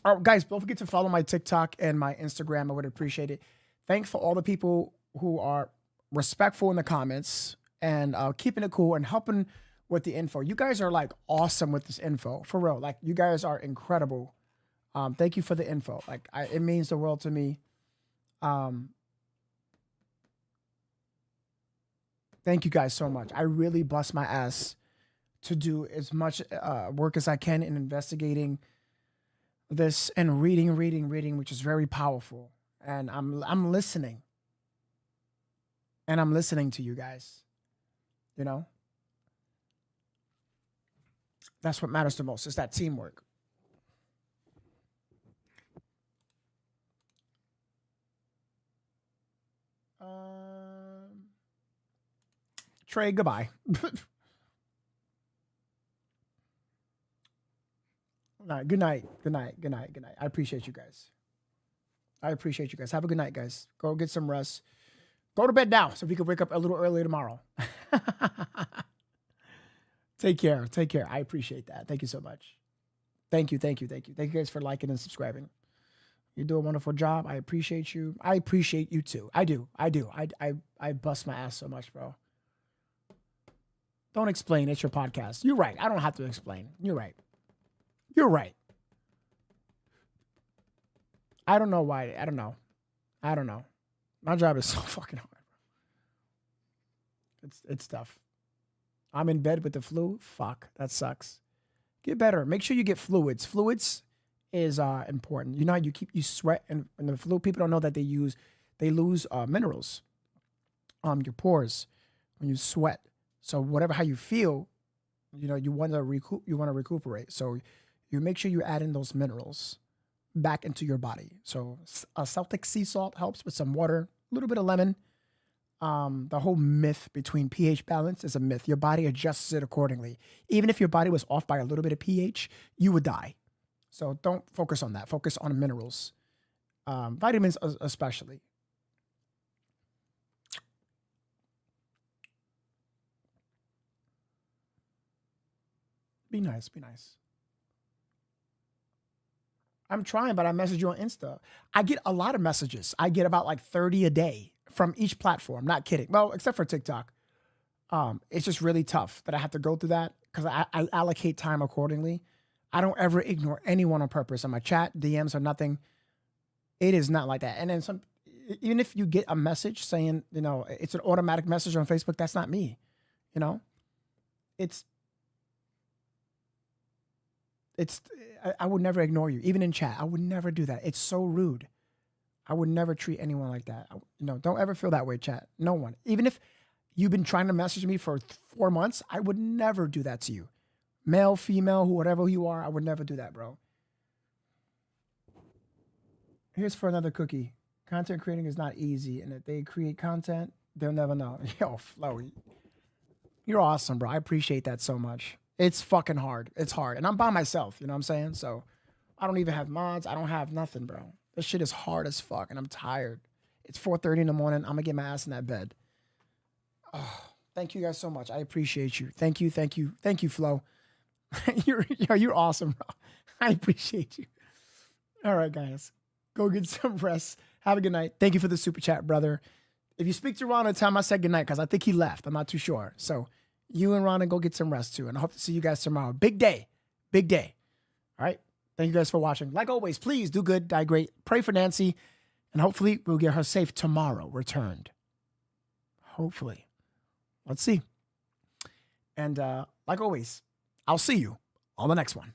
Oh, guys, don't forget to follow my TikTok and my Instagram. I would appreciate it. Thanks for all the people who are respectful in the comments and keeping it cool and helping with the info. You guys are like awesome with this info, for real. Like, you guys are incredible. Thank you for the info. Like, it means the world to me. Thank you guys so much. I really bust my ass to do as much work as I can in investigating this and reading, which is very powerful. And I'm listening. And I'm listening to you guys. You know? That's what matters the most. It's that teamwork. Trey, goodbye. Good night. I appreciate you guys. Have a good night, guys. Go get some rest. Go to bed now so we can wake up a little earlier tomorrow. Take care. I appreciate that. Thank you so much. Thank you. Thank you guys for liking and subscribing. You do a wonderful job. I appreciate you. I appreciate you too. I do. I bust my ass so much, bro. Don't explain. It's your podcast. You're right. I don't have to explain. You're right. I don't know why. I don't know. My job is so fucking hard. It's tough. I'm in bed with the flu. Fuck. That sucks. Get better. Make sure you get fluids. Fluids is important. You know how you sweat and the flu, people don't know that they lose minerals. Your pores when you sweat. So how you feel, you want to recuperate. So you make sure you add in those minerals back into your body. So Celtic sea salt helps with some water, a little bit of lemon. The whole myth between pH balance is a myth. Your body adjusts it accordingly. Even if your body was off by a little bit of pH, you would die. So don't focus on that. Focus on minerals, vitamins especially. Be nice. I'm trying, but I message you on Insta. I get a lot of messages. I get about like 30 a day from each platform. Not kidding. Well, except for TikTok. It's just really tough that I have to go through that because I allocate time accordingly. I don't ever ignore anyone on purpose on my chat, DMs or nothing. It is not like that. And then even if you get a message saying, it's an automatic message on Facebook, that's not me. I would never ignore you, even in chat. I would never do that. It's so rude. I would never treat anyone like that. Don't ever feel that way, chat. No one. Even if you've been trying to message me for 4 months, I would never do that to you. Male, female, whatever you are, I would never do that, bro. Here's for another cookie. Content creating is not easy, and if they create content, they'll never know. Yo, Flo, you're awesome, bro. I appreciate that so much. It's fucking hard. It's hard. And I'm by myself, you know what I'm saying? So I don't even have mods. I don't have nothing, bro. This shit is hard as fuck, and I'm tired. It's 4:30 in the morning. I'm going to get my ass in that bed. Oh, thank you guys so much. I appreciate you. Thank you, Flo. You're awesome, bro. I appreciate you. All right, guys. Go get some rest. Have a good night. Thank you for the super chat, brother. If you speak to Ron, tell him I said good night because I think he left. I'm not too sure. So you and Ron go get some rest too. And I hope to see you guys tomorrow. Big day. All right. Thank you guys for watching. Like always, please do good, die great. Pray for Nancy. And hopefully we'll get her safe tomorrow, returned. Hopefully. Let's see. And like always, I'll see you on the next one.